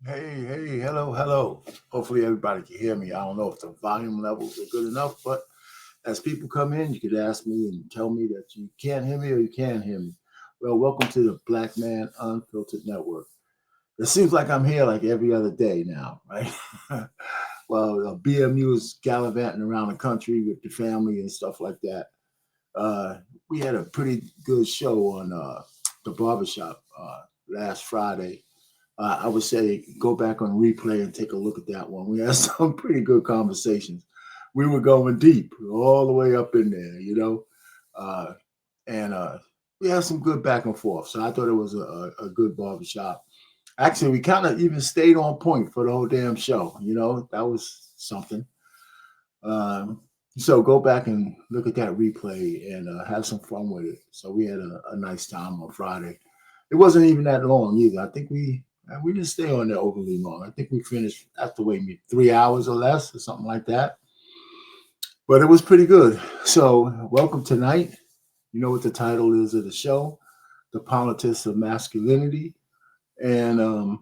Hey, hello. Hopefully everybody can hear me. I don't know if the volume levels are good enough, but as people come in, you could ask me and tell me that you can't hear me or you can hear me. Well, welcome to the Black Man Unfiltered Network. It seems like I'm here like every other day now, right? Well, BMU is gallivanting around the country with the family and stuff like that. Uh, we had a pretty good show on the barbershop last Friday. I would say go back on replay and take a look at that one. We had some pretty good conversations. We were going deep, all the way up in there, uh, and we had some good back and forth. So I thought it was a good barbershop. Actually, we kind of even stayed on point for the whole damn show. That was something. Um, so go back and look at that replay and have some fun with it. So we had a nice time on Friday. It wasn't even that long either. I think we didn't stay on there overly long. I think we finished after waiting 3 hours or less or something like that. But it was pretty good. So welcome tonight. You know what the title is of the show: the politics of masculinity, and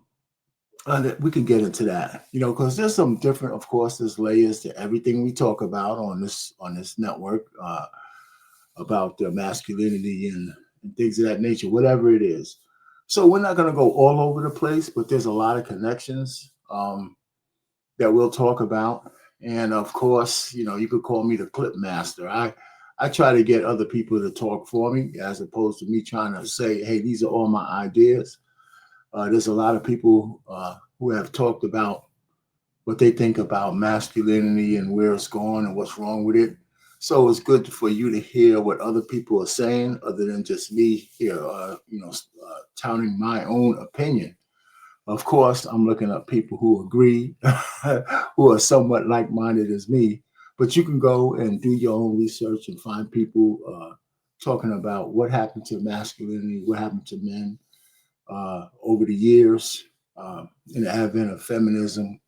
we can get into that. Because there's some different, of course, there's layers to everything we talk about on this network about masculinity and things of that nature, whatever it is. So we're not going to go all over the place, but there's a lot of connections that we'll talk about. And of course, you could call me the clip master. I try to get other people to talk for me as opposed to me trying to say, hey, these are all my ideas. There's a lot of people who have talked about what they think about masculinity and where it's going and what's wrong with it. So it's good for you to hear what other people are saying, other than just me here, touting my own opinion. Of course, I'm looking at people who agree, who are somewhat like-minded as me. But you can go and do your own research and find people talking about what happened to masculinity, what happened to men over the years, in the advent of feminism,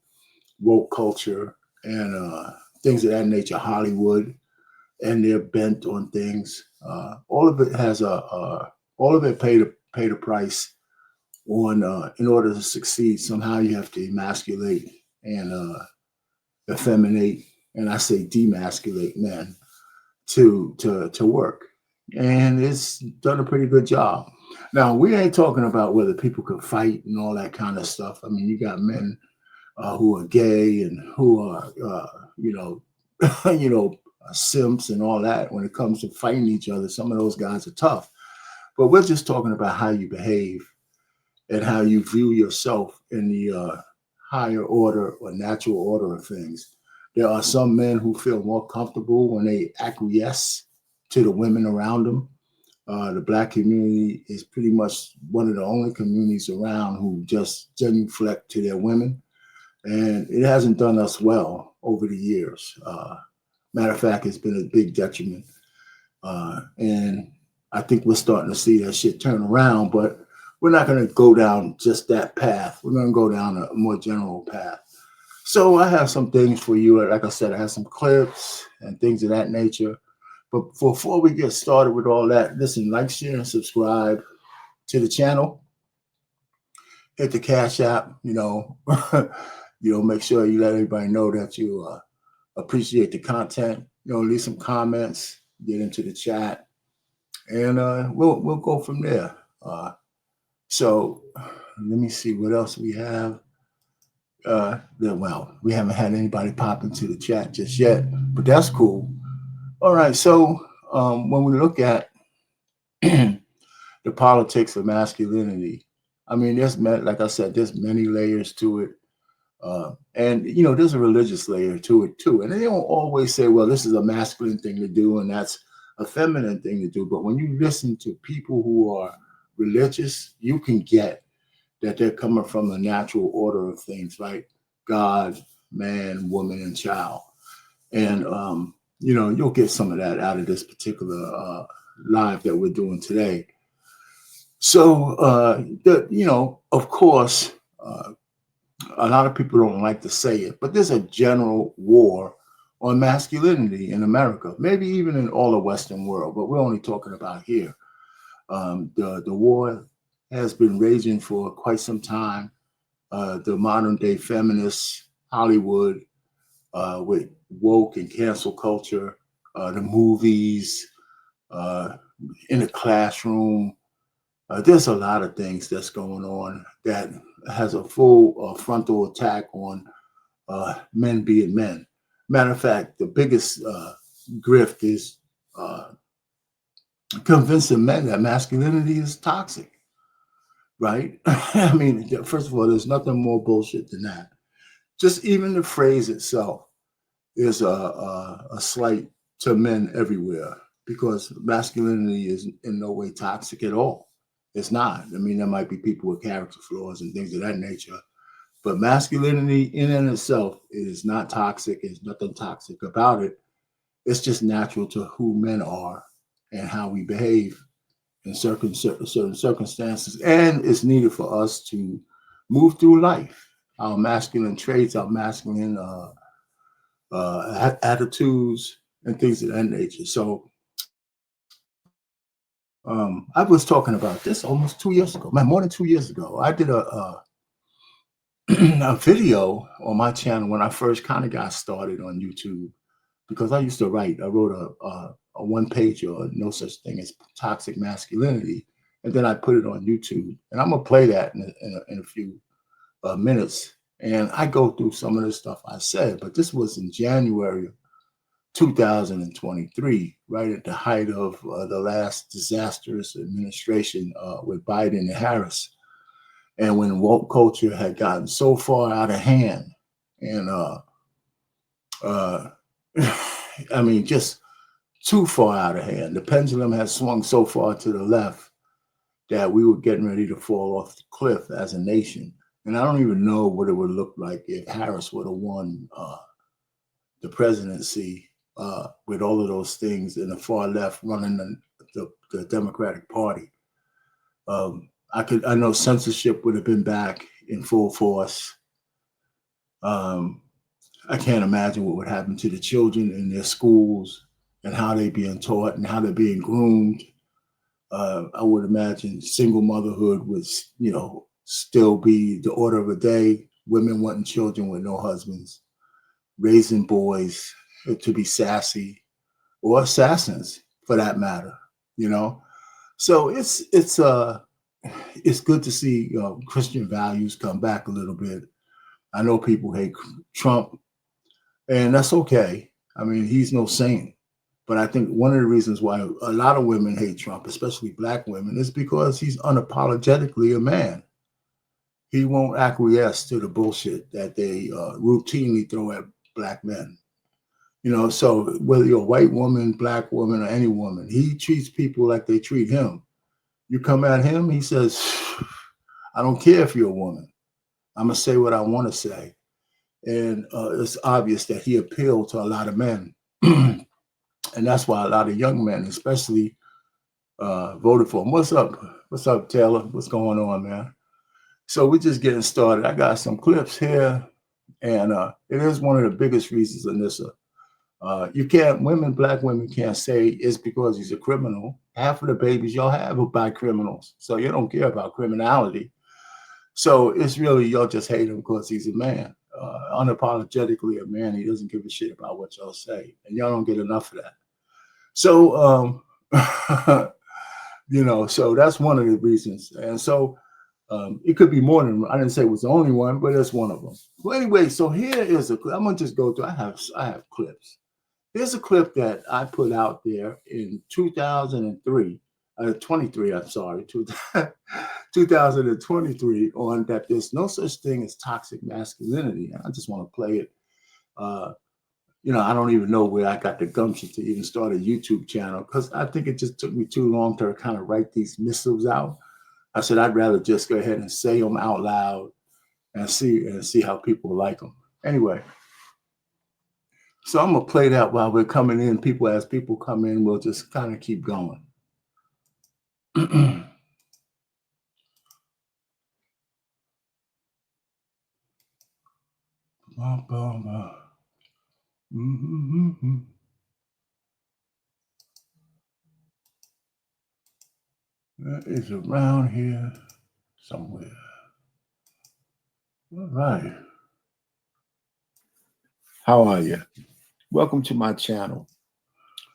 woke culture, and things of that nature, Hollywood, and they're bent on things. All of it all of it paid a price on in order to succeed. Somehow you have to emasculate and effeminate, and I say demasculate men to work, and it's done a pretty good job. Now we ain't talking about whether people can fight and all that kind of stuff. I mean, you got men who are gay and who are, simps and all that. When it comes to fighting each other, some of those guys are tough. But we're just talking about how you behave and how you view yourself in the higher order or natural order of things. There are some men who feel more comfortable when they acquiesce to the women around them. The black community is pretty much one of the only communities around who just genuflect to their women, and it hasn't done us well over the years. Matter of fact, it's been a big detriment, and I think we're starting to see that shit turn around. But we're not going to go down just that path. We're going to go down a more general path. So I have some things for you. Like I said, I have some clips and things of that nature. But before we get started with all that, listen, like, share, and subscribe to the channel. Hit the Cash App. Make sure you let everybody know that you appreciate the content. Leave some comments, get into the chat, and we'll go from there. So let me see what else we have. Well, we haven't had anybody pop into the chat just yet, but that's cool. All right, so when we look at the politics of masculinity, I mean, like I said, there's many layers to it. And there's a religious layer to it too. And they don't always say, well, this is a masculine thing to do and that's a feminine thing to do. But when you listen to people who are religious, you can get that they're coming from the natural order of things, right? God, man, woman, and child. And you'll get some of that out of this particular live that we're doing today. So of course, a lot of people don't like to say it, but there's a general war on masculinity in America, maybe even in all the Western world, but we're only talking about here. The war has been raging for quite some time. the modern day feminists, Hollywood, with woke and cancel culture, the movies, uh, in the classroom. There's a lot of things that's going on that has a full frontal attack on men being men. Matter of fact, the biggest grift is uh, convincing men that masculinity is toxic, right? I mean, first of all, there's nothing more bullshit than that. Just even the phrase itself is a slight to men everywhere because masculinity is in no way toxic at all. It's not. I mean, there might be people with character flaws and things of that nature, but masculinity in and itself is not toxic. There's nothing toxic about it. It's just natural to who men are and how we behave in certain circumstances, and it's needed for us to move through life. Our masculine traits, our masculine attitudes, and things of that nature. So, I was talking about this almost 2 years ago, man, more than 2 years ago. I did a video on my channel when I first kind of got started on YouTube because I used to write. I wrote a one page or no such thing as toxic masculinity, and then I put it on YouTube. And I'm gonna play that in a few minutes. And I go through some of the stuff I said, but this was in January 2023, right at the height of the last disastrous administration with Biden and Harris, and when woke culture had gotten so far out of hand, and uh, I mean, just too far out of hand. The pendulum had swung so far to the left that we were getting ready to fall off the cliff as a nation. And I don't even know what it would look like if Harris would have won the presidency with all of those things in the far left running the Democratic Party. I know censorship would have been back in full force. Um, I can't imagine what would happen to the children in their schools and how they're being taught and how they're being groomed. I would imagine single motherhood would, still be the order of the day. Women wanting children with no husbands, raising boys to be sassy or assassins for that matter. You know, so it's good to see Christian values come back a little bit. I know people hate Trump, and that's okay. I mean, he's no saint. But I think one of the reasons why a lot of women hate Trump, especially black women, is because he's unapologetically a man. He won't acquiesce to the bullshit that they routinely throw at black men. So whether you're a white woman, black woman, or any woman, he treats people like they treat him. You come at him, he says, I don't care if you're a woman. I'm going to say what I want to say. And it's obvious that he appealed to a lot of men. And that's why a lot of young men, especially, voted for him. What's up? What's up, Taylor? What's going on, man? So we're just getting started. I got some clips here, and it is one of the biggest reasons in this. Black women can't say it's because he's a criminal. Half of the babies y'all have are by criminals. So you don't care about criminality. So it's really y'all just hate him because he's a man. Unapologetically a man. He doesn't give a shit about what y'all say. And y'all don't get enough of that. So, so that's one of the reasons. And so it could be more than, I didn't say it was the only one, but it's one of them. Well, anyway, so here is a clip. I'm going to just go through. I have clips. Here's a clip that I put out there in 2003, 23, I'm sorry, 2023 on that there's no such thing as toxic masculinity. And I just want to play it. I don't even know where I got the gumption to even start a YouTube channel because I think it just took me too long to kind of write these missives out. I said, I'd rather just go ahead and say them out loud and see how people like them. Anyway. So I'm gonna play that while we're coming in. As people come in, we'll just kind of keep going. That is around here somewhere. All right. How are you? Welcome to my channel,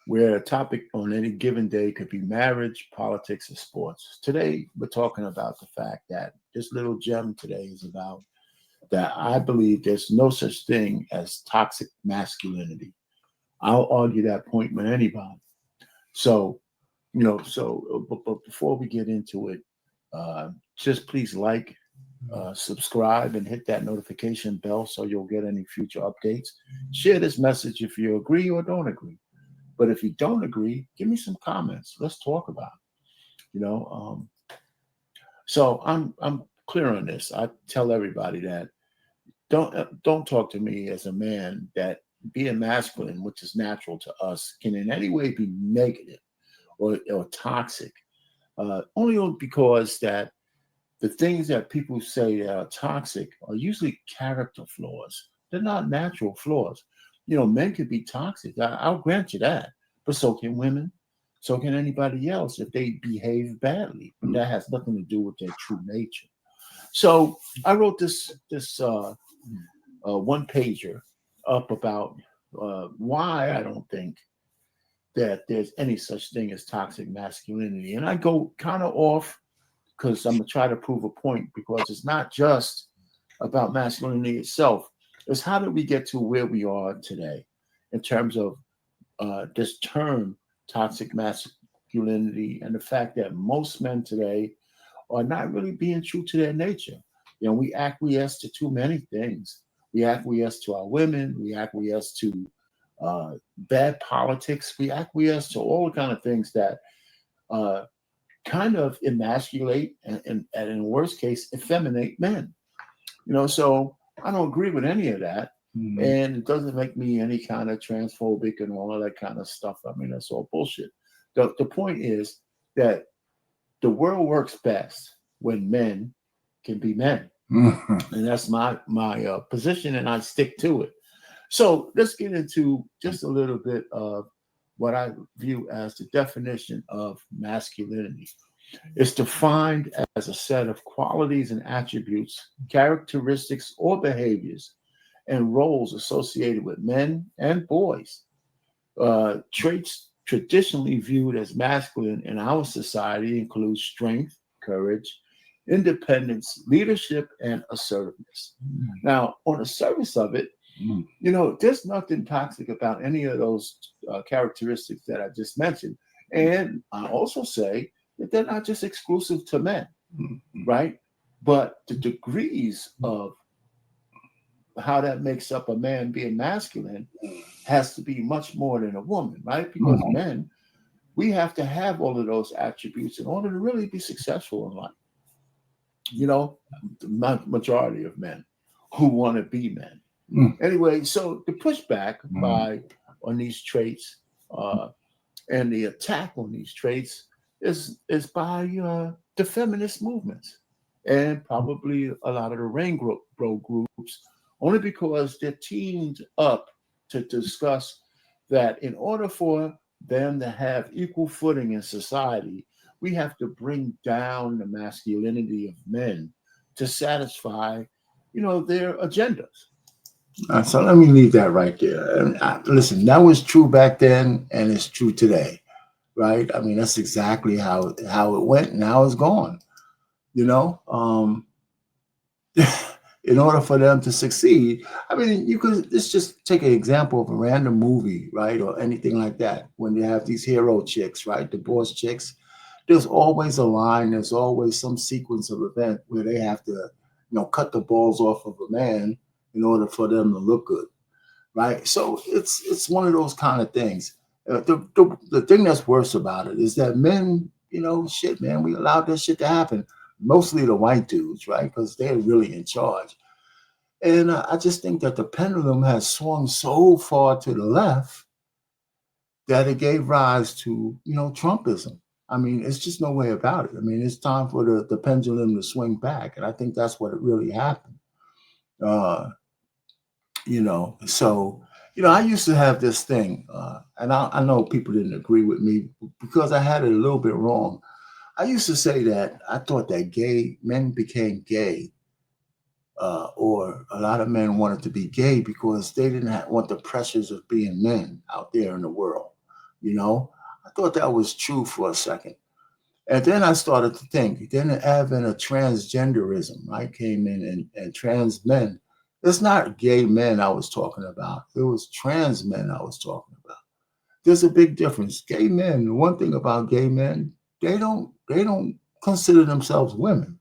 where a topic on any given day could be marriage, politics, or sports. Today, we're talking about the fact that this little gem today is about that I believe there's no such thing as toxic masculinity. I'll argue that point with anybody. So, but before we get into it, just please like, subscribe, and hit that notification bell so you'll get any future updates. Share this message if you agree or don't agree. But if you don't agree, give me some comments. Let's talk about it. So I'm clear on this. I tell everybody that don't talk to me as a man that being masculine, which is natural to us, can in any way be negative or toxic. Only because that the things that people say that are toxic are usually character flaws. They're not natural flaws. Men can be toxic. I'll grant you that, but so can women. So can anybody else if they behave badly. But that has nothing to do with their true nature. So I wrote this one pager up about why I don't think that there's any such thing as toxic masculinity, and I go kind of off because I'm gonna try to prove a point because it's not just about masculinity itself. It's how did we get to where we are today in terms of this term toxic masculinity and the fact that most men today are not really being true to their nature. We acquiesce to too many things. We acquiesce to our women. We acquiesce to bad politics. We acquiesce to all the kind of things that uh, kind of emasculate and in the worst case, effeminate men. So I don't agree with any of that. Mm-hmm. And it doesn't make me any kind of transphobic and all of that kind of stuff. I mean, that's all bullshit. The point is that the world works best when men can be men. Mm-hmm. And that's my position, and I stick to it. So let's get into just a little bit of what I view as the definition of masculinity. It's defined as a set of qualities and attributes, characteristics, or behaviors and roles associated with men and boys. Traits traditionally viewed as masculine in our society include strength, courage, independence, leadership, and assertiveness. Now, on the surface of it, there's nothing toxic about any of those characteristics that I just mentioned. And I also say that they're not just exclusive to men, right? But the degrees of how that makes up a man being masculine has to be much more than a woman, right? Because men, we have to have all of those attributes in order to really be successful in life. The majority of men who want to be men. Anyway, so the pushback on these traits and the attack on these traits is by the feminist movements and probably a lot of the rainbow groups, only because they're teamed up to discuss that in order for them to have equal footing in society, we have to bring down the masculinity of men to satisfy, their agendas. So let me leave that right there. Listen, that was true back then, and it's true today, right? I mean, that's exactly how it went, and how it's gone. In order for them to succeed, I mean, let's just take an example of a random movie, right, or anything like that. When you have these hero chicks, right, the boss chicks, there's always a line. There's always some sequence of event where they have to, cut the balls off of a man in order for them to look good, right? So it's one of those kind of things. The thing that's worse about it is that men, shit, man, we allowed that shit to happen. Mostly the white dudes, right? Because they're really in charge. And I just think that the pendulum has swung so far to the left that it gave rise to, Trumpism. I mean, it's just no way about it. I mean, it's time for the pendulum to swing back. And I think that's what it really happened. So, I used to have this thing, and I know people didn't agree with me because I had it a little bit wrong. I used to say that I thought that gay men became gay or a lot of men wanted to be gay because they didn't want the pressures of being men out there in the world. You know, I thought that was true for a second. And then I started to think, then the advent of transgenderism, right, came in and trans men. It's not gay men I was talking about. It was trans men I was talking about. There's a big difference. Gay men, one thing about gay men, they don't consider themselves women.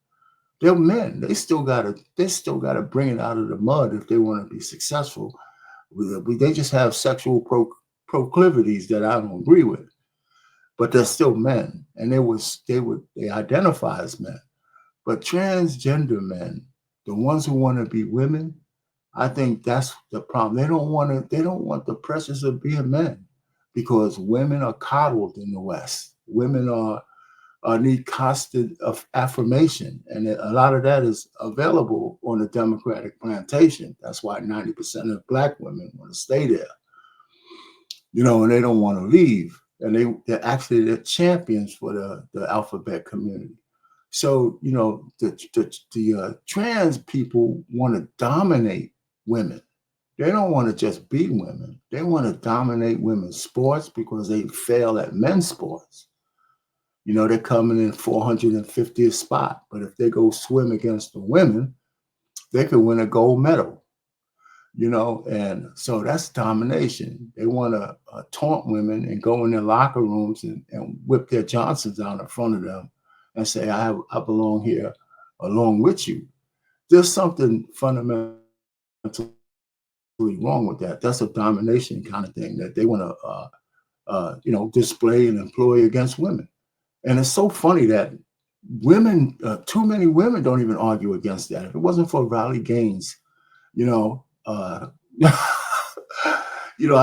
They're men. They still gotta bring it out of the mud if they want to be successful. They just have sexual proclivities that I don't agree with, but they're still men, and they identify as men. But transgender men, the ones who want to be women, I think that's the problem. They don't want the pressures of being men because women are coddled in the West. Women need constant of affirmation, and a lot of that is available on the Democratic plantation. That's why 90% of Black women want to stay there, and they don't want to leave. And they're champions for the alphabet community. So the trans people want to dominate women. They don't want to just be women. They want to dominate women's sports because they fail at men's sports. They're coming in 450th spot, but if they go swim against the women, they could win a gold medal. And so that's domination. They want to taunt women and go in their locker rooms and whip their Johnsons out in front of them and say, I belong here along with you. There's something fundamentally wrong with that. That's a domination kind of thing that they want to, display and employ against women. And it's so funny that too many women don't even argue against that. If it wasn't for Riley Gaines, I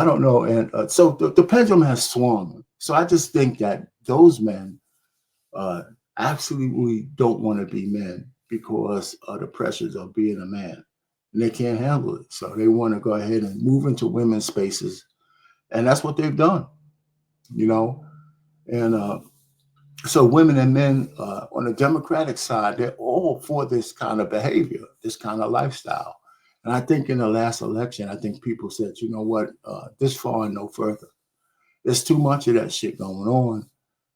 don't know. And so the pendulum has swung. So I just think that those men absolutely don't want to be men because of the pressures of being a man. And they can't handle it. So they want to go ahead and move into women's spaces. And that's what they've done, And so women and men on the Democratic side, they're all for this kind of behavior, this kind of lifestyle. And I think in the last election, I think people said, you know what, this far and no further. There's too much of that shit going on.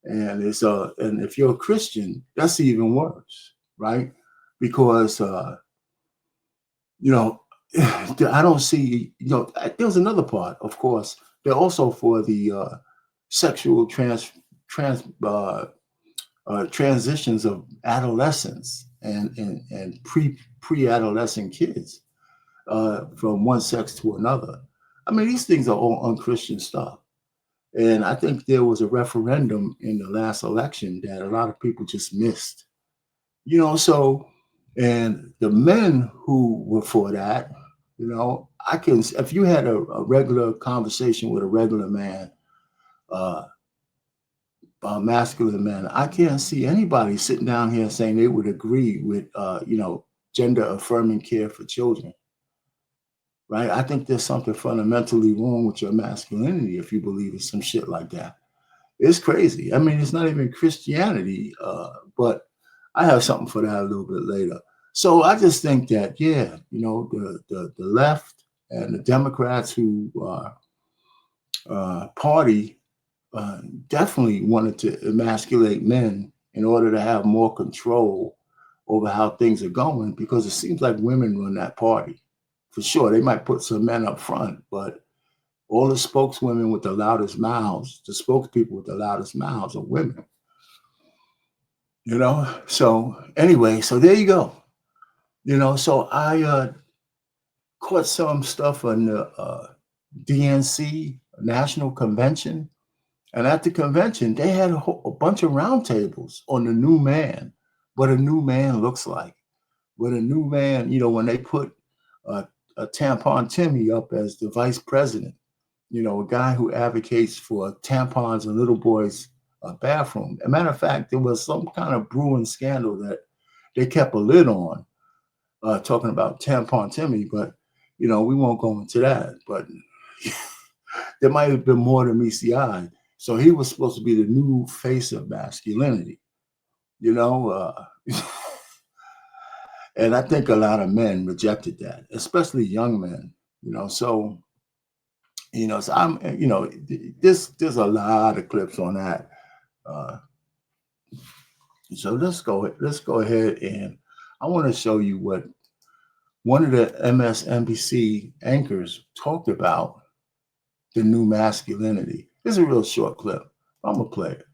And and if you're a Christian, that's even worse, right? Because I don't see, there's another part, of course. They're also for the sexual transitions of adolescents and pre-adolescent kids from one sex to another. I mean, these things are all unchristian stuff. And I think there was a referendum in the last election that a lot of people just missed. And the men who were for that, if you had a regular conversation with a regular man, a masculine man, I can't see anybody sitting down here saying they would agree with, gender affirming care for children. Right? I think there's something fundamentally wrong with your masculinity if you believe in some shit like that. It's crazy. I mean, it's not even Christianity, but I have something for that a little bit later. So I just think that, the left and the Democrats who party definitely wanted to emasculate men in order to have more control over how things are going, because it seems like women run that party. For sure, they might put some men up front, but all the spokeswomen with the loudest mouths, the spokespeople with the loudest mouths are women. So anyway, so there you go. So I caught some stuff on the DNC National Convention. And at the convention, they had a bunch of roundtables on the new man, what a new man looks like. What a new man, when they put a tampon Timmy up as the vice president, a guy who advocates for tampons in little boys' bathroom. As a matter of fact, there was some kind of brewing scandal that they kept a lid on, talking about tampon Timmy, but, we won't go into that. But there might have been more than meets the eye. So he was supposed to be the new face of masculinity, and And I think a lot of men rejected that, especially young men. So so there's a lot of clips on that. Uh, so let's go ahead, and I want to show you what one of the MSNBC anchors talked about the new masculinity. It's a real short clip. I'm gonna play it.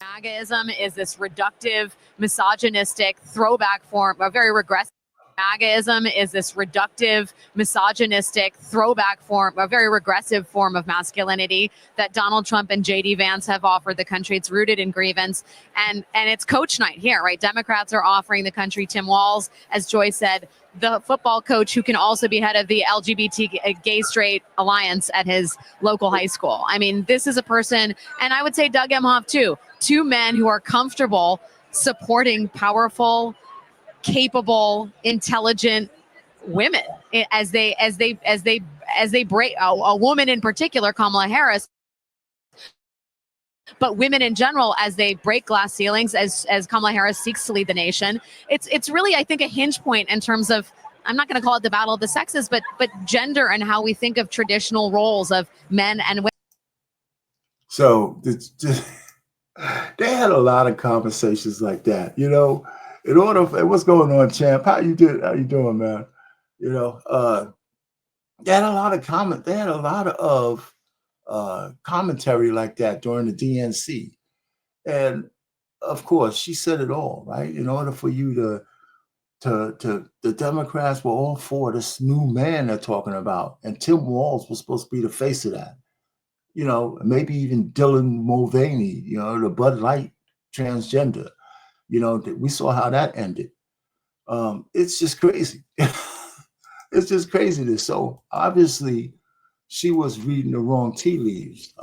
MAGAism is this reductive, misogynistic throwback form, a very regressive. MAGAism is this reductive, misogynistic throwback form, a very regressive form of masculinity that Donald Trump and J.D. Vance have offered the country. It's rooted in grievance, and it's coach night here, right? Democrats are offering the country Tim Walz, as Joy said, the football coach who can also be head of the LGBT gay straight alliance at his local high school. I mean, this is a person, and I would say Doug Emhoff too, two men who are comfortable supporting powerful, capable, intelligent women as they break a woman in particular, Kamala Harris, but women in general as they break glass ceilings, as Kamala Harris seeks to lead the nation. It's really, I think, a hinge point in terms of, I'm not going to call it the battle of the sexes, but gender and how we think of traditional roles of men and women. So they had a lot of conversations like that, in order for, what's going on, champ? How you doing, man? They had a lot of comment. They had a lot of commentary like that during the DNC. And of course, she said it all, right? In order for you to the Democrats were all for this new man they're talking about. And Tim Walz was supposed to be the face of that. Maybe even Dylan Mulvaney, the Bud Light transgender. We saw how that ended. It's just crazy. It's just craziness. So obviously, she was reading the wrong tea leaves,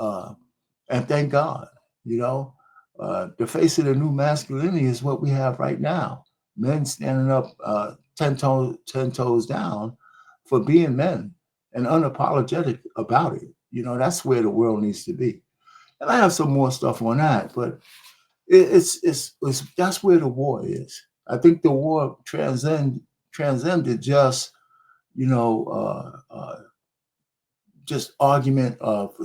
and thank God. The face of the new masculinity is what we have right now. Men standing up 10 toes down for being men and unapologetic about it. That's where the world needs to be. And I have some more stuff on that, but it's that's where the war is. I think the war transcended just just argument of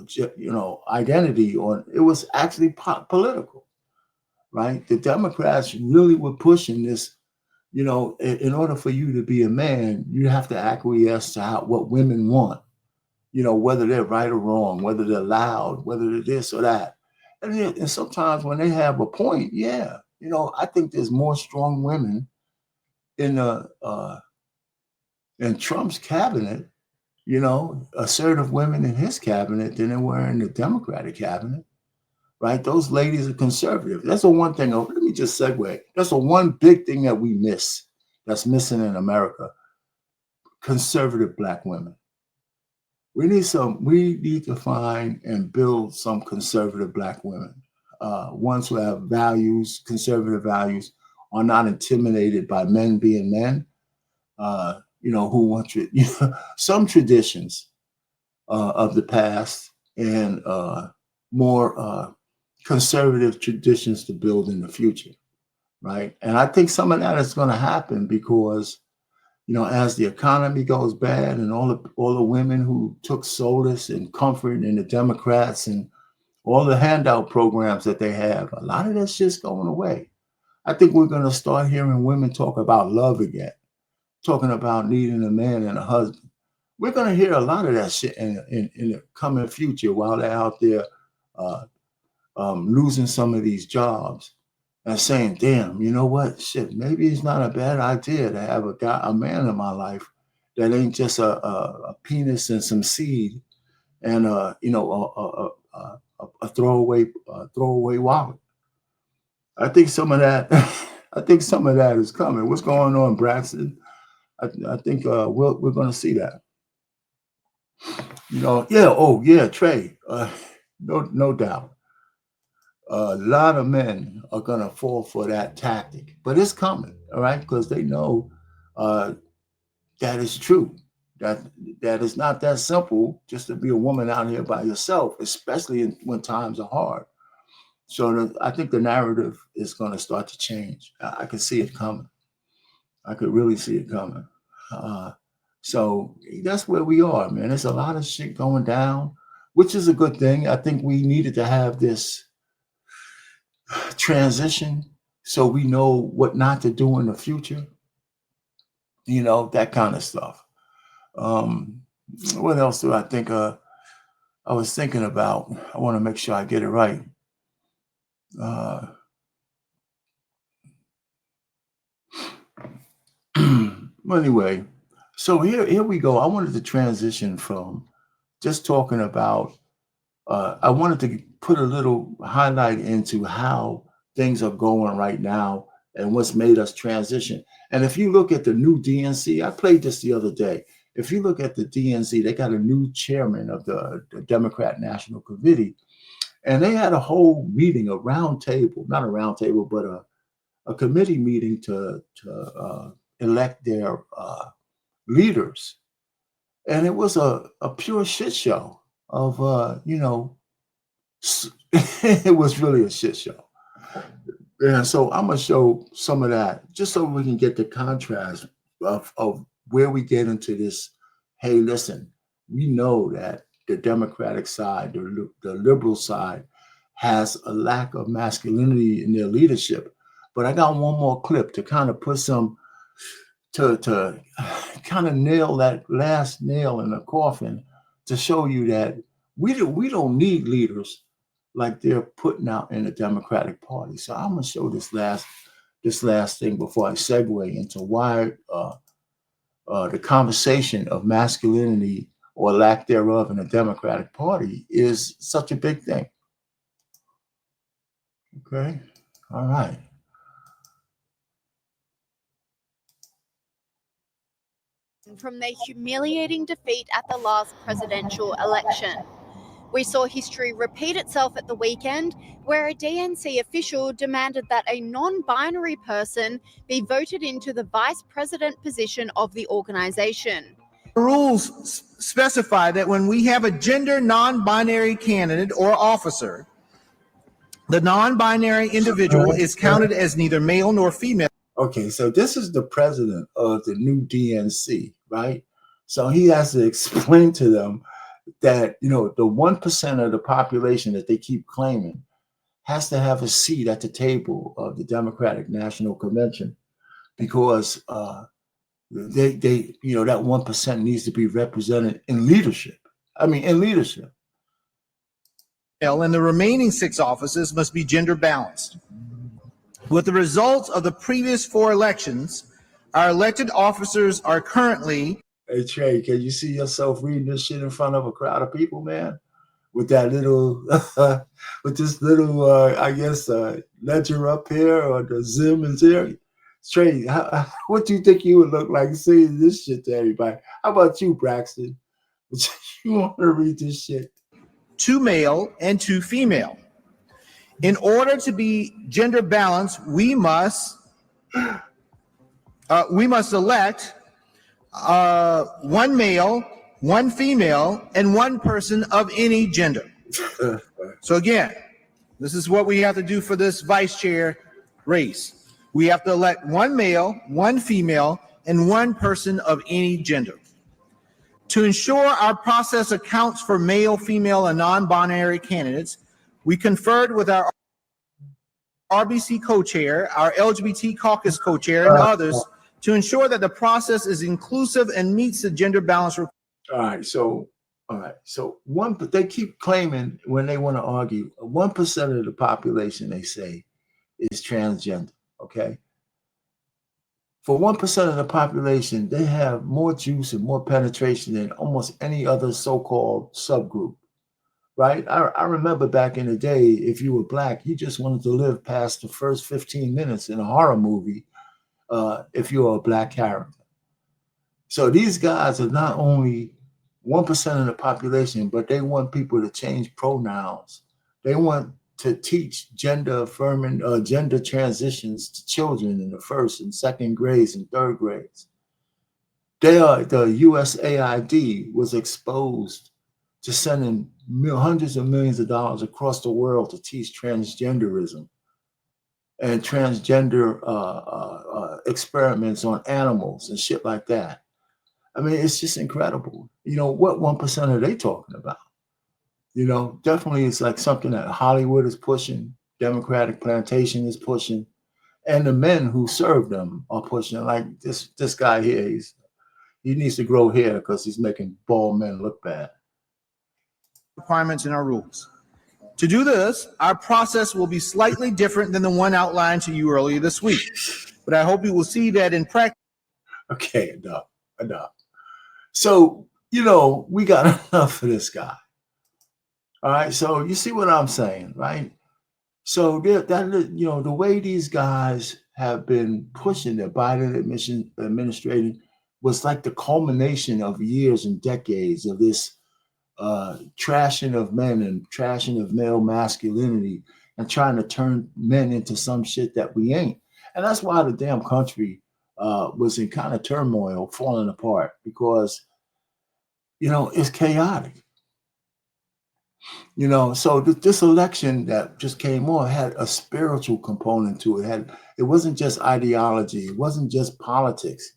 identity, or it was actually political, right? The Democrats really were pushing this. In order for you to be a man, you have to acquiesce to what women want. Whether they're right or wrong, whether they're loud, whether they're this or that. And sometimes when they have a point, yeah, I think there's more strong women in in Trump's cabinet, assertive women in his cabinet than there were in the Democratic cabinet, right? Those ladies are conservative. That's the one thing. Let me just segue. That's the one big thing that we miss, that's missing in America: conservative Black women. We need to find and build some conservative Black women, ones who have values, conservative values, are not intimidated by men being men, who want some traditions of the past, and more conservative traditions to build in the future, right? And I think some of that is going to happen because as the economy goes bad, and all the women who took solace and comfort in the Democrats and all the handout programs that they have, a lot of that shit's going away. I think we're going to start hearing women talk about love again, talking about needing a man and a husband. We're going to hear a lot of that shit in the coming future while they're out there losing some of these jobs and saying, damn, you know what? Shit, maybe it's not a bad idea to have a man in my life that ain't just a penis and some seed and a throwaway wallet. I think some of that, I think some of that is coming. What's going on, Braxton? I think we're going to see that. Yeah. Oh, yeah, Trey. No doubt. A lot of men are going to fall for that tactic, but it's coming, all right, because they know that is true. That is not that simple just to be a woman out here by yourself, especially when times are hard. So I think the narrative is going to start to change. I can see it coming. I could really see it coming. Uh, so that's where we are, man. There's a lot of shit going down, which is a good thing. I think we needed to have this transition so we know what not to do in the future, that kind of stuff. Um, what else do I think? I was thinking about, I want to make sure I get it right. Uh, well, anyway, so here we go. I wanted to transition from just talking about, I wanted to put a little highlight into how things are going right now and what's made us transition. And if you look at the new DNC, I played this the other day. If you look at the DNC, they got a new chairman of the Democrat National Committee, and they had a whole meeting, a round table, not a round table, but a committee meeting to elect their leaders. And it was a pure shit show of, it was really a shit show. And so I'm going to show some of that just so we can get the contrast of where we get into this. Hey, listen, we know that the Democratic side, the liberal side, has a lack of masculinity in their leadership. But I got one more clip to kind of put some, to kind of nail that last nail in the coffin to show you that we don't need leaders like they're putting out in the Democratic Party. So I'm gonna show this last thing before I segue into why the conversation of masculinity or lack thereof in the Democratic Party is such a big thing. Okay, all right. From their humiliating defeat at the last presidential election. We saw history repeat itself at the weekend, where a DNC official demanded that a non-binary person be voted into the vice president position of the organization. Rules specify that when we have a gender non-binary candidate or officer, the non-binary individual is counted as neither male nor female. Okay, so this is the president of the new DNC, right? So he has to explain to them that, the 1% of the population that they keep claiming has to have a seat at the table of the Democratic National Convention because they that 1% needs to be represented in leadership. In leadership. And the remaining 6 offices must be gender balanced. With the results of the previous 4 elections, our elected officers are currently... Hey, Trey, can you see yourself reading this shit in front of a crowd of people, man? With that little, with this little, ledger up here or the Zim is here? Trey, what do you think you would look like saying this shit to everybody? How about you, Braxton? You want to read this shit? 2 male and 2 female. In order to be gender balanced, we must elect 1 male, 1 female, and 1 person of any gender. So again, this is what we have to do for this vice chair race. We have to elect 1 male, 1 female, and 1 person of any gender. To ensure our process accounts for male, female, and non-binary candidates, we conferred with our RBC co-chair, our LGBT caucus co-chair, and others to ensure that the process is inclusive and meets the gender balance requirements. All right. So but they keep claiming when they want to argue, 1% of the population, they say, is transgender. Okay. For 1% of the population, they have more juice and more penetration than almost any other so-called subgroup. Right? I remember back in the day, if you were black, you just wanted to live past the first 15 minutes in a horror movie if you're a black character. So these guys are not only 1% of the population, but they want people to change pronouns. They want to teach gender transitions to children in the 1st and 2nd grades and 3rd grades. The USAID was exposed just sending hundreds of millions of dollars across the world to teach transgenderism and transgender experiments on animals and shit like that. I mean, it's just incredible. You know, what 1% are they talking about? You know, definitely it's like something that Hollywood is pushing, Democratic Plantation is pushing, and the men who serve them are pushing. Like this guy here, he needs to grow hair because he's making bald men look bad. Requirements in our rules. To do this, our process will be slightly different than the one outlined to you earlier this week. But I hope you will see that in practice. Okay, enough. So, you know, we got enough for this guy. All right, so you see what I'm saying, right? So that you know, the way these guys have been pushing the Biden administration was like the culmination of years and decades of this trashing of men and trashing of male masculinity and trying to turn men into some shit that we ain't. And that's why the damn country was in kind of turmoil, falling apart, because, you know, it's chaotic. You know, so this election that just came on had a spiritual component to it. It wasn't just ideology. It wasn't just politics.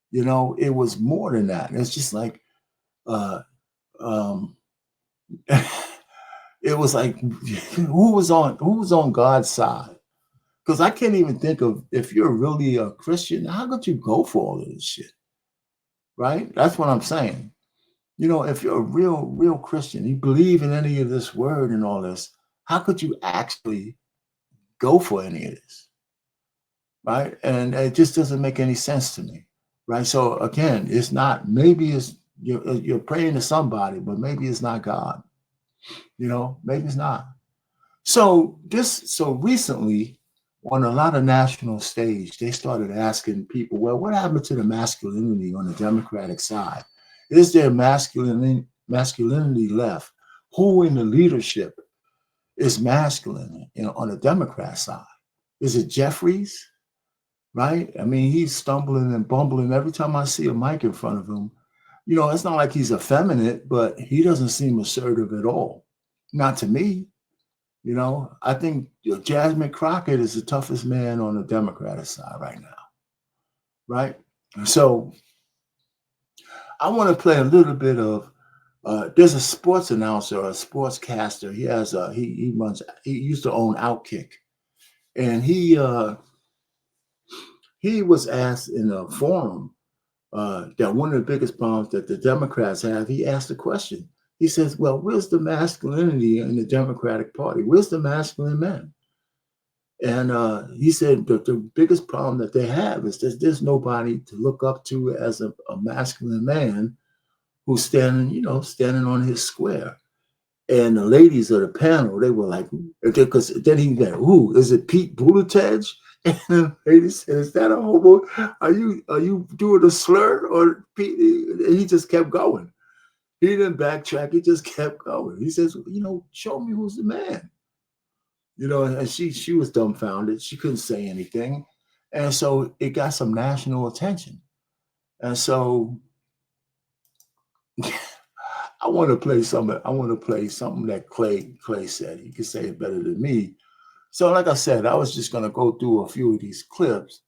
You know, it was more than that. It's just like, it was like, who was on God's side? Because I can't even think of, if you're really a Christian, how could you go for all of this shit? Right? That's what I'm saying. You know, if you're a real Christian, you believe in any of this word and all this, how could you actually go for any of this? Right? And it just doesn't make any sense to me. Right? So again, it's not, maybe it's, you're praying to somebody, but maybe it's not God. You know, maybe it's not. So recently, on a lot of national stage, they started asking people, well, what happened to the masculinity on the Democratic side? Is there masculinity left? Who in the leadership is masculine, you know, on the Democrat side? Is it Jeffries? Right? I mean, he's stumbling and bumbling every time I see a mic in front of him. You know, it's not like he's effeminate, but he doesn't seem assertive at all. Not to me. You know, I think Jasmine Crockett is the toughest man on the Democratic side right now. Right? So I want to play a little bit of, there's a sports announcer, a sportscaster. He has he used to own Outkick. And he was asked in a forum that one of the biggest problems that the Democrats have, he asked a question. He says, well, where's the masculinity in the Democratic Party? Where's the masculine men? And he said that the biggest problem that they have is that there's nobody to look up to as a masculine man who's standing on his square. And the ladies of the panel, they were like, because then he went, "Who is it? Pete Buttigieg?" And the lady said, "Is that a homo? Are you doing a slur or Pete?" And he just kept going. He didn't backtrack. He just kept going. He says, "You know, show me who's the man." You know, and she was dumbfounded. She couldn't say anything, and so it got some national attention. And so I want to play something that Clay said. He could say it better than me. So, like I said, I was just going to go through a few of these clips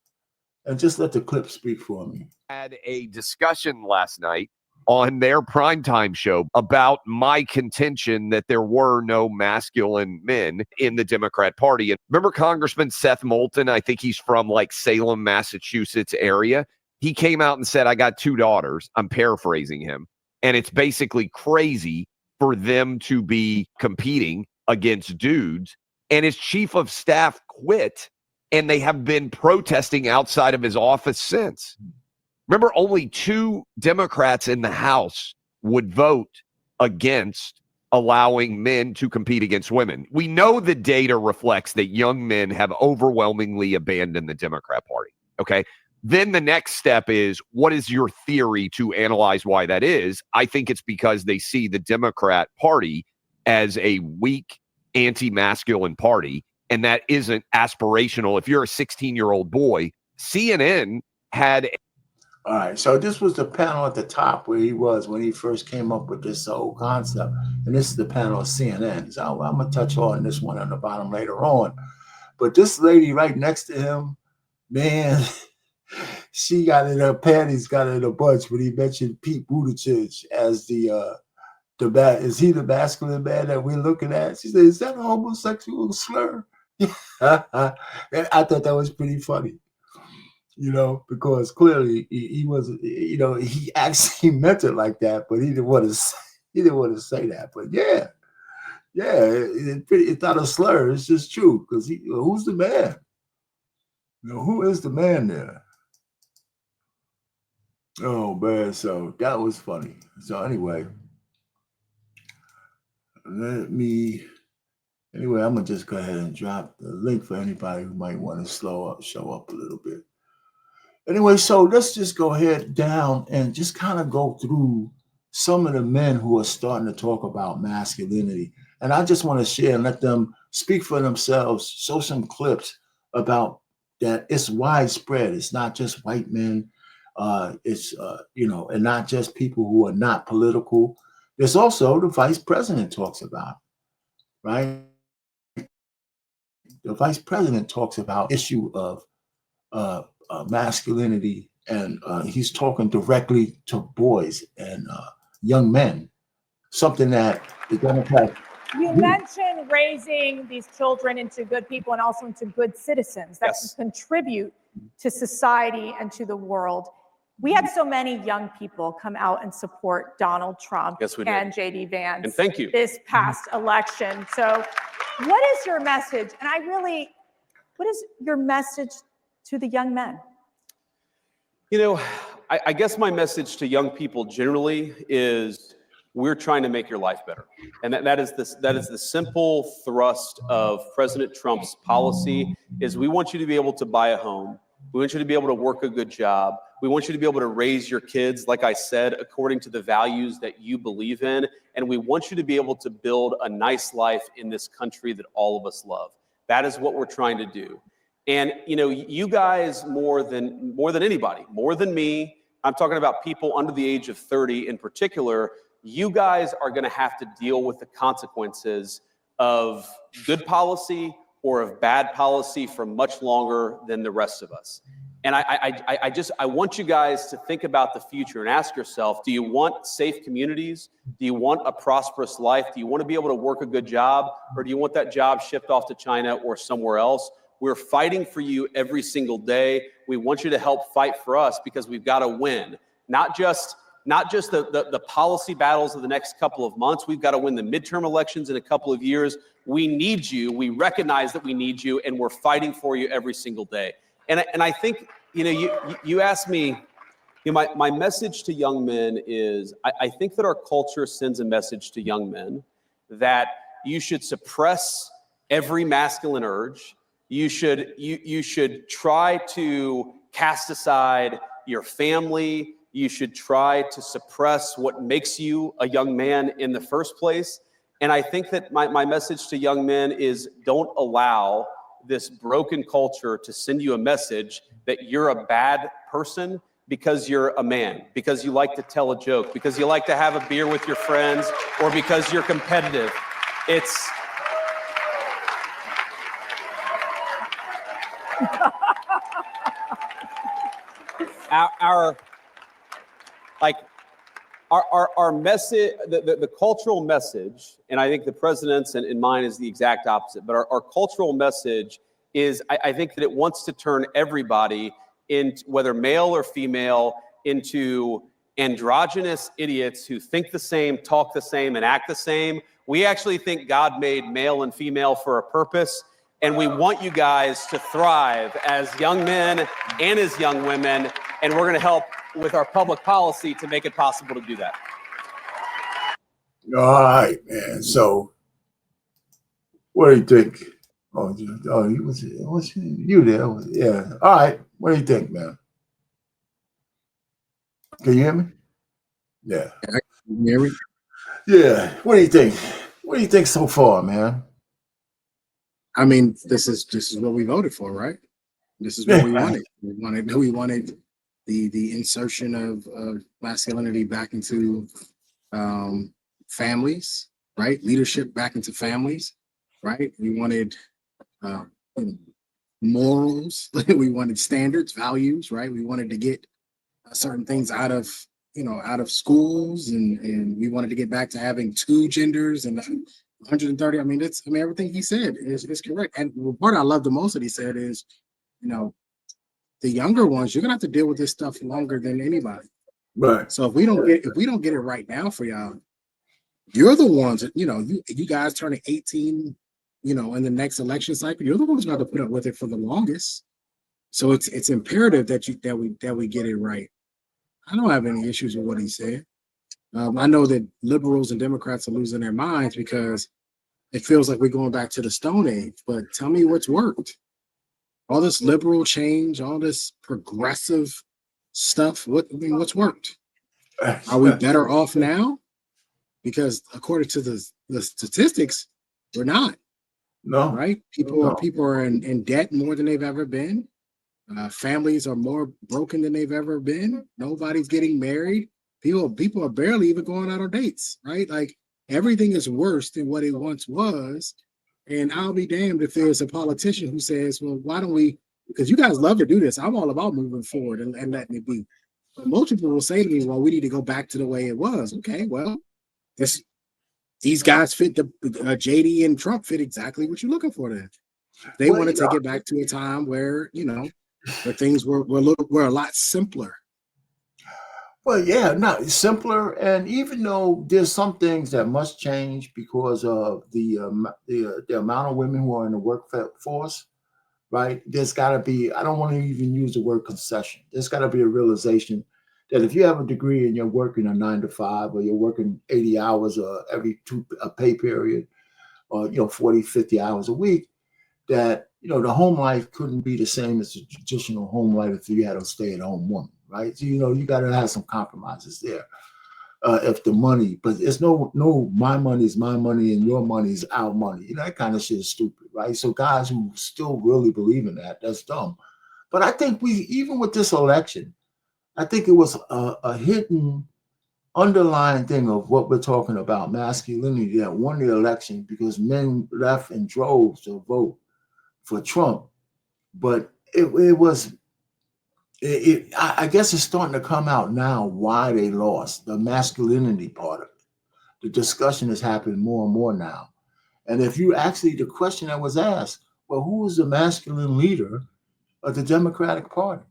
and just let the clips speak for me. Had a discussion last night on their primetime show about my contention that there were no masculine men in the Democrat Party. And remember Congressman Seth Moulton? I think he's from like Salem, Massachusetts area. He came out and said, I got 2 daughters. I'm paraphrasing him. And it's basically crazy for them to be competing against dudes. And his chief of staff quit, and they have been protesting outside of his office since. Remember, only 2 Democrats in the House would vote against allowing men to compete against women. We know the data reflects that young men have overwhelmingly abandoned the Democrat Party. Okay. Then the next step is, what is your theory to analyze why that is? I think it's because they see the Democrat Party as a weak, anti-masculine party, and that isn't aspirational. If you're a 16-year-old boy, CNN had All right, so this was the panel at the top where he was when he first came up with this whole concept, and this is the panel of CNN. So I'm gonna touch on this one on the bottom later on, but this lady right next to him, man, she got in her panties, got in a bunch when he mentioned Pete Buttigieg as is he the masculine man that we're looking at? She said, "Is that a homosexual slur?" And I thought that was pretty funny. Because clearly he was, he actually meant it like that, but he didn't want to. He didn't want to say that. But yeah, it's not a slur. It's just true. Because who's the man? Who is the man there? Oh man, so that was funny. So anyway, Anyway, I'm gonna just go ahead and drop the link for anybody who might want to show up a little bit. Anyway, so let's just go ahead down and just kind of go through some of the men who are starting to talk about masculinity. And I just want to share and let them speak for themselves, show some clips about that it's widespread. It's not just white men. And not just people who are not political. There's also the vice president talks about, right? The vice president talks about issue of masculinity, and he's talking directly to boys and young men, something that the Democrats. You mentioned raising these children into good people and also into good citizens that can contribute to society and to the world. We had so many young people come out and support Donald Trump and J.D. Vance and thank you. This past election. So what is your message? And what is your message to the young men? I guess my message to young people generally is we're trying to make your life better. And that is the simple thrust of President Trump's policy is we want you to be able to buy a home. We want you to be able to work a good job. We want you to be able to raise your kids, like I said, according to the values that you believe in. And we want you to be able to build a nice life in this country that all of us love. That is what we're trying to do. And, you guys more than anybody, more than me, I'm talking about people under the age of 30 in particular, you guys are going to have to deal with the consequences of good policy or of bad policy for much longer than the rest of us. And I want you guys to think about the future and ask yourself, do you want safe communities? Do you want a prosperous life? Do you want to be able to work a good job? Or do you want that job shipped off to China or somewhere else? We're fighting for you every single day. We want you to help fight for us because we've got to win. Not just the policy battles of the next couple of months. We've got to win the midterm elections in a couple of years. We need you. We recognize that we need you, and we're fighting for you every single day. And I think, you asked me, my message to young men is I think that our culture sends a message to young men that you should suppress every masculine urge. You should try to cast aside your family. You should try to suppress what makes you a young man in the first place. And I think that my message to young men is don't allow this broken culture to send you a message that you're a bad person because you're a man, because you like to tell a joke, because you like to have a beer with your friends, or because you're competitive. It's our message, the cultural message, and I think the president's and mine is the exact opposite, but our cultural message is I think that it wants to turn everybody, whether male or female, into androgynous idiots who think the same, talk the same, and act the same. We actually think God made male and female for a purpose, and we want you guys to thrive as young men and as young women, and we're going to help with our public policy to make it possible to do that. All right, man. So, what do you think? Oh, was you there? Yeah. All right. What do you think, man? Can you hear me? Yeah. Can you hear me? Yeah. What do you think? What do you think so far, man? I mean, this is what we voted for, right? This is what we wanted. We wanted the insertion of masculinity back into families, right? Leadership back into families, right? We wanted uh, morals, we wanted standards, values, right? We wanted to get certain things out of out of schools, and we wanted to get back to having two genders and 130. I mean, everything he said is correct. And the part I love the most that he said is, the younger ones, you're gonna have to deal with this stuff longer than anybody. Right. So if we don't get it right now for y'all, you're the ones that, you guys turning 18, in the next election cycle, you're the ones who have to put up with it for the longest. So it's imperative that we get it right. I don't have any issues with what he said. I know that liberals and Democrats are losing their minds because it feels like we're going back to the Stone Age. But tell me what's worked. All this liberal change, all this progressive stuff. What's worked? Are we better off now? Because according to the statistics, we're not. No. Right? People are in debt more than they've ever been. Families are more broken than they've ever been. Nobody's getting married. People are barely even going out on dates, right? Like everything is worse than what it once was. And I'll be damned if there's a politician who says, well, why don't we, because you guys love to do this. I'm all about moving forward and letting it be. But most people will say to me, well, we need to go back to the way it was. Okay, well, these guys fit the JD and Trump fit exactly what you're looking for then. They want to take it back to a time where, where things were a lot simpler. Well, yeah, no, simpler. And even though there's some things that must change because of the amount of women who are in the workforce, right? There's got to be, I don't want to even use the word concession. There's got to be a realization that if you have a degree and you're working a 9 to 5, or you're working 80 hours every a pay period, or 40, 50 hours a week, that the home life couldn't be the same as the traditional home life if you had a stay-at-home woman, right? So you got to have some compromises there. If the money, but it's no, my money is my money and your money is our money. That kind of shit is stupid, right? So guys who still really believe in that's dumb. But I think even with this election, I think it was a hidden underlying thing of what we're talking about, masculinity, that won the election because men left in droves to vote for Trump. But I guess it's starting to come out now why they lost, the masculinity part of it. The discussion is happening more and more now. And if you actually, the question that was asked, well, who is the masculine leader of the Democratic Party?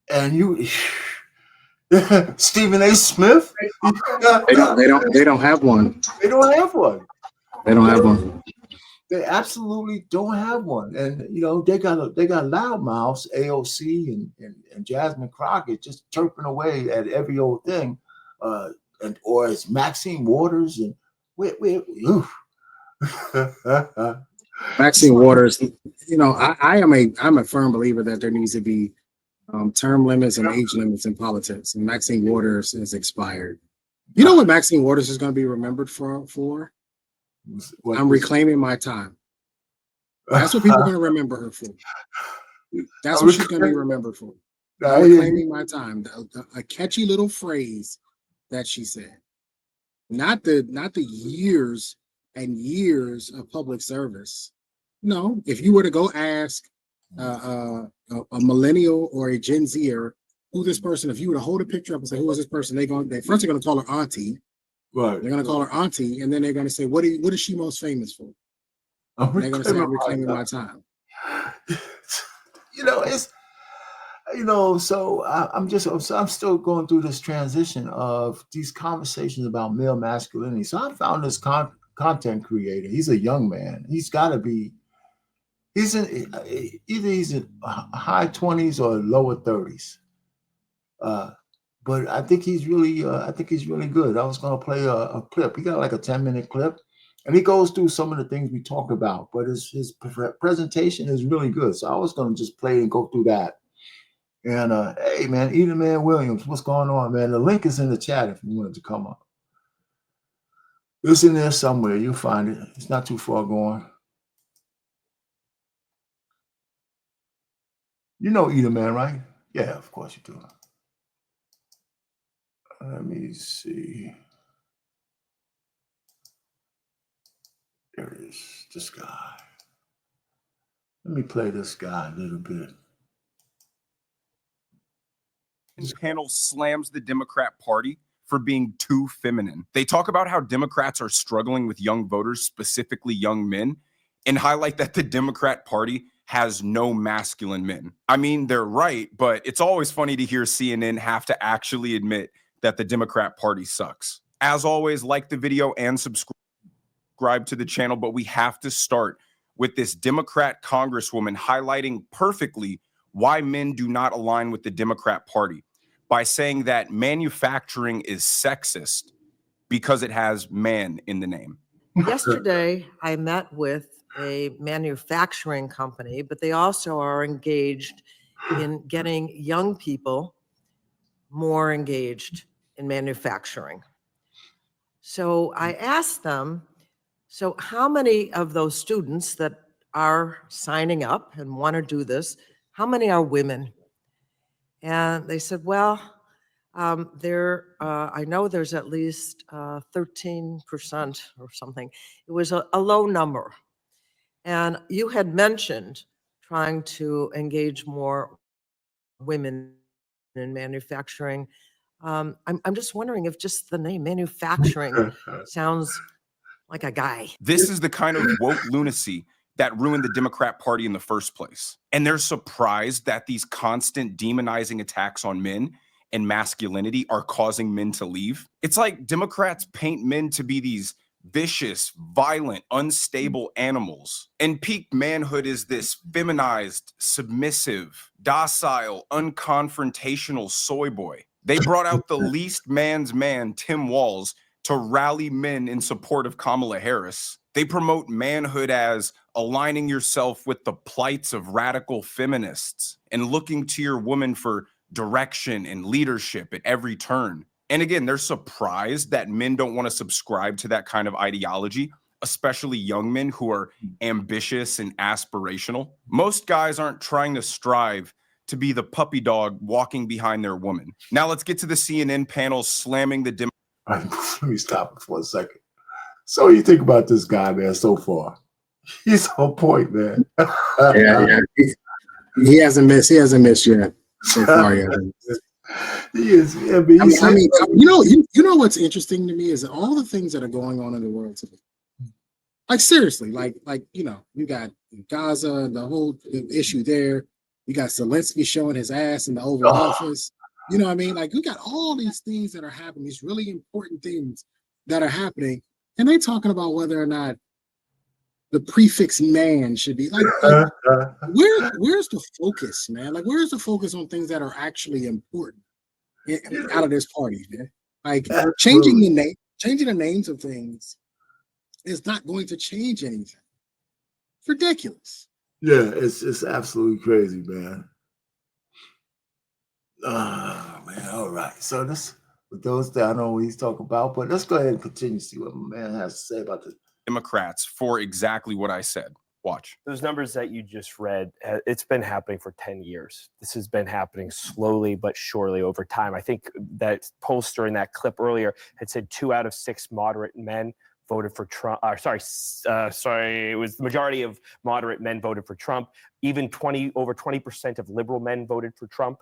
And you, Stephen A. Smith? They don't have one. They don't have one. They don't have one. They absolutely don't have one. And they got loudmouths, AOC and Jasmine Crockett, just chirping away at every old thing. Or it's Maxine Waters and Maxine Waters, I'm a firm believer that there needs to be term limits and age limits in politics. And Maxine Waters has expired. You know what Maxine Waters is going to be remembered for? I'm reclaiming my time. That's what people are going to remember her for. That's what she's going to be remembered for. I'm reclaiming my time. A catchy little phrase that she said. Not the years and years of public service. No, if you were to go ask a millennial or a Gen Zer who this person, if you were to hold a picture up and say, who is this person? They first are going to call her auntie. Right. They're going to call her auntie, and then they're going to say, what is she most famous for? They're going to say, I'm reclaiming my time. So I'm still going through this transition of these conversations about male masculinity. So I found this content creator. He's a young man. He's got to be, either he's in high 20s or lower 30s. But I think he's really good. I was going to play a clip. He got like a 10-minute clip, and he goes through some of the things we talked about. But his presentation is really good. So I was going to just play and go through that. And hey, man, Eda Man Williams, what's going on, man? The link is in the chat if you wanted to come up. It's in there somewhere. You'll find it. It's not too far going. You know Eda Man, right? Yeah, of course you do. Let me see. There it is. This guy. Let me play this guy a little bit. This panel slams the Democrat Party for being too feminine. They talk about how Democrats are struggling with young voters, specifically young men, and highlight that the Democrat Party has no masculine men. I mean, they're right, but it's always funny to hear CNN have to actually admit that the Democrat Party sucks. As always, like the video and subscribe to the channel, but we have to start with this Democrat Congresswoman highlighting perfectly why men do not align with the Democrat Party by saying that manufacturing is sexist because it has man in the name. Yesterday, I met with a manufacturing company, but they also are engaged in getting young people more engaged in manufacturing. So I asked them, so how many of those students that are signing up and want to do this, how many are women? And they said, well, I know there's at least 13% or something. It was a low number. And you had mentioned trying to engage more women in manufacturing. I'm just wondering if just the name manufacturing sounds like a guy. This is the kind of woke lunacy that ruined the Democrat Party in the first place. And they're surprised that these constant demonizing attacks on men and masculinity are causing men to leave. It's like Democrats paint men to be these vicious, violent, unstable animals. And peak manhood is this feminized, submissive, docile, unconfrontational soy boy. They brought out the least man's man, Tim Walz, to rally men in support of Kamala Harris. They promote manhood as aligning yourself with the plights of radical feminists and looking to your woman for direction and leadership at every turn. And again, they're surprised that men don't want to subscribe to that kind of ideology, especially young men who are ambitious and aspirational. Most guys aren't trying to strive to be the puppy dog walking behind their woman. Now let's get to the CNN panel slamming the Let me stop for a second. So you think about this guy, man, so far. He's on point, man. Yeah. He hasn't missed yet so far. Yeah. He is. I mean, you know what's interesting to me is all the things that are going on in the world today. Like seriously, like you got Gaza, the whole issue there. You got Zelensky showing his ass in the Oval Office. You know what I mean? Like, we got all these things that are happening, these really important things that are happening, and they talking about whether or not the prefix man should be like where's the focus, man? Like, where's the focus on things that are actually important out of this party, man? Like, changing the names of things is not going to change anything. It's ridiculous. Yeah, it's absolutely crazy, man. Man, all right. So this, with those that I know what he's talking about, but let's go ahead and continue to see what my man has to say about this. Democrats for exactly what I said. Watch. Those numbers that you just read, it's been happening for 10 years. This has been happening slowly but surely over time. I think that pollster in that clip earlier had said 2 out of 6 moderate men voted for Trump. It was the majority of moderate men voted for Trump. Even over 20% of liberal men voted for Trump.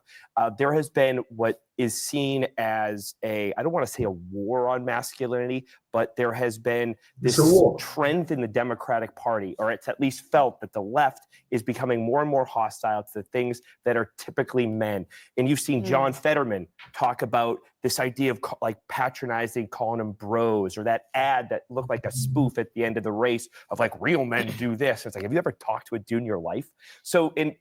There has been what is seen as I don't want to say a war on masculinity, but there has been this trend in the Democratic Party, or it's at least felt that the left is becoming more and more hostile to the things that are typically men. And you've seen John Fetterman talk about this idea of like patronizing, calling them bros, or that ad that looked like a spoof at the end of the race of like, real men do this. It's like, have you ever talked to a dude in your life? So in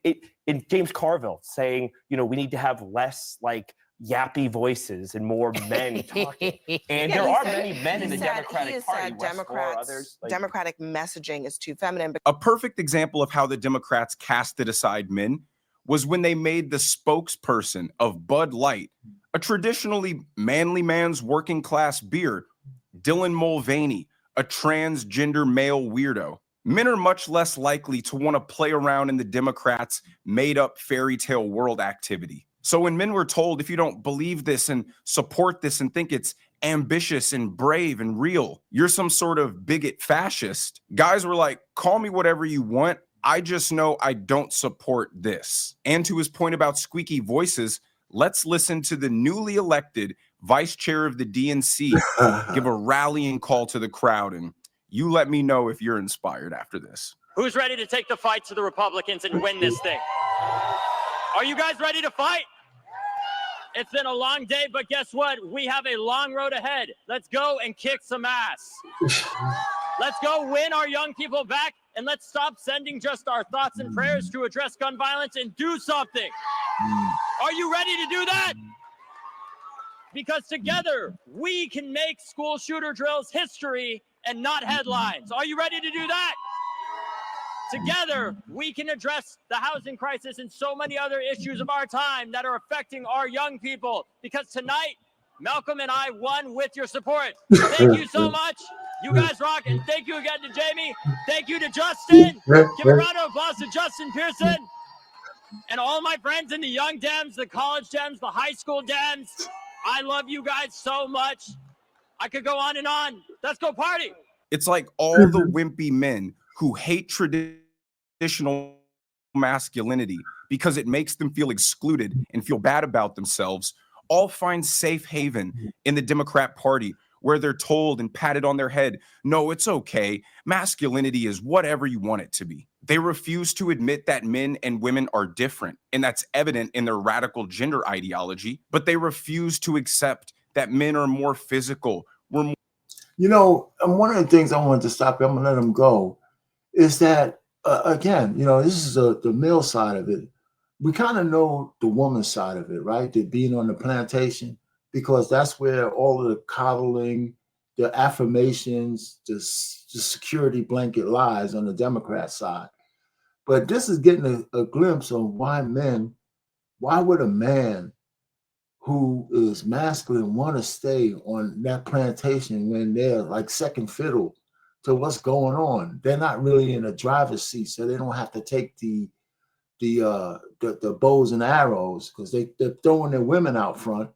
James Carville saying, we need to have less like yappy voices and more men talking. And there are many men in the Democratic Party. Democratic messaging is too feminine. A perfect example of how the Democrats casted aside men was when they made the spokesperson of Bud Light, a traditionally manly man's working class beer, Dylan Mulvaney, a transgender male weirdo. Men are much less likely to want to play around in the Democrats' made-up fairy tale world activity. So when men were told, if you don't believe this and support this and think it's ambitious and brave and real, you're some sort of bigot fascist, guys were like, call me whatever you want. I just know I don't support this. And to his point about squeaky voices, let's listen to the newly elected vice chair of the DNC give a rallying call to the crowd. And you let me know if you're inspired after this. Who's ready to take the fight to the Republicans and win this thing? Are you guys ready to fight? It's been a long day, but guess what? We have a long road ahead. Let's go and kick some ass. Let's go win our young people back, and let's stop sending just our thoughts and prayers to address gun violence and do something. Are you ready to do that? Because together, we can make school shooter drills history and not headlines. Are you ready to do that? Together, we can address the housing crisis and so many other issues of our time that are affecting our young people. Because tonight, Malcolm and I won with your support. Thank you so much. You guys rock. And thank you again to Jamie. Thank you to Justin. Give a round of applause to Justin Pearson. And all my friends in the young Dems, the college Dems, the high school Dems. I love you guys so much. I could go on and on. Let's go party. It's like all the wimpy men who hate traditional masculinity because it makes them feel excluded and feel bad about themselves, all find safe haven in the Democrat Party, where they're told and patted on their head, no, it's okay. Masculinity is whatever you want it to be. They refuse to admit that men and women are different, and that's evident in their radical gender ideology, but they refuse to accept that men are more physical. We're more. You know, and one of the things I wanted to stop, I'm going to let them go, is that, again, you know, this is the male side of it. We kind of know the woman side of it, right? The being on the plantation, because that's where all of the coddling, the affirmations, the security blanket lies on the Democrat side. But this is getting a glimpse of why would a man who is masculine want to stay on that plantation when they're like second fiddle to what's going on? They're not really in a driver's seat, so they don't have to take the bows and arrows, because they're throwing their women out front.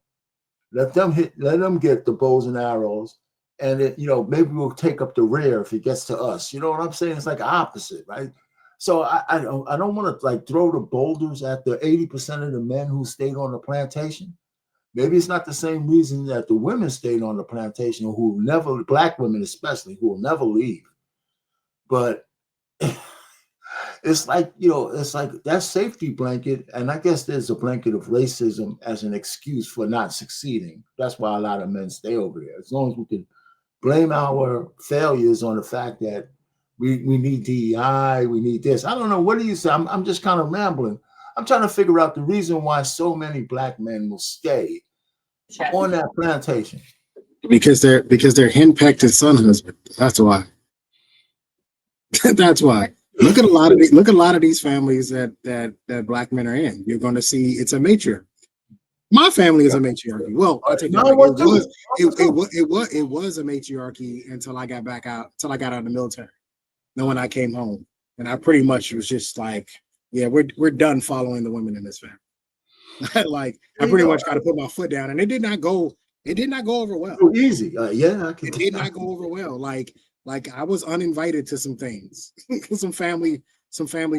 Let them get the bows and arrows, and maybe we'll take up the rear if it gets to us. You know what I'm saying? It's like opposite, right? So I don't want to like throw the boulders at the 80% of the men who stayed on the plantation. Maybe it's not the same reason that the women stayed on the plantation, who never, black women especially, who will never leave. But it's like, it's like that safety blanket. And I guess there's a blanket of racism as an excuse for not succeeding. That's why a lot of men stay over there. As long as we can blame our failures on the fact that we need DEI, we need this. I don't know. What do you say? I'm just kind of rambling. I'm trying to figure out the reason why so many black men will stay on that plantation. Because they're henpecked as son husband. That's why. That's why. Look at a lot of these families that black men are in. You're going to see it's a matriarchy. My family is a matriarchy. Well, I take it back. It was a matriarchy until I got out of the military. Then when I came home, and I pretty much was just like, yeah, we're done following the women in this family. Like I pretty much got to put my foot down, and it did not go over well. Too easy. It did not go over well. Like I was uninvited to some things, some family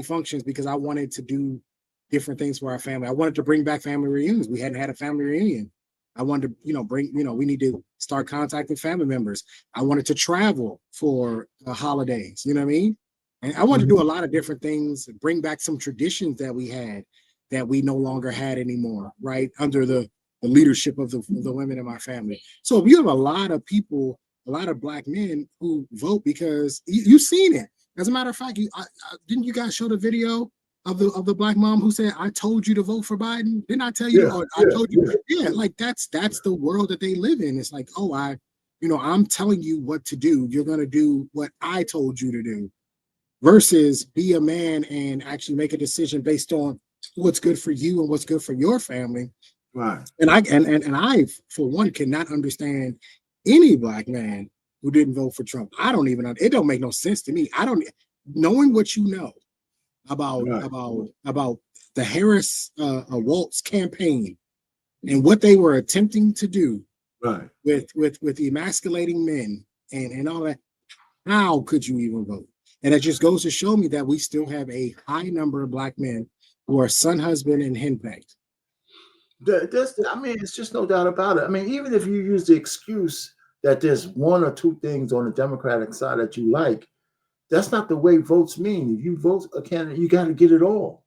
functions, because I wanted to do different things for our family. I wanted to bring back family reunions. We hadn't had a family reunion. I wanted to, we need to start contacting family members. I wanted to travel for the holidays, you know what I mean? And I wanted to do a lot of different things, bring back some traditions that we had that we no longer had anymore, right? Under the leadership of the women in my family. So you have a lot of people, a lot of black men who vote because you've seen it. As a matter of fact, didn't you guys show the video of the black mom who said, "I told you to vote for Biden"? Didn't I tell you? I told you. Yeah, like that's the world that they live in. It's like, oh, I'm telling you what to do. You're gonna do what I told you to do, versus be a man and actually make a decision based on what's good for you and what's good for your family. Right. And I for one cannot understand any black man who didn't vote for Trump. I don't even know. It don't make no sense to me. Knowing what you know about the Harris Waltz campaign and what they were attempting to do Right. with emasculating men and all that, how could you even vote? And it just goes to show me that we still have a high number of Black men who are son, husband, and henpecked. I mean, it's just no doubt about it. I mean, even if you use the excuse that there's one or two things on the Democratic side that you like, that's not the way votes mean. If you vote a candidate, you got to get it all.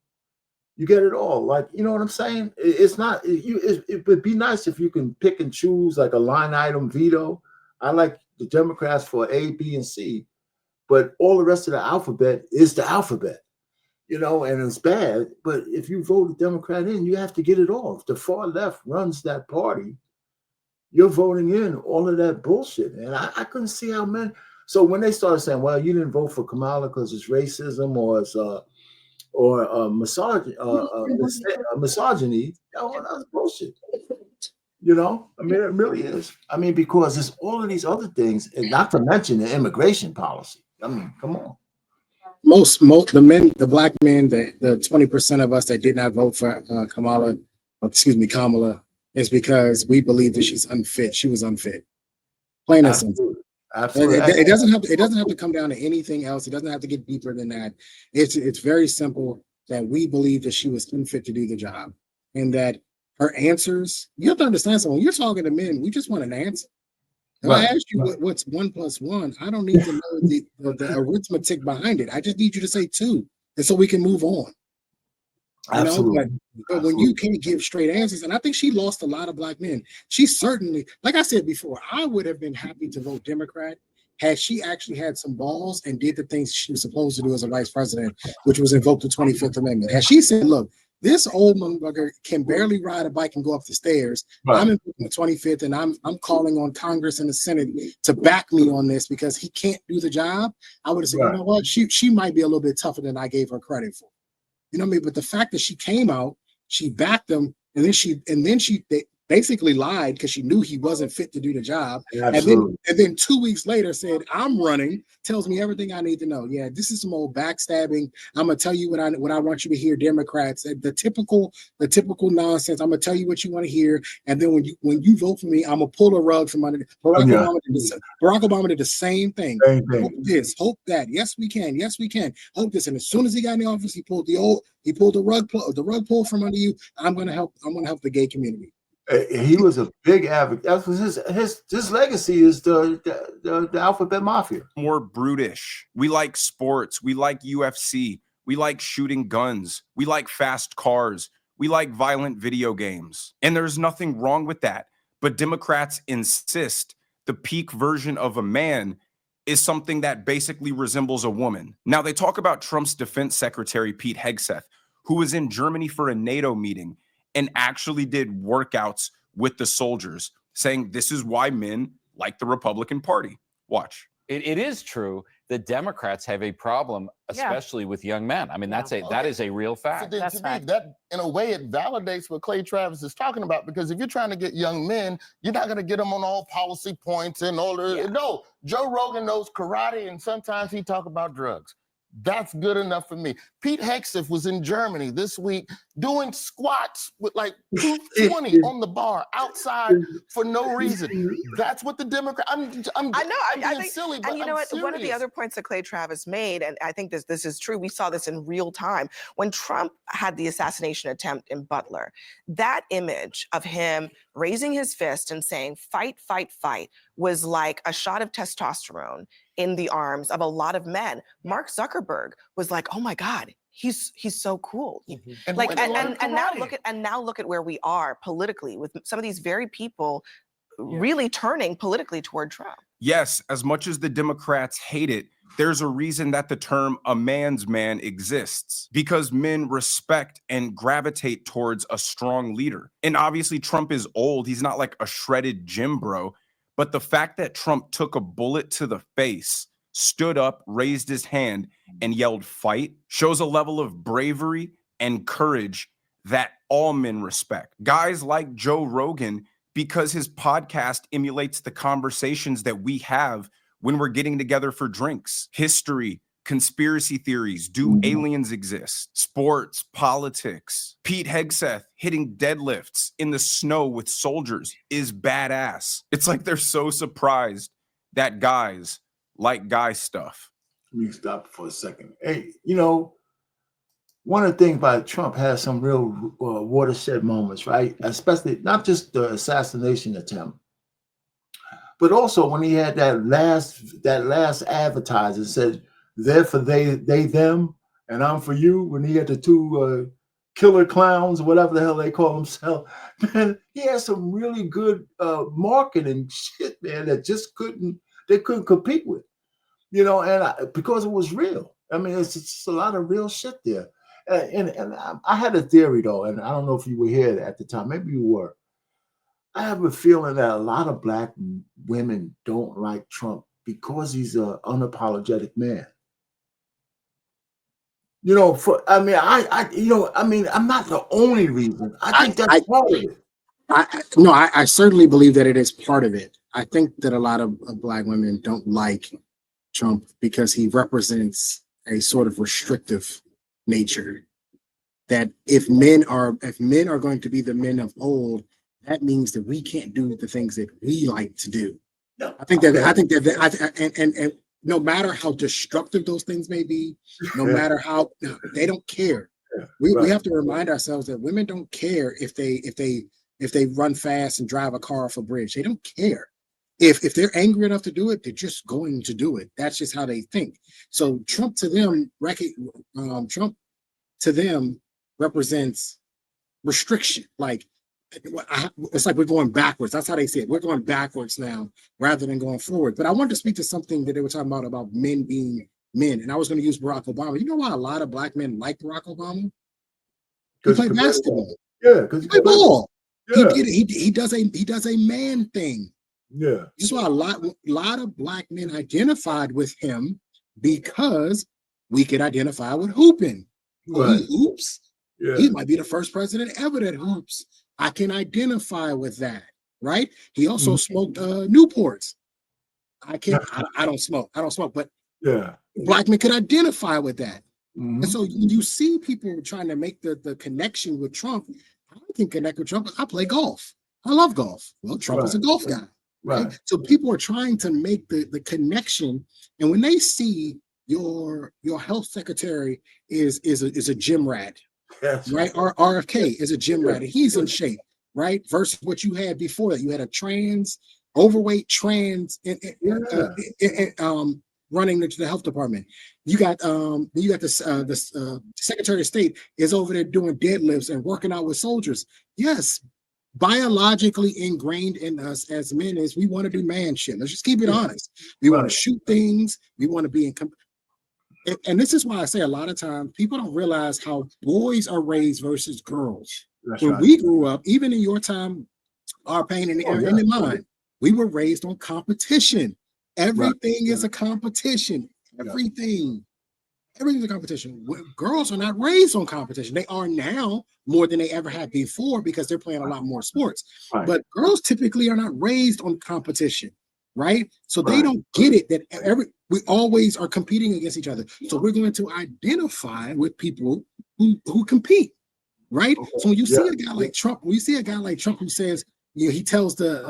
You get it all. Like, you know what I'm saying? It's not, it would be nice if you can pick and choose like a line item veto. I like the Democrats for A, B, and C, but all the rest of the alphabet is the alphabet, you know, and it's bad. But if you vote a Democrat in, you have to get it all. If the far left runs that party, you're voting in all of that bullshit. And I couldn't see how many. So when they started saying, well, you didn't vote for Kamala because it's racism or it's misogyny, that's bullshit. You know, I mean, it really is. I mean, because it's all of these other things, and not to mention the immigration policy. I mean, come on. Most the Black men, the 20% of us that did not vote for Kamala, is because we believe that she's unfit. She was unfit. Plain and simple. Absolutely. It doesn't have to come down to anything else. It doesn't have to get deeper than that. It's very simple that we believe that she was unfit to do the job, and that her answers. You have to understand something. When you're talking to men, we just want an answer. If I ask you what's 1 + 1, I don't need to know the arithmetic behind it. I just need you to say 2, and so we can move on. Absolutely. But when you can't give straight answers, and I think she lost a lot of Black men. She certainly, like I said before, I would have been happy to vote Democrat had she actually had some balls and did the things she was supposed to do as a vice president, which was invoke the 25th Amendment. Had she said, look, this old motherfucker can barely ride a bike and go up the stairs. Right. I'm invoking the 25th, and I'm calling on Congress and the Senate to back me on this because he can't do the job. I would have said, you know what? She might be a little bit tougher than I gave her credit for. You know what I mean? But the fact that she came out, she backed him, and then she basically lied because she knew he wasn't fit to do the job. And then 2 weeks later said, I'm running, tells me everything I need to know. Yeah, this is some old backstabbing. I'm gonna tell you what I want you to hear, Democrats. The typical nonsense. I'm gonna tell you what you want to hear. And then when you vote for me, I'm gonna pull a rug from under. Barack Obama did the same thing. Hope this, hope that. Yes, we can. Yes, we can. Hope this. And as soon as he got in the office, he pulled the rug pull from under you. I'm gonna help the gay community. He was a big advocate. That was his legacy is the alphabet mafia. More brutish. We like sports. We like UFC. We like shooting guns. We like fast cars. We like violent video games. And there's nothing wrong with that. But Democrats insist the peak version of a man is something that basically resembles a woman. Now, they talk about Trump's defense secretary, Pete Hegseth, who was in Germany for a NATO meeting and actually did workouts with the soldiers, saying this is why men like the Republican Party. Watch. It is true that Democrats have a problem, especially with young men. I mean, that is a real fact. So that, in a way, it validates what Clay Travis is talking about, because if you're trying to get young men, you're not going to get them on all policy points and all the. No, Joe Rogan knows karate, and sometimes he talk about drugs. That's good enough for me. Pete Hegseth was in Germany this week doing squats with like 220 on the bar outside for no reason. That's what the Democrat. I think silly, but and you know what? One of the other points that Clay Travis made, and I think this is true. We saw this in real time when Trump had the assassination attempt in Butler. That image of him raising his fist and saying "fight, fight, fight" was like a shot of testosterone in the arms of a lot of men. Mark Zuckerberg was like, "Oh my God, he's so cool." And now look at where we are politically with some of these very people really turning politically toward Trump. Yes, as much as the Democrats hate it, there's a reason that the term "a man's man" exists, because men respect and gravitate towards a strong leader. And obviously Trump is old. He's not like a shredded gym bro. But the fact that Trump took a bullet to the face, stood up, raised his hand, and yelled "fight" shows a level of bravery and courage that all men respect. Guys like Joe Rogan, because his podcast emulates the conversations that we have when we're getting together for drinks, history, conspiracy theories, do aliens exist, sports, politics. Pete Hegseth hitting deadlifts in the snow with soldiers is badass. It's like they're so surprised that guys like guy stuff. Let me stop for a second. Hey, you know, one of the things about Trump has some real watershed moments, right? Especially not just the assassination attempt, but also when he had that last advertiser said, "They're for they them, and I'm for you." When he had the two killer clowns, whatever the hell they call themselves, man, he had some really good marketing shit, man, that just couldn't compete with, you know, and because it was real. I mean, it's just a lot of real shit there. And I had a theory though, and I don't know if you were here at the time. Maybe you were. I have a feeling that a lot of black women don't like Trump because he's an unapologetic man. You know, I'm not the only reason. I think that's part of it. I certainly believe that it is part of it. I think that a lot of black women don't like Trump because he represents a sort of restrictive nature. That if men are going to be the men of old, that means that we can't do the things that we like to do. No. I think that no matter how destructive those things may be, no matter how they don't care. We have to remind ourselves that women don't care if they run fast and drive a car off a bridge. They don't care. If they're angry enough to do it, they're just going to do it. That's just how they think. So Trump to them represents restriction. Like it's like we're going backwards. That's how they say it. We're going backwards now rather than going forward. But I wanted to speak to something that they were talking about men being men. And I was going to use Barack Obama. You know why a lot of black men like Barack Obama? He played basketball. Yeah, because he played ball. Yeah. He does a man thing. Yeah. This is why a lot of black men identified with him because we could identify with hooping. Right. He hoops. Yeah. He might be the first president ever that hoops. I can identify with that, right? He also smoked Newports. I don't smoke, but yeah, black men could identify with that. And so you see people trying to make the connection with Trump. I can connect with Trump. I play golf. I love golf. Well, Trump is a golf guy. Right. So people are trying to make the connection. And when they see your health secretary is a gym rat, right? Or RFK is a gym rat. He's in shape, right? Versus what you had before that. You had a overweight trans running the health department. You got the Secretary of State is over there doing deadlifts and working out with soldiers. Yes, biologically ingrained in us as men is we want to do man shit. Let's just keep it honest. We want to shoot things. We want to be in. And this is why I say a lot of times people don't realize how boys are raised versus girls. When we grew up, even in your time, our Payne and in mine, we were raised on competition. Everything is a competition. Everything's a competition. Girls are not raised on competition. They are now more than they ever had before because they're playing a lot more sports. But girls typically are not raised on competition, right? So they don't get it that we always are competing against each other. So we're going to identify with people who compete, right? So when you see a guy like Trump, who says, he tells the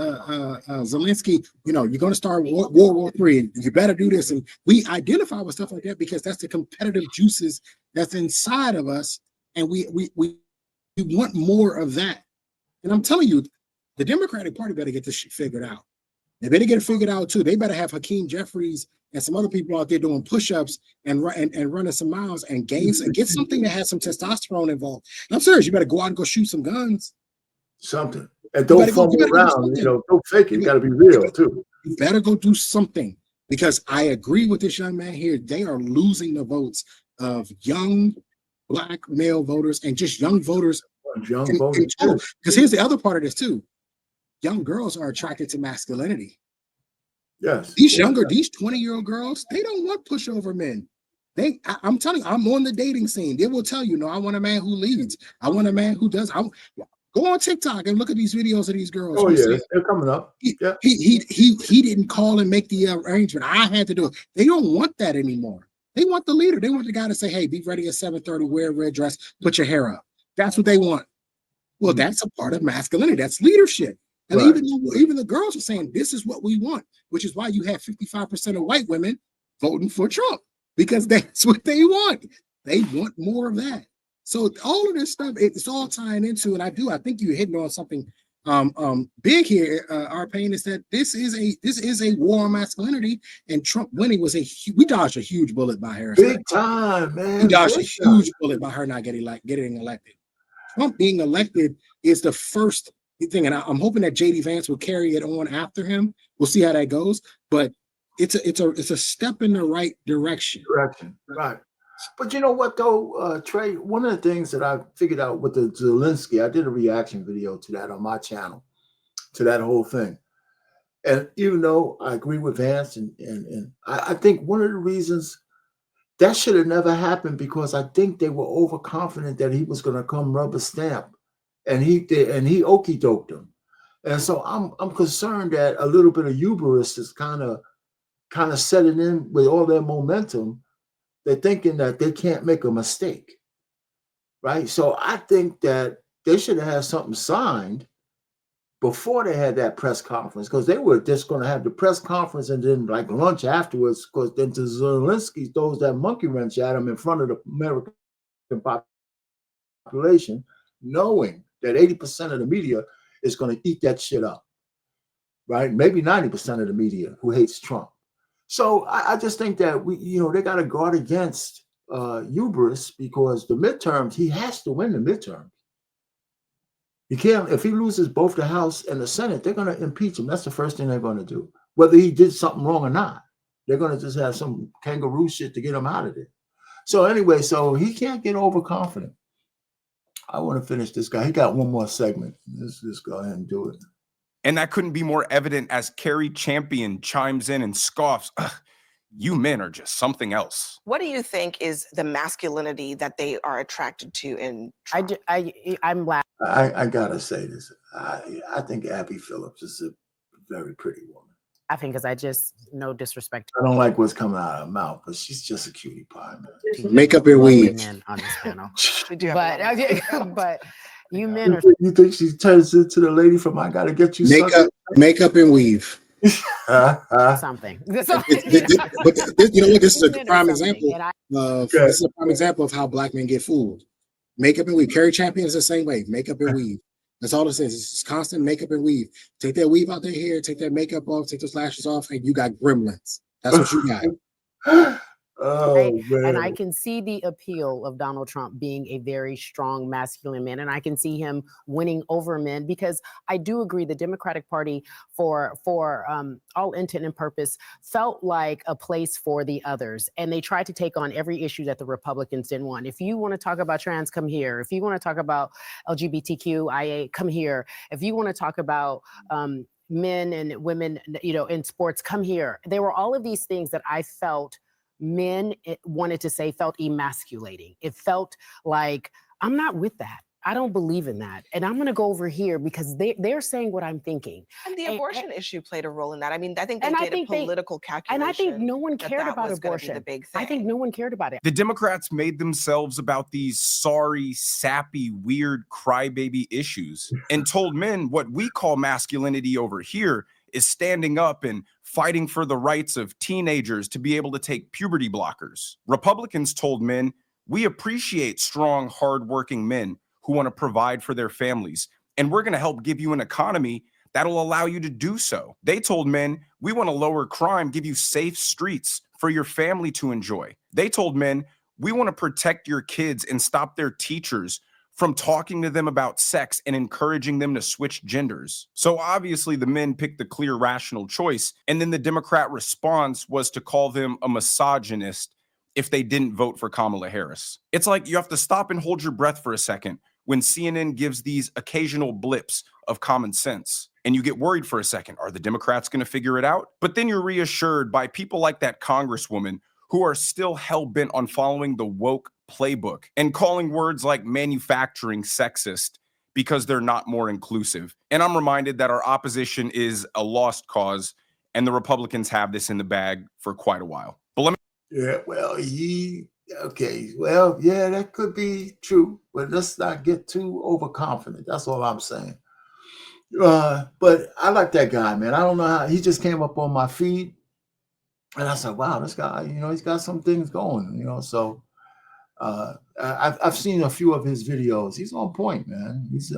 Zelensky, you're going to start World War III, and you better do this. And we identify with stuff like that because that's the competitive juices that's inside of us, and we want more of that. And I'm telling you, the Democratic Party better get this shit figured out. They better get it figured out too. They better have Hakeem Jeffries and some other people out there doing push-ups and running some miles and gains and get something that has some testosterone involved. And I'm serious. You better go out and go shoot some guns. Something. And don't fumble around, don't fake it. You got to be real too. You better go do something because I agree with this young man here. They are losing the votes of young black male voters and just young voters. Because here's the other part of this too. Young girls are attracted to masculinity. Yes. These 20-year-old girls, they don't want pushover men. I'm telling you, I'm on the dating scene. They will tell you, no, I want a man who leads. I want a man who does. Go on TikTok and look at these videos of these girls. Oh yeah, they're coming up. He didn't call and make the arrangement. I had to do it. They don't want that anymore. They want the leader. They want the guy to say, hey, be ready at 7:30, wear a red dress, put your hair up. That's what they want. Well, that's a part of masculinity. That's leadership. And even the girls are saying, this is what we want, which is why you have 55% of white women voting for Trump, because that's what they want. They want more of that. So all of this stuff, it's all tying into, and I think you're hitting on something big here, Payne, is that this is a war on masculinity, and Trump winning was we dodged a huge bullet by Harris. Big time, man. We dodged a huge bullet by her not getting elected. Trump being elected is the first thing, and I'm hoping that JD Vance will carry it on after him. We'll see how that goes, but it's a step in the right direction. Right. But you know what, though, Trey? One of the things that I figured out with the Zelensky, I did a reaction video to that on my channel, to that whole thing. And even though I agree with Vance, and I think one of the reasons that should have never happened, because I think they were overconfident that he was going to come rubber stamp, and he did, and he okey doked him. And so I'm concerned that a little bit of hubris is kind of setting in with all their momentum. They're thinking that they can't make a mistake, right? So I think that they should have had something signed before they had that press conference, because they were just going to have the press conference and then like lunch afterwards, because then Zelensky throws that monkey wrench at him in front of the American population, knowing that 80% of the media is going to eat that shit up, right? Maybe 90% of the media who hates Trump. So I just think that they got to guard against hubris, because the midterms, he has to win the midterms. He can't, if he loses both the House and the Senate, they're going to impeach him. That's the first thing they're going to do, whether he did something wrong or not. They're going to just have some kangaroo shit to get him out of there. So anyway, so he can't get overconfident. I want to finish this guy. He got one more segment. Let's just go ahead and do it. And that couldn't be more evident as Carrie Champion chimes in and scoffs, you men are just something else. What do you think is the masculinity that they are attracted to in Trump? I'm black. I gotta say this. I think Abby Phillips is a very pretty woman. I think, because I just, no disrespect. I don't like what's coming out of her mouth, but she's just a cutie pie, man. Makeup and weave. Men on this panel. But you men are. You think she turns into the lady from I Gotta Get You Makeup and weave. Something. But you know what? This is a prime example of how black men get fooled. Makeup and weave. Carrie Champion is the same way. Makeup and weave. That's all it says. It's constant makeup and weave. Take that weave out their hair, take that makeup off, take those lashes off, and you got gremlins. That's what you got. And I can see the appeal of Donald Trump being a very strong masculine man, and I can see him winning over men, because I do agree the Democratic Party, for all intent and purpose, felt like a place for the others, and they tried to take on every issue that the Republicans didn't want. If you want to talk about trans, come here. If you want to talk about LGBTQIA, come here. If you want to talk about men and women, in sports, come here. There were all of these things that I felt men wanted to say felt emasculating. It felt like, I'm not with that. I don't believe in that. And I'm going to go over here because they're saying what I'm thinking. And the abortion issue played a role in that. I mean, I think they did a political calculation. And I think no one cared about abortion. The big thing. I think no one cared about it. The Democrats made themselves about these sorry, sappy, weird crybaby issues and told men what we call masculinity over here is standing up and fighting for the rights of teenagers to be able to take puberty blockers. Republicans told men, we appreciate strong, hardworking men who want to provide for their families, and we're going to help give you an economy that'll allow you to do so. They told men, we want to lower crime, give you safe streets for your family to enjoy. They told men, we want to protect your kids and stop their teachers from talking to them about sex and encouraging them to switch genders. So obviously the men picked the clear, rational choice, and then the Democrat response was to call them a misogynist if they didn't vote for Kamala Harris. It's like you have to stop and hold your breath for a second when CNN gives these occasional blips of common sense. And you get worried for a second, are the Democrats going to figure it out? But then you're reassured by people like that Congresswoman who are still hell-bent on following the woke playbook and calling words like manufacturing sexist because they're not more inclusive. And I'm reminded that our opposition is a lost cause and the Republicans have this in the bag for quite a while. But let me Yeah, well, okay. Well, yeah, that could be true, but let's not get too overconfident. That's all I'm saying. But I like that guy, man. I don't know how he just came up on my feed, and I said, "Wow, this guy, he's got some things going." So I've seen a few of his videos. He's on point, man. He's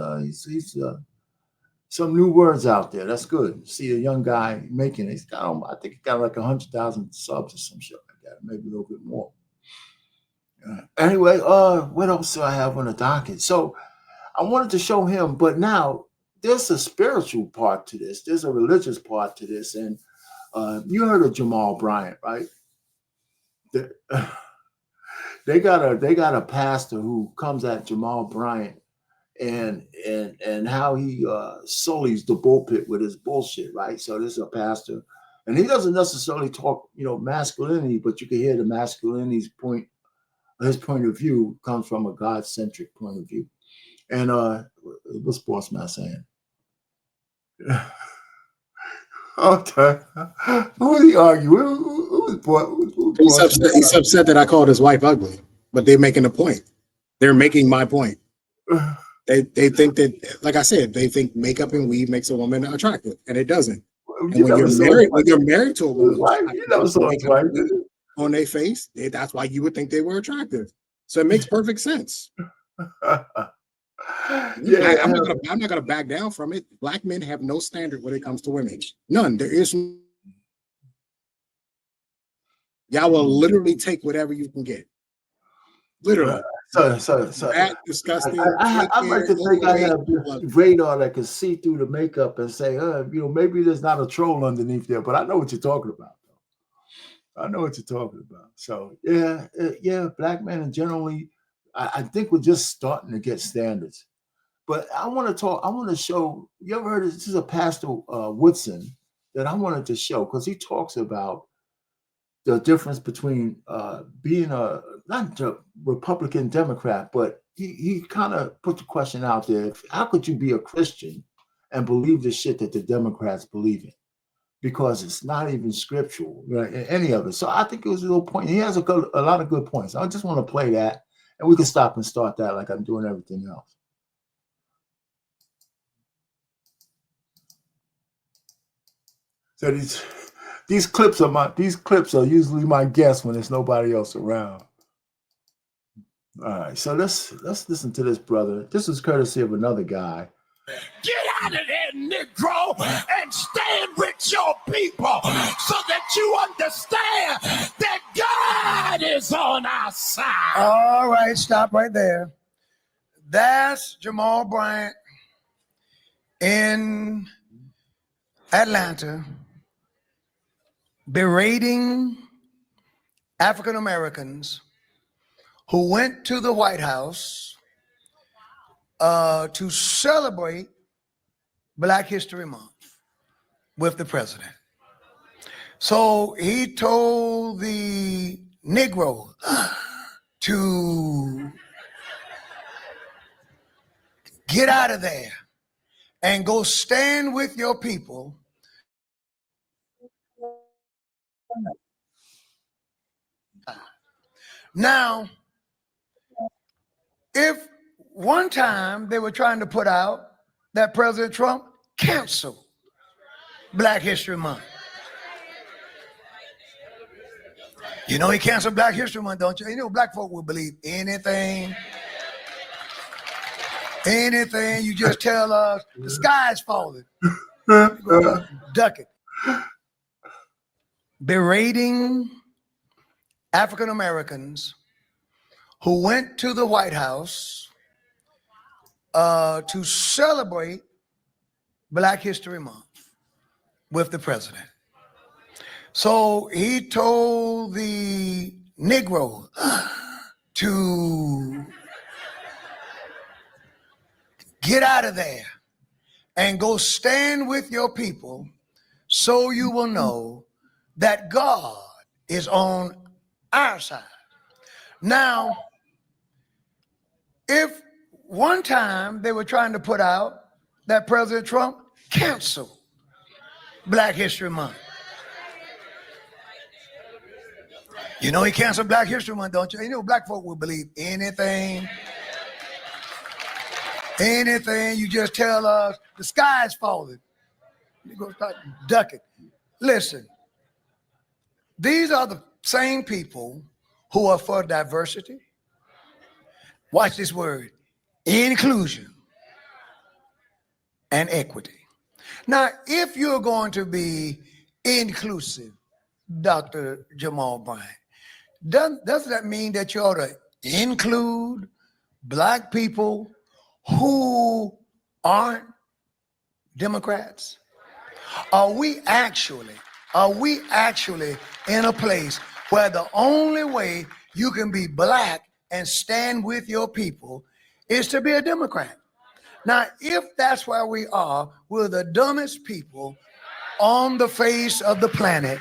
some new words out there. That's good. See a young guy making it. He's got, I think he got like 100,000 subs or some shit like that, maybe a little bit more. Anyway, what else do I have on the docket? So I wanted to show him, but now there's a spiritual part to this. There's a religious part to this, and you heard of Jamal Bryant, right? They got a pastor who comes at Jamal Bryant and how he sullies the pulpit with his bullshit, right? So this is a pastor, and he doesn't necessarily talk, masculinity, but you can hear the masculinity's point. His point of view comes from a God-centric point of view. And what's Boss Man saying? Okay. Who did he argue? He's upset that I called his wife ugly, but they're making a point. They're making my point. They think that, like I said, they think makeup and weave makes a woman attractive, and it doesn't. And when you're married to a woman on their face, that's why you would think they were attractive. So it makes perfect sense. Yeah, I'm not gonna back down from it. Black men have no standard when it comes to women. None. There is. Y'all will literally take whatever you can get. Literally. So that disgusting. I'd like to think I have radar that can see through the makeup and say, maybe there's not a troll underneath there, but I know what you're talking about. I know what you're talking about. So yeah, black men generally, I think we're just starting to get standards. But I want to show, you ever heard of this is a Pastor Woodson that I wanted to show, because he talks about the difference between being not a Republican Democrat, but he kind of put the question out there: how could you be a Christian and believe the shit that the Democrats believe in? Because it's not even scriptural, right, in any of it. So I think it was a little point. He has a lot of good points. I just want to play that, and we can stop and start that like I'm doing everything else. So these clips are usually my guests when there's nobody else around. All right, so let's listen to this brother. This is courtesy of another guy. Get out of there, Negro, and stand with your people so that you understand that God is on our side. All right, stop right there. That's Jamal Bryant in Atlanta berating African Americans who went to the White House to celebrate Black History Month with the president. So he told the Negro to get out of there and go stand with your people. Now, if one time they were trying to put out that President Trump canceled Black History Month. You know he canceled Black History Month, don't you? You know black folk will believe anything. Anything you just tell us, the sky's falling. Duck it. Berating African Americans who went to the White House to celebrate Black History Month with the president. So he told the Negro to get out of there and go stand with your people so you will know that God is on our side. Now, if one time they were trying to put out that President Trump canceled Black History Month. You know he canceled Black History Month, don't you? You know black folk will believe anything. Anything you just tell us, the sky is falling. You're going to start ducking. Listen, these are the same people who are for diversity. Watch this word, inclusion and equity. Now, if you're going to be inclusive, Dr. Jamal Bryant, does that mean that you ought to include black people who aren't Democrats? Are we actually in a place where the only way you can be black and stand with your people is to be a Democrat? Now, if that's where we are, we're the dumbest people on the face of the planet,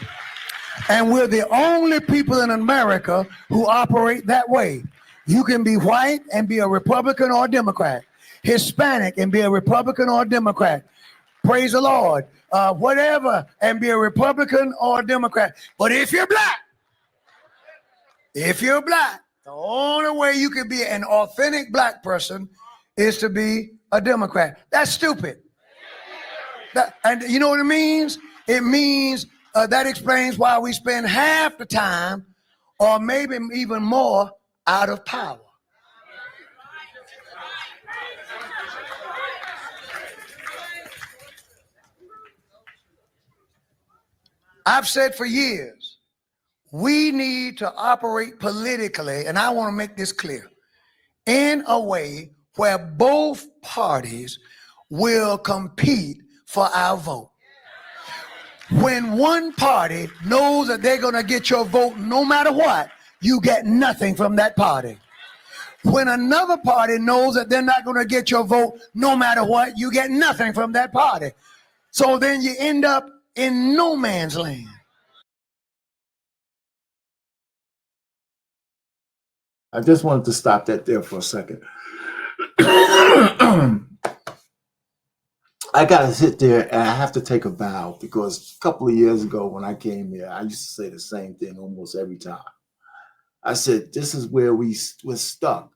and we're the only people in America who operate that way. You can be white and be a Republican or a Democrat, Hispanic and be a Republican or a Democrat. Praise the Lord. Whatever, and be a Republican or a Democrat. But if you're black, the only way you can be an authentic black person is to be a Democrat. That's stupid. And you know what it means? It means that explains why we spend half the time, or maybe even more, out of power. I've said for years, we need to operate politically, and I want to make this clear, in a way where both parties will compete for our vote. When one party knows that they're going to get your vote no matter what, you get nothing from that party. When another party knows that they're not going to get your vote no matter what, you get nothing from that party. So then you end up in no man's land. I just wanted to stop that there for a second. I got to sit there and I have to take a bow, because a couple of years ago when I came here, I used to say the same thing almost every time. I said, this is where we're stuck,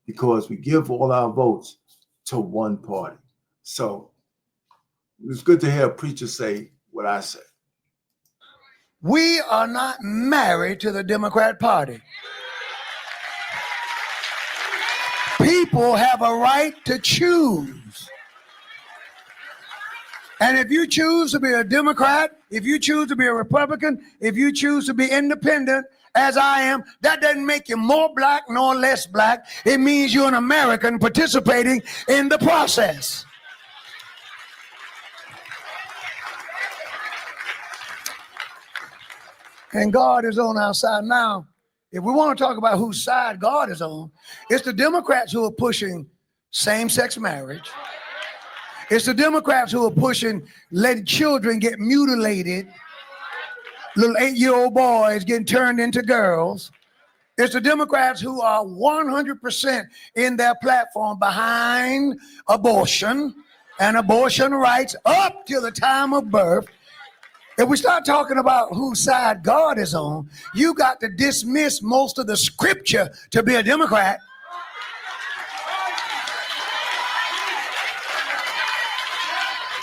because we give all our votes to one party. So it's good to hear a preacher say what I said. We are not married to the Democrat Party. People have a right to choose. And if you choose to be a Democrat, if you choose to be a Republican, if you choose to be independent, as I am, that doesn't make you more black nor less black. It means you're an American participating in the process. And God is on our side. Now, if we want to talk about whose side God is on, it's the Democrats who are pushing same-sex marriage. It's the Democrats who are pushing letting children get mutilated, little 8-year-old boys getting turned into girls. It's the Democrats who are 100% in their platform behind abortion and abortion rights up till the time of birth. If we start talking about whose side God is on, you got to dismiss most of the scripture to be a Democrat.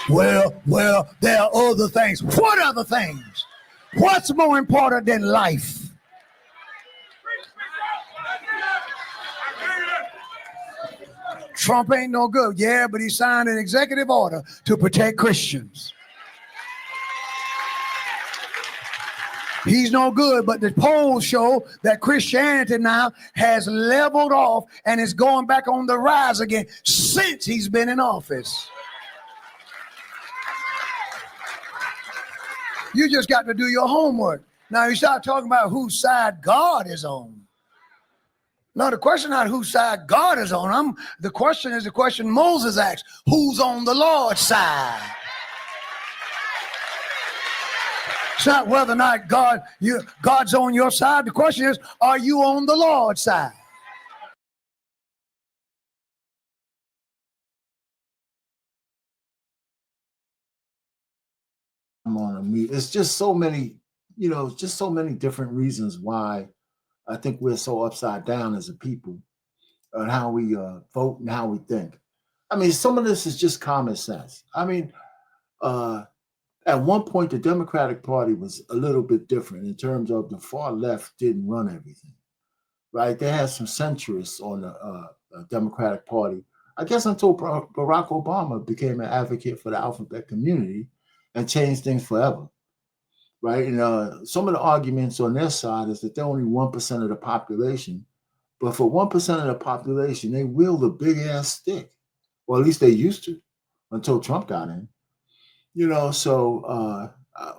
Well, there are other things. What other things? What's more important than life? Trump ain't no good. Yeah, but he signed an executive order to protect Christians. He's no good, but the polls show that Christianity now has leveled off and is going back on the rise again since he's been in office. You just got to do your homework. Now you start talking about whose side God is on. No, the question not whose side God is on. The question is the question Moses asked: who's on the Lord's side? It's not whether or not God's on your side. The question is, are you on the Lord's side? I'm on a mute. It's just so many just so many different reasons why I think we're so upside down as a people on how we vote and how we think. I mean, some of this is just common sense. I mean, at one point, the Democratic Party was a little bit different in terms of the far left didn't run everything, right? They had some centrists on the Democratic Party, I guess, until Barack Obama became an advocate for the alphabet community and changed things forever, right? And some of the arguments on their side is that they're only 1% of the population, but for 1% of the population, they wield a big ass stick, or at least they used to until Trump got in. So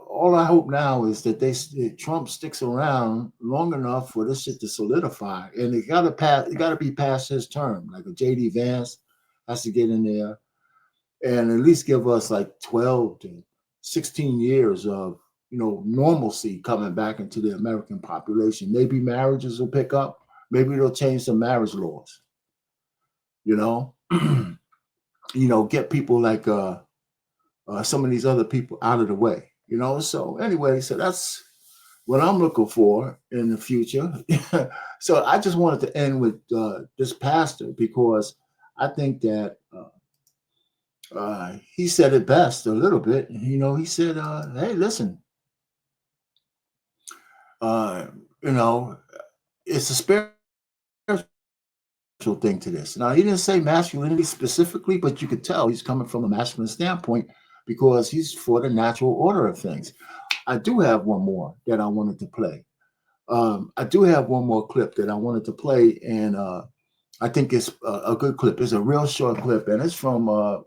all I hope now is that Trump sticks around long enough for this shit to solidify, and it got to be past his term. Like a JD Vance has to get in there and at least give us like 12 to 16 years of normalcy coming back into the American population. Maybe marriages will pick up. Maybe they'll change some marriage laws. Get people like some of these other people out of the way. So anyway, so that's what I'm looking for in the future. So I just wanted to end with this pastor because I think that he said it best a little bit. He said, "Hey, listen, it's a spiritual thing to this." Now, he didn't say masculinity specifically, but you could tell he's coming from a masculine standpoint because he's for the natural order of things. I do have one more that I wanted to play. I do have one more clip that I wanted to play, and I think it's a good clip. It's a real short clip, and it's from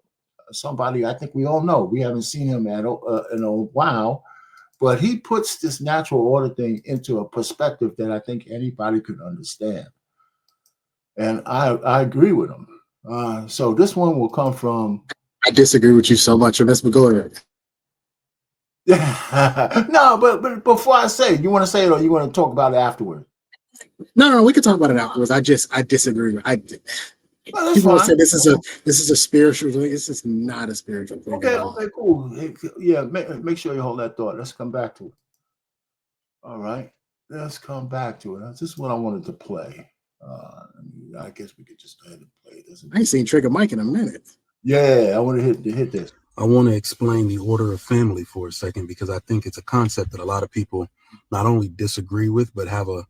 somebody I think we all know. We haven't seen him in a while, but he puts this natural order thing into a perspective that I think anybody could understand. And I agree with him. So this one will come from... I disagree with you so much, but go ahead. No, but before I say it, you want to say it or you want to talk about it afterward? No, we can talk about it afterwards. I disagree. People will say this is a spiritual thing. This is not a spiritual thing. Okay, cool. Yeah, make sure you hold that thought. Let's come back to it. All right, let's come back to it. This is what I wanted to play. I guess we could just go ahead and play this. I ain't seen Trigger Mike in a minute. Yeah, I want to hit this. I want to explain the order of family for a second because I think it's a concept that a lot of people not only disagree with, but have a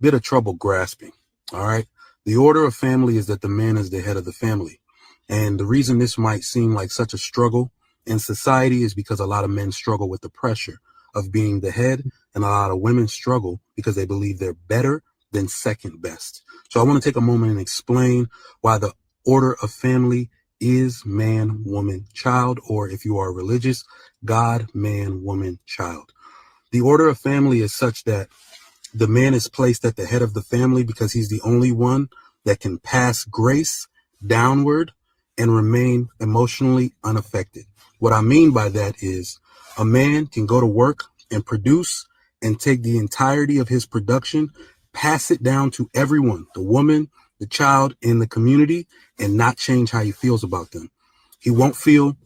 bit of trouble grasping. All right. The order of family is that the man is the head of the family. And the reason this might seem like such a struggle in society is because a lot of men struggle with the pressure of being the head, and a lot of women struggle because they believe they're better than second best. So I want to take a moment and explain why the order of family is man, woman, child, or if you are religious, God, man, woman, child. The order of family is such that the man is placed at the head of the family because he's the only one that can pass grace downward and remain emotionally unaffected. What I mean by that is a man can go to work and produce and take the entirety of his production, pass it down to everyone, the woman, the child, and the community, and not change how he feels about them. He won't feel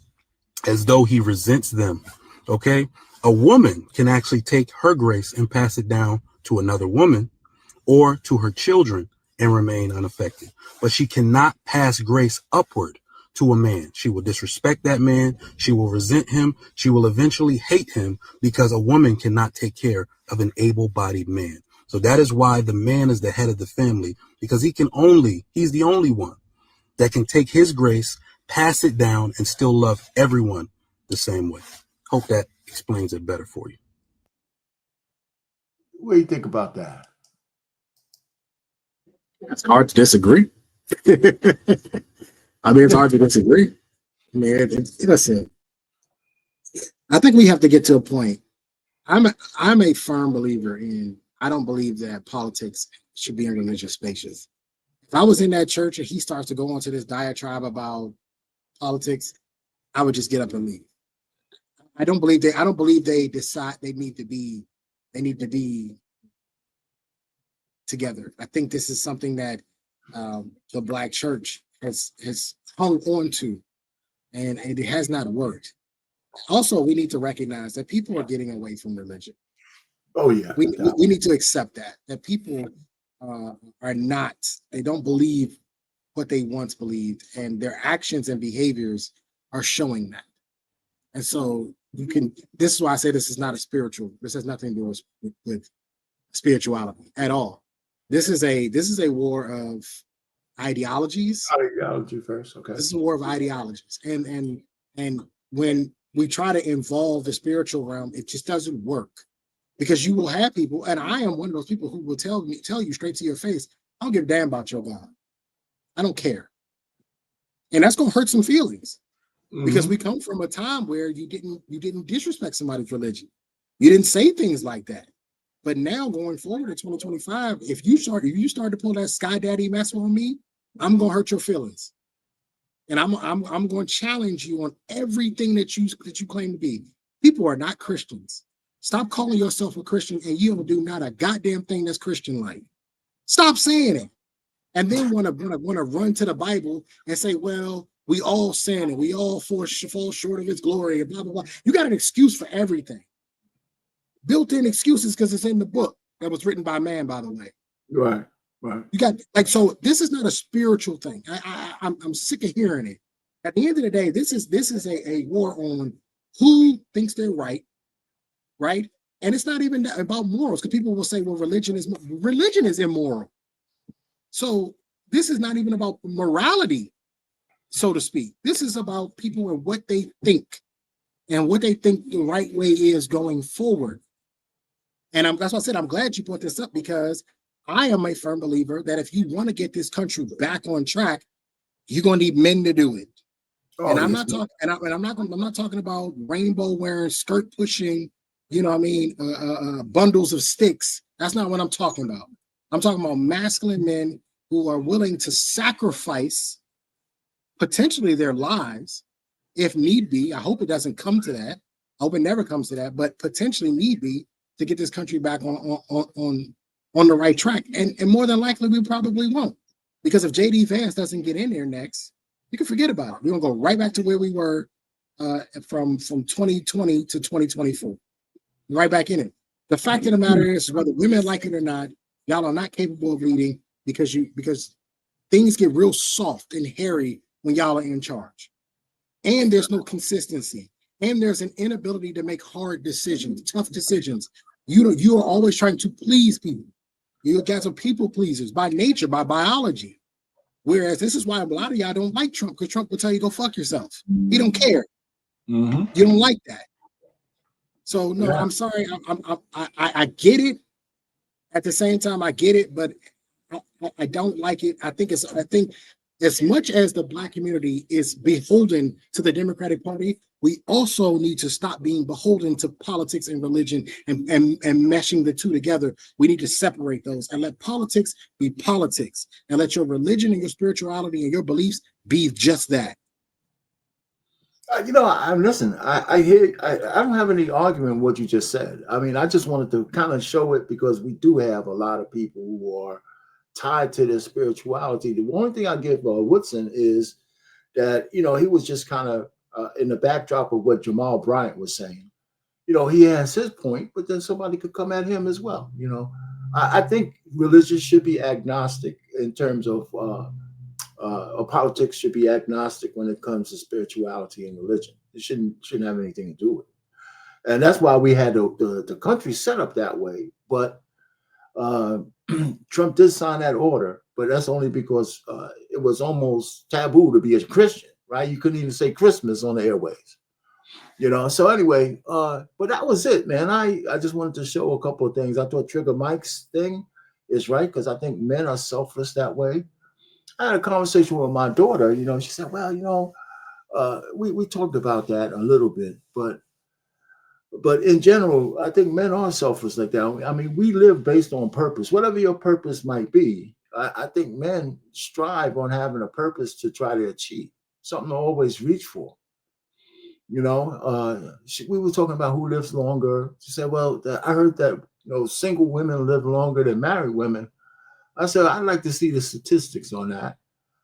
as though he resents them. Okay? A woman can actually take her grace and pass it down to another woman or to her children and remain unaffected. But she cannot pass grace upward to a man. She will disrespect that man. She will resent him. She will eventually hate him because a woman cannot take care of an able-bodied man. So that is why the man is the head of the family, because he's the only one that can take his grace, pass it down, and still love everyone the same way. Hope that explains it better for you. What do you think about that? It's hard to disagree. I mean, it's hard to disagree. I mean, listen, I think we have to get to a point. I'm a firm believer in, I don't believe that politics should be in religious spaces. If I was in that church and he starts to go into this diatribe about politics, I would just get up and leave. I don't believe they decide they need to be together. I think this is something that the Black church has hung on to, and it has not worked. Also, we need to recognize that people are getting away from religion. Oh yeah, we need to accept that people are not, they don't believe what they once believed, and their actions and behaviors are showing that. And so this is why I say this is not a spiritual, this has nothing to do with spirituality at all. This is a war of ideologies. Ideology first, okay. This is a war of ideologies. And when we try to involve the spiritual realm, it just doesn't work. Because you will have people, and I am one of those people who will tell you straight to your face, I don't give a damn about your God. I don't care. And that's gonna hurt some feelings. Because we come from a time where you didn't disrespect somebody's religion. You didn't say things like that. But now going forward in 2025, if you start to pull that Sky Daddy mess on me, I'm gonna hurt your feelings. And I'm going to challenge you on everything that you claim to be. People are not Christians. Stop calling yourself a Christian and you don't do not a goddamn thing that's Christian-like. Stop saying it. And then want to run to the Bible and say, well, we all sin and we all fall short of its glory and blah, blah, blah. You got an excuse for everything. Built-in excuses because it's in the book that was written by man, by the way. Right. You got so this is not a spiritual thing. I'm sick of hearing it. At the end of the day, this is a war on who thinks they're right? And it's not even about morals, because people will say, well, religion is immoral. So this is not even about morality, so to speak. This is about people and what they think and what they think the right way is going forward. And that's why I said I'm glad you brought this up, because I am a firm believer that if you want to get this country back on track, you're going to need men to do it. Oh, and I'm not talking, I'm not talking about rainbow wearing, skirt pushing, bundles of sticks. That's not what I'm talking about. I'm talking about masculine men who are willing to sacrifice potentially their lives if need be. I hope it doesn't come to that. I hope it never comes to that, but potentially need be to get this country back on the right track. And more than likely, we probably won't. Because if JD Vance doesn't get in there next, you can forget about it. We're going to go right back to where we were from 2020 to 2024. Right back in it. The fact of the matter is, whether women like it or not, y'all are not capable of leading because things get real soft and hairy when y'all are in charge. And there's no consistency. And there's an inability to make hard decisions, tough decisions. You are always trying to please people. You guys are people pleasers by nature, by biology. Whereas this is why a lot of y'all don't like Trump, because Trump will tell you go fuck yourself. He don't care. You don't like that. So no, I'm sorry. I get it. At the same time, I get it, but I don't like it. I think as much as the Black community is beholden to the Democratic Party, we also need to stop being beholden to politics and religion and meshing the two together. We need to separate those and let politics be politics, and let your religion and your spirituality and your beliefs be just that. Listen. I hear. I don't have any argument with what you just said. I mean, I just wanted to kind of show it because we do have a lot of people who are tied to their spirituality. The one thing I give Woodson is that he was just kind of in the backdrop of what Jamal Bryant was saying. He has his point, but then somebody could come at him as well. I think religion should be agnostic in terms of. Politics should be agnostic when it comes to spirituality and religion. It shouldn't have anything to do with it, and that's why we had the country set up that way. But Trump did sign that order, but that's only because it was almost taboo to be a Christian, right? You couldn't even say Christmas on the airways, So anyway, but that was it, man. I just wanted to show a couple of things. I thought Trigger Mike's thing is right, because I think men are selfless that way. I had a conversation with my daughter. She said, "Well, we talked about that a little bit, but in general, I think men are selfless like that. I mean, we live based on purpose, whatever your purpose might be. I think men strive on having a purpose to try to achieve something to always reach for. We were talking about who lives longer. She said, "Well, I heard that single women live longer than married women." I said, I'd like to see the statistics on that,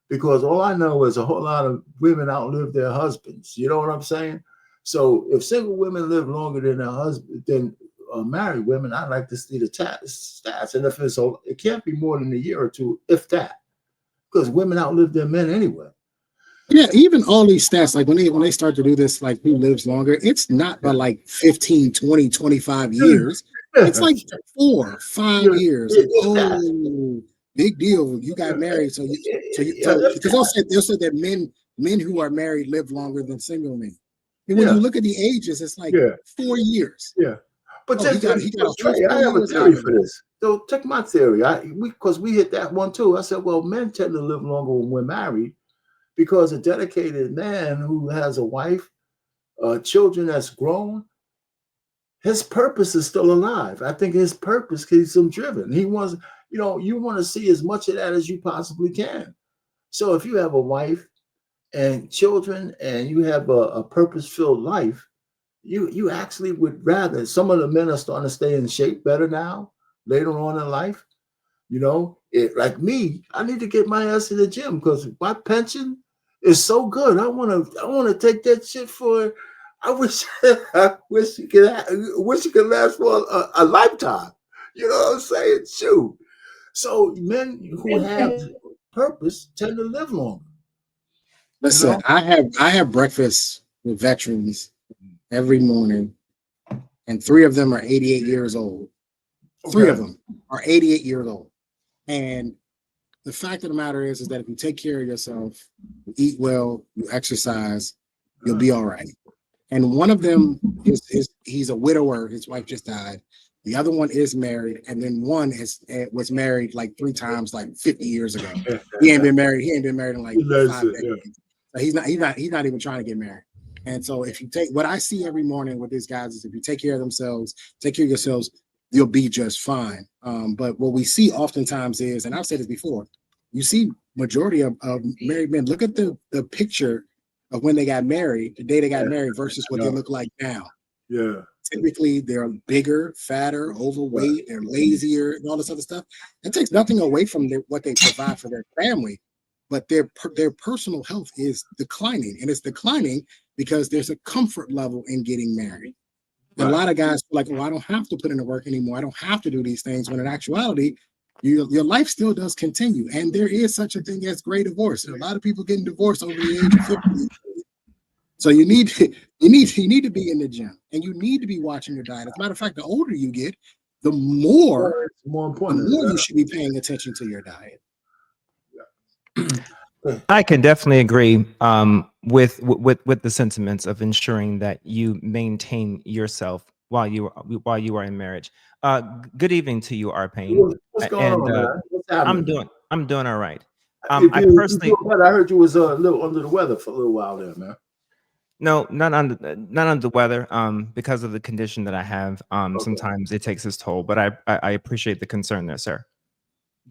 because all I know is a whole lot of women outlive their husbands. You know what I'm saying? So if single women live longer than their husband, then married women, I like to see the stats, and if it's so, it can't be more than a year or two, if that, because women outlive their men anyway. Yeah, even all these stats, like when they start to do this, like who lives longer, it's not by like 15, 20, 25 years. It's like 4, 5 years. Like, oh, big deal. You got married. So because they'll say that men who are married live longer than single men. And when you look at the ages, it's like 4 years. Yeah. But he got a Trey, I have a theory for this. So check my theory. Because we hit that one too. I said, well, men tend to live longer when we're married, because a dedicated man who has a wife, children that's grown, his purpose is still alive. I think his purpose keeps him driven. He wants, you want to see as much of that as you possibly can. So if you have a wife and children and you have a purpose-filled life, you actually would rather. Some of the men are starting to stay in shape better now, later on in life. Like me, I need to get my ass to the gym because my pension is so good. I want to take that shit for. I wish it could last for a lifetime. You know what I'm saying? Shoot. So men who have purpose tend to live longer. Listen, I have breakfast with veterans every morning, and 3 of them are 88 years old. 3 of them are 88 years old. And the fact of the matter is that if you take care of yourself, you eat well, you exercise, you'll be all right. And one of them he's a widower. His wife just died. The other one is married, and then one was married like 3 times, like 50 years ago. He ain't been married in like 5 decades. So he's not even trying to get married. And so if you take what I see every morning with these guys is if you take care of themselves, take care of yourselves, you'll be just fine. But what we see oftentimes is, and I've said this before, you see majority of married men. Look at the picture of when they got married, the day they got married versus what they look like now. Yeah. Typically, they're bigger, fatter, overweight, they're lazier, and all this other stuff. It takes nothing away from what they provide for their family, but their personal health is declining, and it's declining because there's a comfort level in getting married. And a lot of guys feel like, oh, I don't have to put in the work anymore. I don't have to do these things. When in actuality, your life still does continue. And there is such a thing as gray divorce. And a lot of people getting divorced over the age of 50. So you need to be in the gym, and you need to be watching your diet. As a matter of fact, the older you get, the more important. The more you should be paying attention to your diet. I can definitely agree with the sentiments of ensuring that you maintain yourself while you are in marriage. Good evening to you, Payne. What's going on, man? What's happening? I'm doing all right. I heard you was a little under the weather for a little while there, man. No, not under the weather. Because of the condition that I have. Sometimes it takes its toll, but I appreciate the concern there, sir.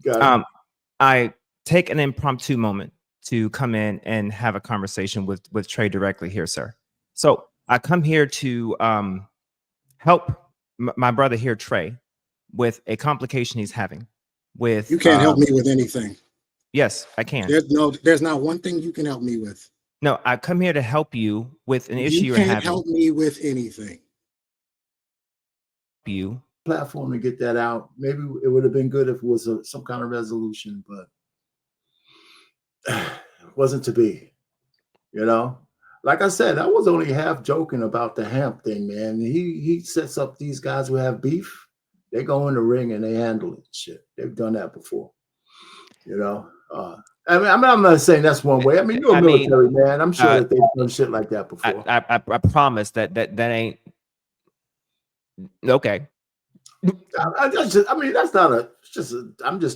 Got it. I take an impromptu moment to come in and have a conversation with Trey directly here, sir. So I come here to help my brother here, Trey, with a complication he's having. With you can't help me with anything. Yes, I can. There's not one thing you can help me with. No, I come here to help you with an issue you're having. You can't help me with anything. You platform to get that out. Maybe it would have been good if it was some kind of resolution, but it wasn't to be. Like I said, I was only half joking about the Hamp thing, man. He sets up these guys who have beef. They go in the ring and they handle it. Shit, they've done that before. I'm not saying that's one way. I mean, you're a military man. I'm sure that they've done shit like that before. I promise that ain't okay. I'm just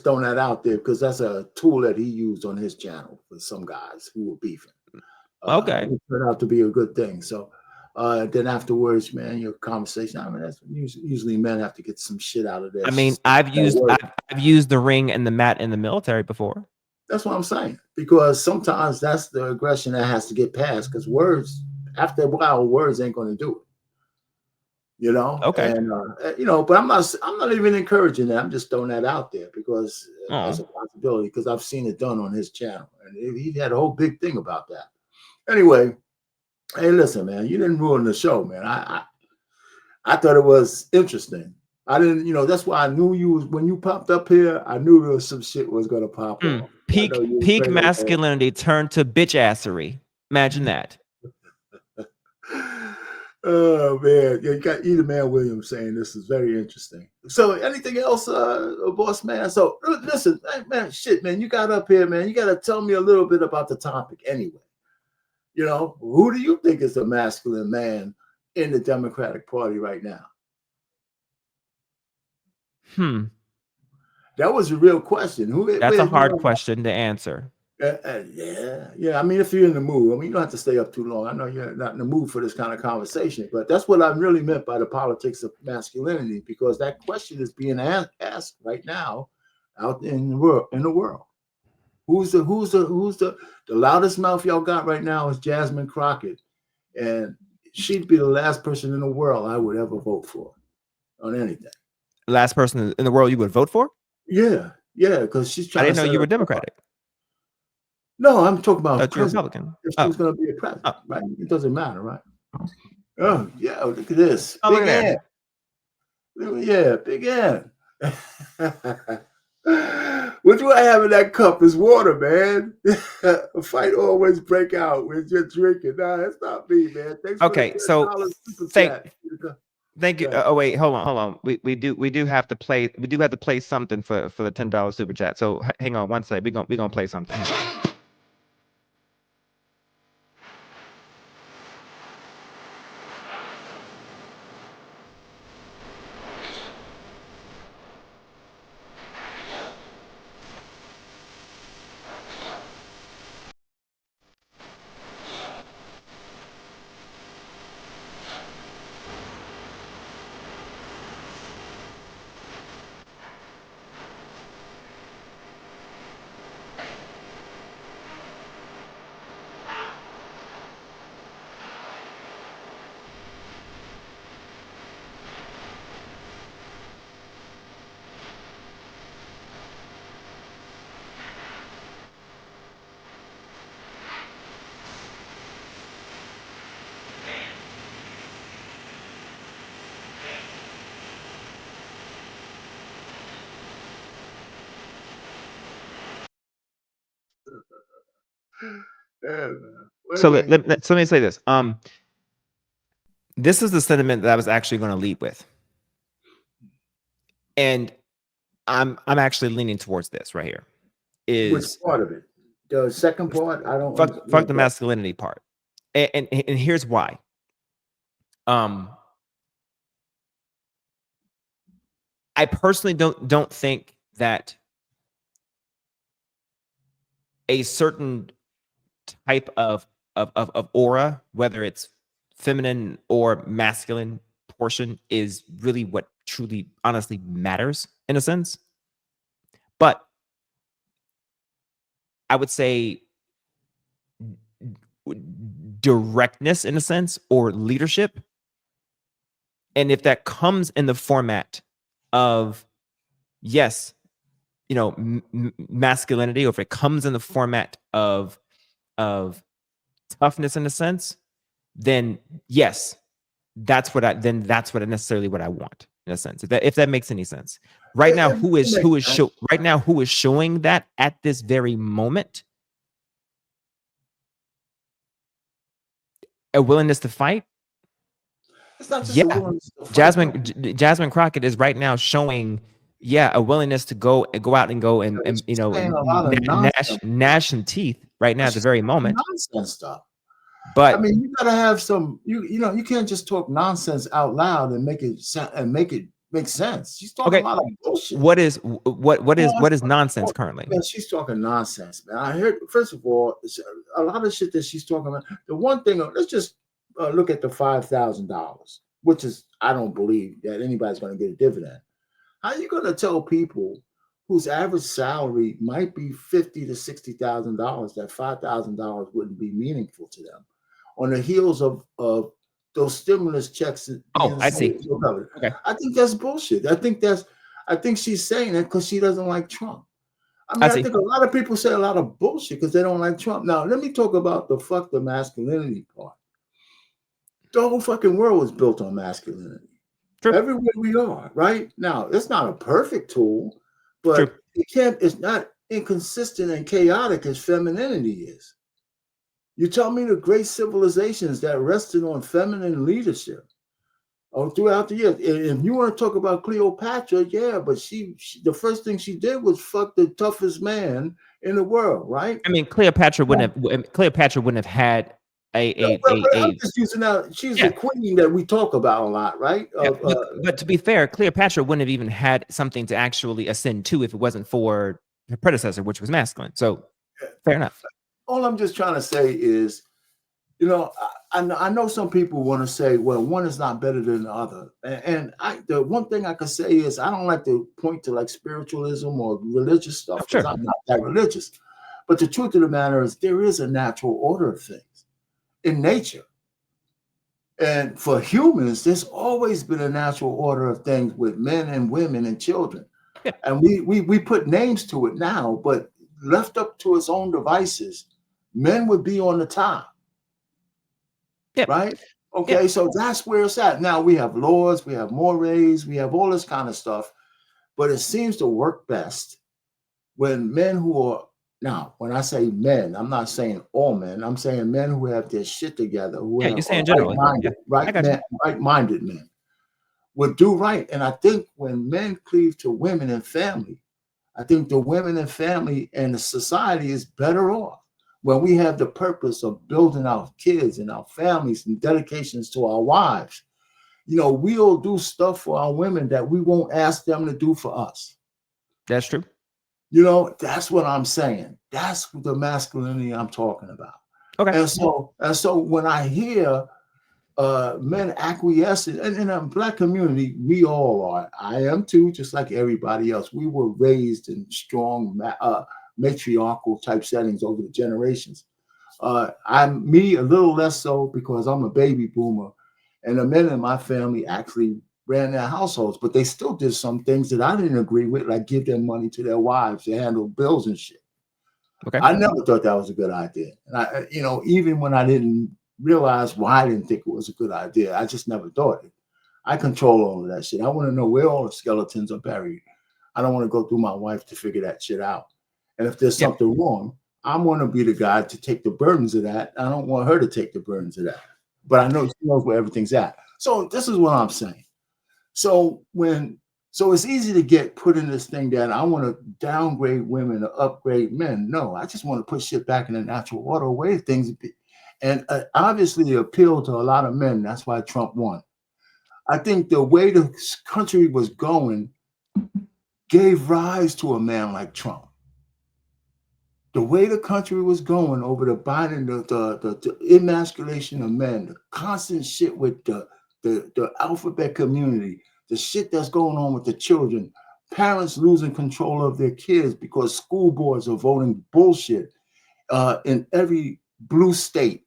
throwing that out there because that's a tool that he used on his channel for some guys who were beefing. Okay, it turned out to be a good thing. So then afterwards, man, your conversation. I mean, that's usually men have to get some shit out of this. I mean, I've used the ring and the mat in the military before. That's what I'm saying, because sometimes that's the aggression that has to get past, because words, after a while, words ain't going to do it. Okay. And but I'm not even encouraging that. I'm just throwing that out there because there's a possibility, because I've seen it done on his channel, and he had a whole big thing about that. Anyway, hey, listen, man, you didn't ruin the show, man. I thought it was interesting. I didn't, that's why I knew you was when you popped up here. I knew there was some shit was gonna pop off. I know you was Peak ready to go. masculinity turned to bitch assery. Imagine that. Oh man, yeah, you got Edith Man Williams saying this is very interesting. So, anything else, boss man? So, listen, man, shit, man, you got up here, man. You got to tell me a little bit about the topic, anyway. Who do you think is the masculine man in the Democratic Party right now? That was a real question. That's a hard question to answer. Yeah. I mean, if you're in the mood, I mean, you don't have to stay up too long. I know you're not in the mood for this kind of conversation, but that's what I really meant by the politics of masculinity, because that question is being asked right now out in the world. Who's the loudest mouth y'all got right now is Jasmine Crockett, and she'd be the last person in the world I would ever vote for on anything. Last person in the world you would vote for? Yeah, because she's trying. I didn't know you were Democratic. No, I'm talking about president. Republican. If she was going to be a president, right? It doesn't matter, right? Oh, yeah, look at this. Oh, Big N. Yeah, Big N. What do I have in that cup is water, man. A fight always break out when you're drinking. Nah, that's not me, man. Thanks okay, so thank you. Yeah. Oh wait, hold on. We do have to play something for the $10 super chat. So hang on one sec. We're gonna play something. So let me say this. This is the sentiment that I was actually going to lead with, and I'm actually leaning towards this right here. Which part of it? The second part? I don't. Fuck the masculinity part, and here's why. I personally don't think that a certain type of aura, whether it's feminine or masculine portion, is really what truly honestly matters in a sense. But I would say directness in a sense, or leadership. And if that comes in the format of, yes, masculinity, or if it comes in the format of toughness in a sense, then yes, that's what I necessarily what I want in a sense. If that makes any sense. Right now, who is showing that at this very moment? A willingness to fight. It's not just a willingness to fight. Jasmine Crockett is right now showing, a willingness to go out and go and gnash some teeth right now at the very moment. Nonsense stuff. But I mean, you gotta have some. You can't just talk nonsense out loud and make it make sense. She's talking a lot of bullshit. What is nonsense currently? Man, she's talking nonsense, man. I heard, first of all, a lot of shit that she's talking about. The one thing, let's just look at the $5,000, which is, I don't believe that anybody's going to get a dividend. How are you going to tell people whose average salary might be $50,000 to $60,000 that $5,000 wouldn't be meaningful to them on the heels of those stimulus checks? I see. Okay. I think that's bullshit. I think she's saying it because she doesn't like Trump. I think a lot of people say a lot of bullshit because they don't like Trump. Now, let me talk about the masculinity part. The whole fucking world was built on masculinity. everywhere we are, right? Now, it's not a perfect tool, but it's not inconsistent and chaotic as femininity is. You tell me the great civilizations that rested on feminine leadership throughout the years. If you want to talk about Cleopatra, yeah, but she the first thing she did was fuck the toughest man in the world, right? I mean, Cleopatra wouldn't have had I'm just using that. She's the queen that we talk about a lot, right? But to be fair, Cleopatra wouldn't have even had something to actually ascend to if it wasn't for her predecessor, which was masculine. So fair enough. All I'm just trying to say is, you know, I know some people want to say, well, one is not better than the other. And the one thing I can say is I don't like to point to like spiritualism or religious stuff because I'm not that religious. But the truth of the matter is there is a natural order of things in nature. And for humans, there's always been a natural order of things with men and women and children. And we put names to it now, but left up to its own devices, men would be on the top. Right? Okay, so that's where it's at. Now we have laws, we have mores, we have all this kind of stuff, but it seems to work best when men who are, now when I say men, I'm not saying all men, I'm saying men who have their shit together, who you're saying generally. right-minded men would do right. And I think when men cleave to women and family, I think the women and family and the society is better off when we have the purpose of building our kids and our families and dedications to our wives. You know, we'll do stuff for our women that we won't ask them to do for us. That's true. You know, that's what I'm saying. That's the masculinity I'm talking about. Okay. And so when I hear men acquiescing, and in a Black community, we all are. I am too, just like everybody else. We were raised in strong matriarchal type settings over the generations. I'm me a little less so because I'm a baby boomer, and the men in my family actually ran their households, but they still did some things that I didn't agree with, like give their money to their wives to handle bills and shit. Okay. I never thought that was a good idea. And I, you know, even when I didn't realize why I didn't think it was a good idea, I just never thought it. I control all of that shit. I want to know where all the skeletons are buried. I don't want to go through my wife to figure that shit out. And if there's something wrong, I'm going to be the guy to take the burdens of that. I don't want her to take the burdens of that. But I know she knows where everything's at. So this is what I'm saying. So it's easy to get put in this thing that I want to downgrade women or upgrade men. No, I just want to put shit back in the natural order way things be. And obviously appeal to a lot of men. That's why Trump won. I think the way the country was going gave rise to a man like Trump. The way the country was going over the Biden, the emasculation of men, the constant shit with the alphabet community, the shit that's going on with the children, parents losing control of their kids because school boards are voting bullshit in every blue state.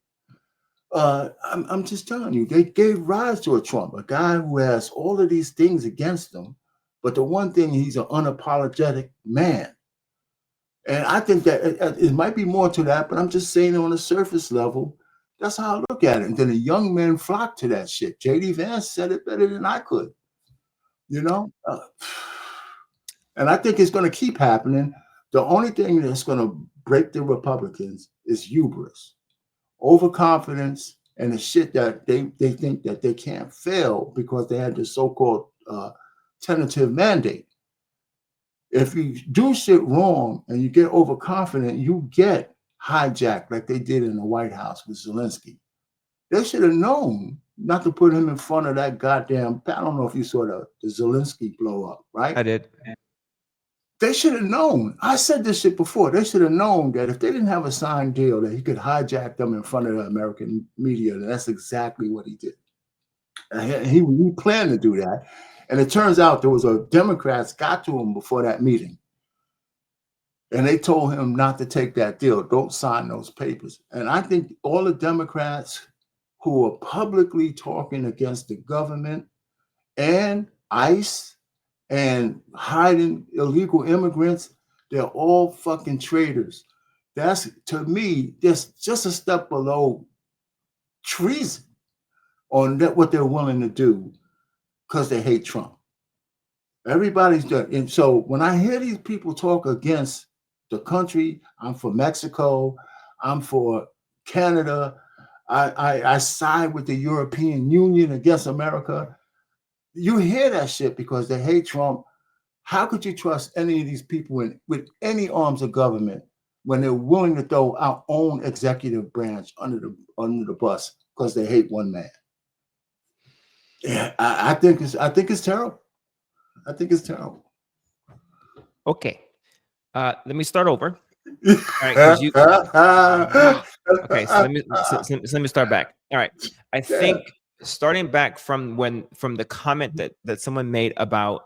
I'm just telling you, they gave rise to a Trump, a guy who has all of these things against him, but the one thing, he's an unapologetic man. And I think that it might be more to that, but I'm just saying on a surface level, that's how I look at it. And then the young men flock to that shit. J.D. Vance said it better than I could, you know? And I think it's going to keep happening. The only thing that's going to break the Republicans is hubris, overconfidence, and the shit that they think that they can't fail because they had this so-called tentative mandate. If you do shit wrong and you get overconfident, you get hijacked like they did in the White House with Zelensky. They should have known not to put him in front of that goddamn, I don't know if you saw the Zelensky blow up, right? I did. They should have known. I said this shit before. They should have known that if they didn't have a signed deal that he could hijack them in front of the American media, and that's exactly what he did. And he planned to do that. And it turns out there was Democrats got to him before that meeting. And they told him not to take that deal. Don't sign those papers. And I think all the Democrats who are publicly talking against the government and ICE and hiding illegal immigrants, they're all fucking traitors. That's, to me, just a step below treason on what they're willing to do because they hate Trump. Everybody's done. And so when I hear these people talk against the country, I'm for Mexico, I'm for Canada, I side with the European Union against America. You hear that shit because they hate Trump. How could you trust any of these people with any arms of government when they're willing to throw our own executive branch under the bus because they hate one man? Yeah, I think it's terrible. I think it's terrible. Okay. Let me start over. All right, 'cause you okay, so let me start back. All right. I think starting back from the comment that someone made about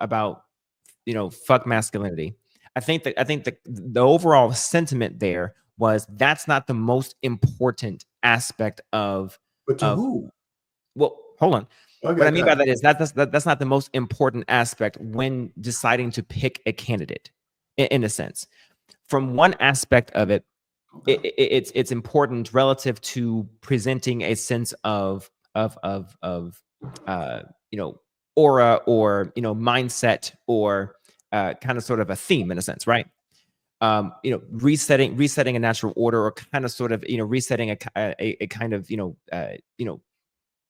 fuck masculinity. I think the overall sentiment there was that's not the most important aspect of But to who? Well, hold on. Okay, What I mean by gotcha. that is that's not the most important aspect when deciding to pick a candidate, in a sense. From one aspect of it, it's important relative to presenting a sense of aura or mindset or kind of sort of a theme in a sense, right? Resetting a natural order or kind of sort of resetting a kind of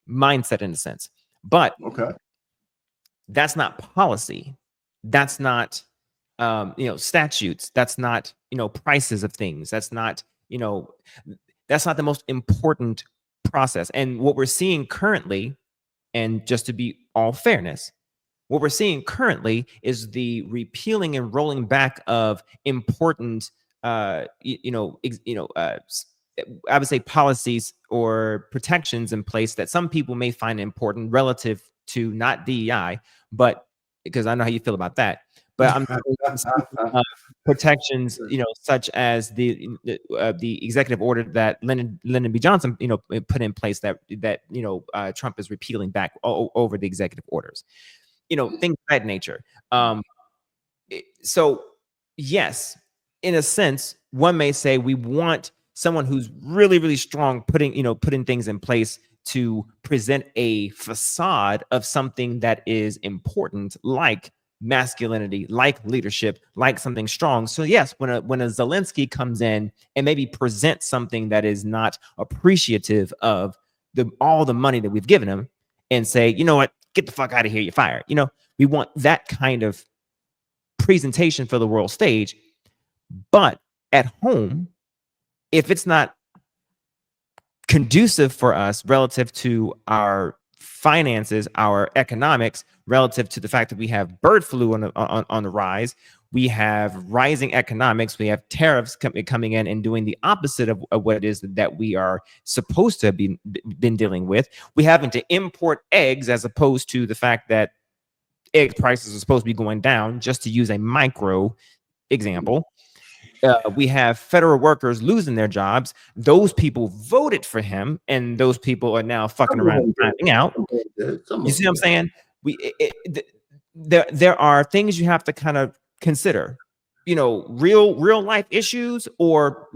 mindset in a sense. But okay, that's not policy. That's not statutes. That's not prices of things. That's not the most important process. And what we're seeing currently, and just to be all fairness, what we're seeing currently is the repealing and rolling back of important I would say policies or protections in place that some people may find important relative to not DEI, but because I know how you feel about that. But I'm protections, such as the executive order that Lyndon B. Johnson, put in place that Trump is repealing back over the executive orders, things of that nature. So yes, in a sense, one may say we want someone who's really, really strong, putting things in place to present a facade of something that is important, like masculinity, like leadership, like something strong. So yes, when a Zelensky comes in and maybe presents something that is not appreciative of all the money that we've given him, and say, you know what, get the fuck out of here, you're fired. We want that kind of presentation for the world stage. But at home, if it's not conducive for us relative to our finances, our economics, relative to the fact that we have bird flu on the rise, we have rising economics, we have tariffs coming in and doing the opposite of what it is that we are supposed to have been dealing with. We having to import eggs as opposed to the fact that egg prices are supposed to be going down, just to use a micro example. We have federal workers losing their jobs. Those people voted for him, and those people are now fucking around and finding out. You see what I'm saying? There are things you have to kind of consider. Real life issues or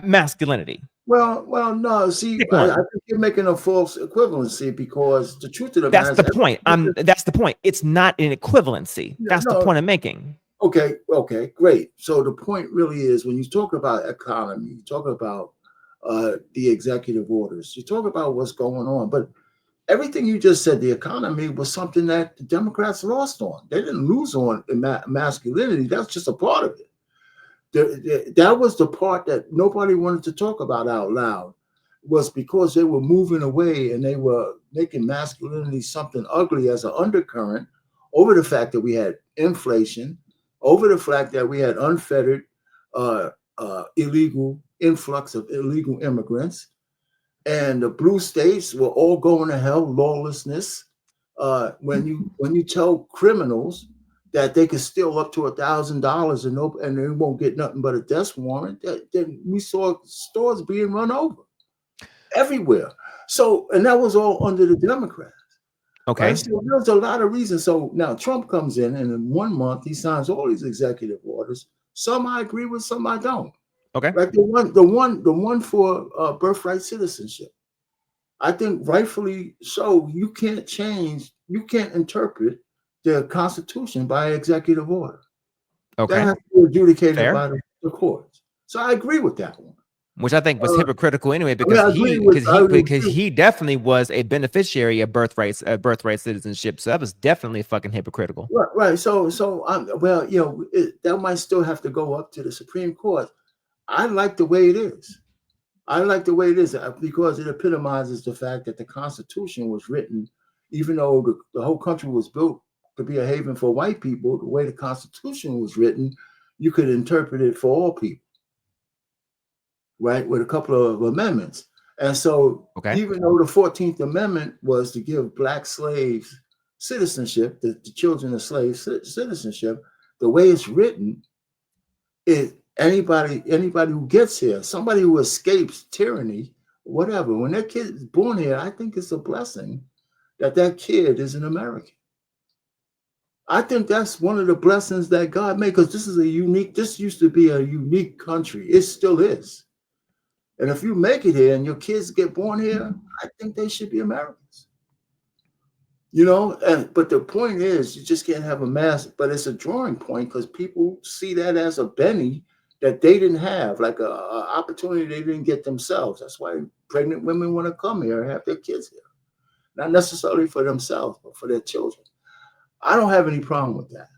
masculinity. Well, no. See, I think you're making a false equivalency because the truth of the matter That's the point. That's the point. It's not an equivalency. That's the point I'm making. Okay, great. So the point really is when you talk about economy, you talk about the executive orders, you talk about what's going on. But everything you just said, the economy was something that the Democrats lost on. They didn't lose on masculinity. That's just a part of it. That was the part that nobody wanted to talk about out loud, was because they were moving away and they were making masculinity something ugly as an undercurrent over the fact that we had inflation, over the fact that we had unfettered illegal influx of illegal immigrants, and the blue states were all going to hell, lawlessness. When you tell criminals that they can steal up to $1,000 and they won't get nothing but a death warrant, then we saw stores being run over everywhere. So, and that was all under the Democrats. Okay. Right? So there's a lot of reasons. So now Trump comes in, and in 1 month he signs all these executive orders. Some I agree with, some I don't. Okay. Like the one for birthright citizenship. I think rightfully so. You can't change you can't interpret the Constitution by executive order. Okay. That has to be adjudicated Fair. by the courts. So I agree with that one. Which I think was hypocritical anyway, I because agree with- because he definitely was a beneficiary of birthright citizenship. So that was definitely fucking hypocritical. Right. So well, that might still have to go up to the Supreme Court. I like the way it is. I like the way it is because it epitomizes the fact that the Constitution was written, even though the whole country was built to be a haven for white people. The way the Constitution was written, you could interpret it for all people, right? With a couple of amendments. And so, even though the 14th Amendment was to give black slaves citizenship, the children of slaves citizenship, the way it's written, anybody who gets here, somebody who escapes tyranny, whatever, when that kid is born here, I think it's a blessing that kid is an American. I think that's one of the blessings that God made, because this used to be a unique country. It still is. And if you make it here and your kids get born here, I think they should be Americans. But the point is, you just can't have a mass, but it's a drawing point because people see that as a Benny that they didn't have, like a opportunity they didn't get themselves. That's why pregnant women want to come here and have their kids here. Not necessarily for themselves, but for their children. I don't have any problem with that.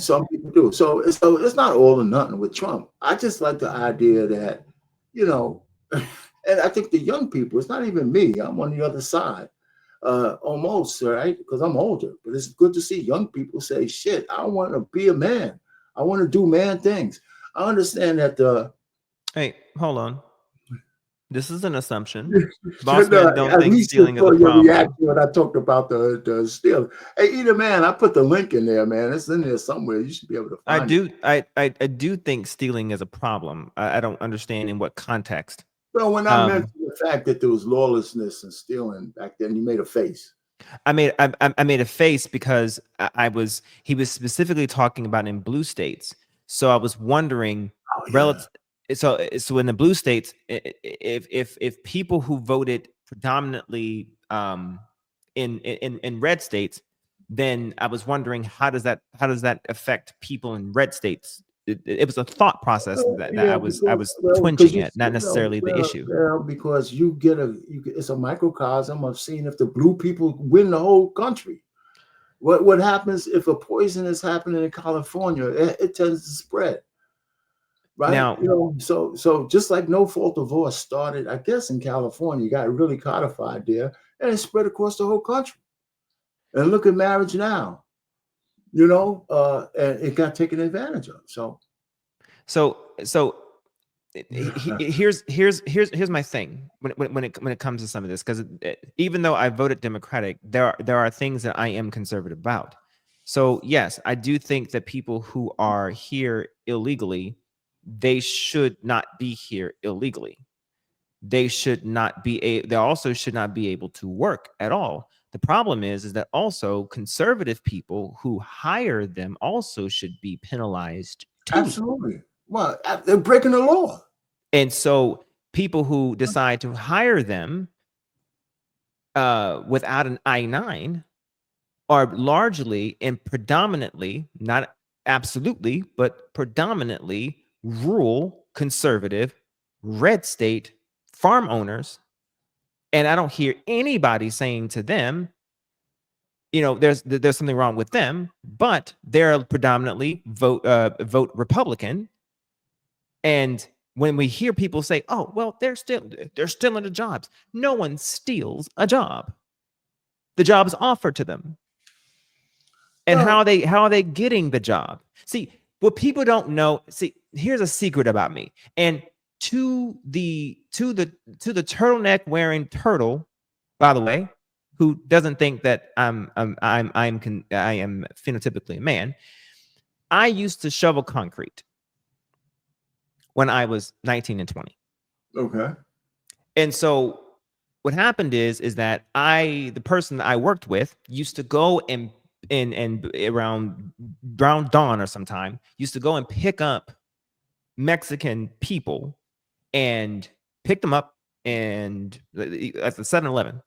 Some people do. So it's not all or nothing with Trump. I just like the idea that, and I think the young people, it's not even me, I'm on the other side. Almost, right? Because I'm older, but it's good to see young people say, shit, I want to be a man. I want to do man things. I understand that hey, hold on. This is an assumption. Boss man don't think stealing is a problem. Reaction when I talked about the stealing. Hey, Either Man, I put the link in there, man. It's in there somewhere. You should be able to find it. I do think stealing is a problem. I don't understand in what context. Well, when I mentioned the fact that there was lawlessness and stealing back then, you made a face. I made a face because he was specifically talking about in blue states. So I was wondering, so in the blue states, if people who voted predominantly in red states, then I was wondering how does that affect people in red states? It was a thought process that I was twinging at, not necessarily the issue. Well, because you get it's a microcosm of seeing if the blue people win the whole country. What happens if a poison is happening in California? It tends to spread, right? Now, so just like no fault divorce started, I guess, in California, got really codified there, and it spread across the whole country. And look at marriage now. And it got taken advantage of. So here's my thing when it comes to some of this, because even though I voted Democratic, there are things that I am conservative about. So yes, I do think that people who are here illegally, they should not be here illegally. They also should not be able to work at all. The problem is that also conservative people who hire them also should be penalized too. Absolutely. Well, they're breaking the law. And so people who decide to hire them without an I-9 are largely and predominantly, not absolutely, but predominantly rural, conservative, red state farm owners. And I don't hear anybody saying to them, there's something wrong with them, but they're predominantly vote Republican. And when we hear people say, "Oh, well, they're stealing the jobs," no one steals a job. The job is offered to them. And how are they getting the job? See, what people don't know. See, here's a secret about me. And to the turtleneck wearing turtle, by the way, who doesn't think that I am phenotypically a man. I used to shovel concrete when I was 19 and 20. Okay. And so what happened is that the person that I worked with used to go and around dawn or sometime used to go and pick up Mexican people and pick them up and at the 7-Eleven.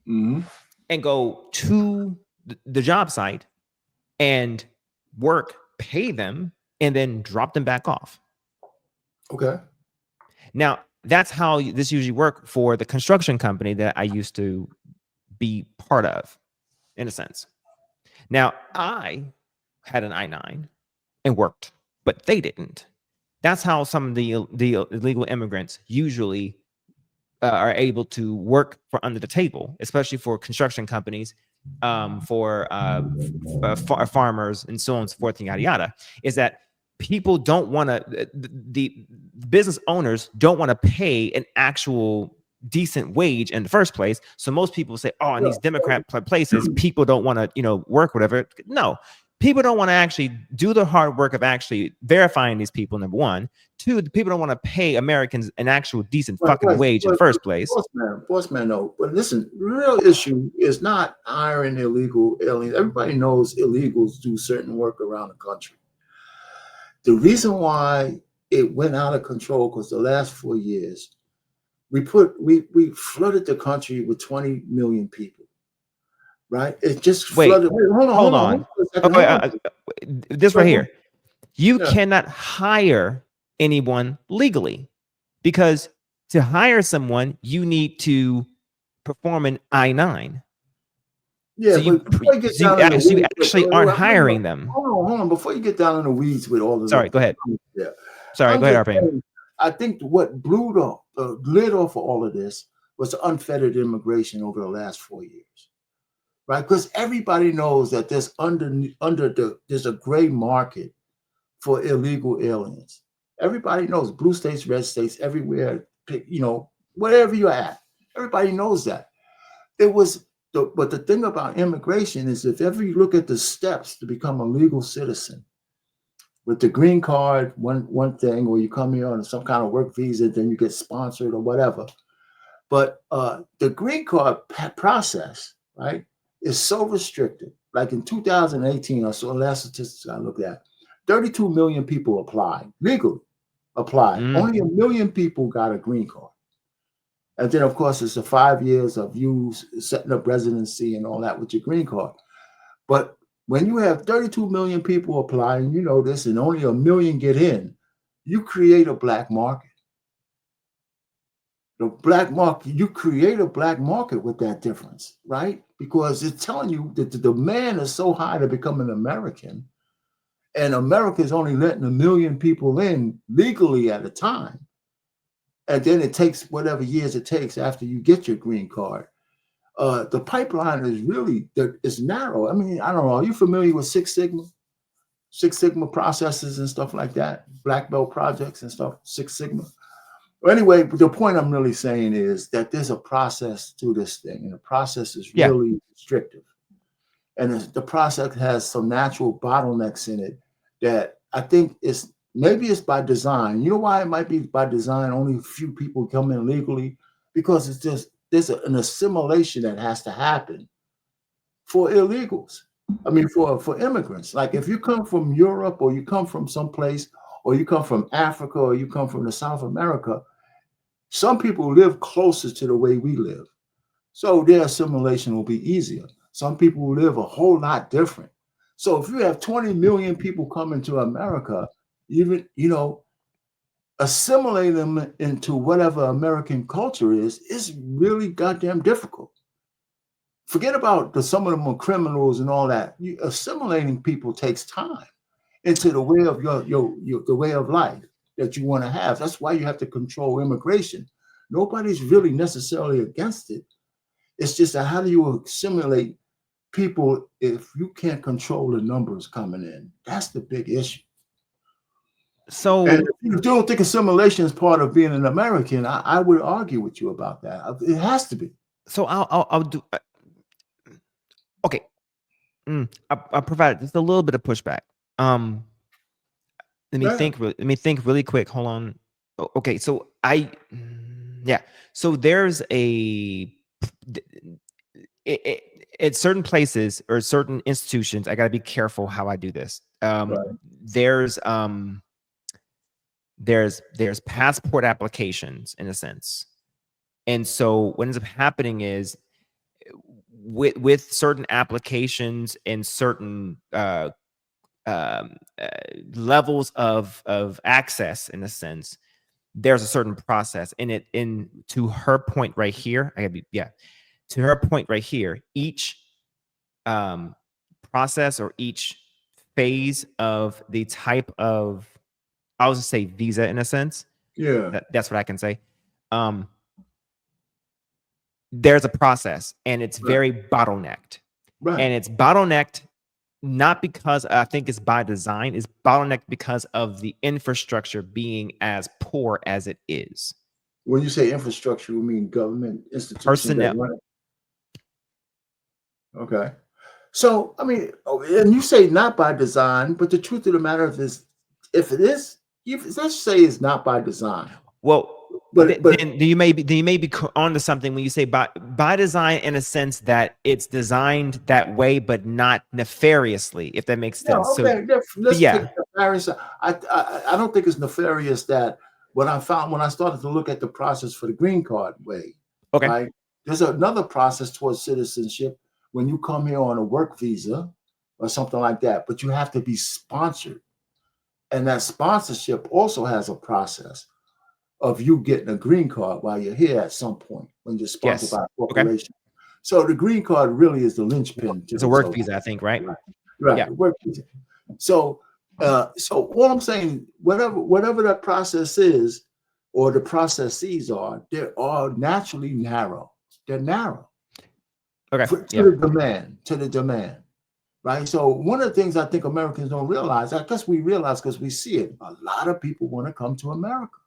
Mm-hmm. and go to the job site and work, pay them, and then drop them back off. Okay. Now, that's how this usually worked for the construction company that I used to be part of, in a sense. Now, I had an I-9 and worked, but they didn't. That's how some of the illegal immigrants usually are able to work for under the table, especially for construction companies, for farmers, and so on and so forth, and yada yada. Is that people don't want to, the business owners don't want to pay an actual decent wage in the first place. So most people say, oh, in these Democrat places, people don't want to, work, whatever. No, people don't want to actually do the hard work of actually verifying these people, number one. Two, the people don't want to pay Americans an actual decent fucking wage in the first place. Boss man, no. But listen, the real issue is not hiring illegal aliens. Everybody knows illegals do certain work around the country. The reason why it went out of control because the last 4 years, we flooded the country with 20 million people. Right? It just flooded. Wait, hold on. This right here. You cannot hire anyone legally, because to hire someone, you need to perform an I-9. Yeah, so you actually aren't hiring them. Hold on. Before you get down in the weeds with all of Sorry, go ahead. Yeah. Sorry, go ahead, Payne. I think what blew the lid off of all of this was unfettered immigration over the last 4 years. Right? Because everybody knows that there's there's a gray market for illegal aliens. Everybody knows blue states, red states, everywhere, wherever you're at. Everybody knows that. But the thing about immigration is if ever you look at the steps to become a legal citizen, with the green card, one thing, or you come here on some kind of work visa, then you get sponsored or whatever. But the green card process, right, is so restricted. Like in 2018, I saw the last statistics I looked at, 32 million people applied, legally applied. Only 1 million people got a green card. And then, of course, it's the 5 years of you setting up residency and all that with your green card. But when you have 32 million people applying, you know this, and only 1 million get in, you create a black market. The black market, you create a black market with that difference, right? Because it's telling you that the demand is so high to become an American, and America is only letting 1 million people in legally at a time. And then it takes whatever years it takes after you get your green card. The pipeline is really it's narrow. I mean, I don't know. Are you familiar with Six Sigma? Six Sigma processes and stuff like that, black belt projects and stuff, Six Sigma. Well, anyway, the point I'm really saying is that there's a process to this thing, and the process is really restrictive. And the process has some natural bottlenecks in it that I think maybe it's by design. You know why it might be by design? Only a few people come in legally, because it's just there's an assimilation that has to happen for illegals. I mean, for immigrants. Like if you come from Europe, or you come from someplace, or you come from Africa, or you come from the South America, some people live closer to the way we live, so their assimilation will be easier. Some people live a whole lot different. So if you have 20 million people coming to America, even, assimilate them into whatever American culture is really goddamn difficult. Forget about some of them are criminals and all that. Assimilating people takes time into the way of the way of life that you want to have. That's why you have to control immigration. Nobody's really necessarily against it. It's just that how do you assimilate people if you can't control the numbers coming in? That's the big issue. So, and if you don't think assimilation is part of being an American, I would argue with you about that. It has to be. So I'll do. Okay, I'll provide just a little bit of pushback. Let me think really quick. Hold on. Okay, so so there's at certain places or certain institutions, I got to be careful how I do this. There's passport applications in a sense. And so what ends up happening is with certain applications and certain levels of access, in a sense, there's a certain process in it. In to her point right here, to her point right here, each process or each phase of the type of, I'll just say visa, in a sense. Yeah. That's what I can say. There's a process, and it's very bottlenecked. Right. And it's bottlenecked not because I think it's by design. It's bottlenecked because of the infrastructure being as poor as it is. When you say infrastructure, you mean government institutions? Personnel. That run it? Okay. So, I mean, and you say not by design, but the truth of the matter is, if it is, let's say it's not by design. Well, but then you may be onto something when you say by design, in a sense that it's designed that way, but not nefariously, if that makes sense. No, okay, let's yeah. take nefarious. I don't think it's nefarious that when I started to look at the process for the green card way. Okay. Right? There's another process towards citizenship when you come here on a work visa or something like that, but you have to be sponsored. And that sponsorship also has a process of you getting a green card while you're here at some point when you're sponsored by a corporation. So the green card really is the linchpin. It's a work visa, I think, right? Right. Yeah. Work visa. So all I'm saying, whatever that process is, or the processes are, they are naturally narrow. They're narrow. Okay. To the demand. Right. So one of the things I think Americans don't realize, I guess we realize because we see it, a lot of people want to come to America.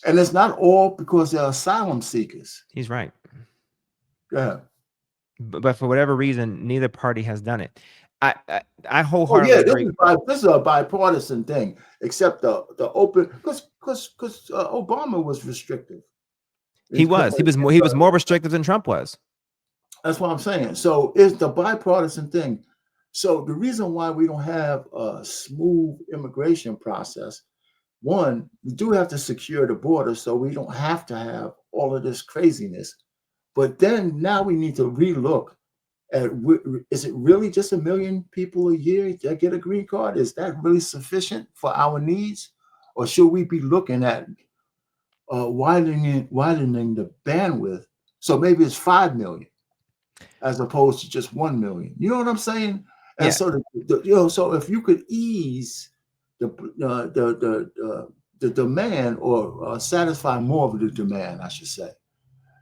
And it's not all because they're asylum seekers. He's right. Yeah. But for whatever reason, neither party has done it. I wholeheartedly agree. This is a bipartisan thing, except the open, because Obama was restrictive. He was more restrictive than Trump was. That's what I'm saying. So it's the bipartisan thing. So the reason why we don't have a smooth immigration process, one, we do have to secure the border so we don't have to have all of this craziness. But then now we need to relook at, is it really just 1 million people a year that get a green card? Is that really sufficient for our needs? Or should we be looking at widening the bandwidth? So maybe it's 5 million as opposed to just 1 million. You know what I'm saying? And so, so if you could ease the demand, or satisfy more of the demand, I should say,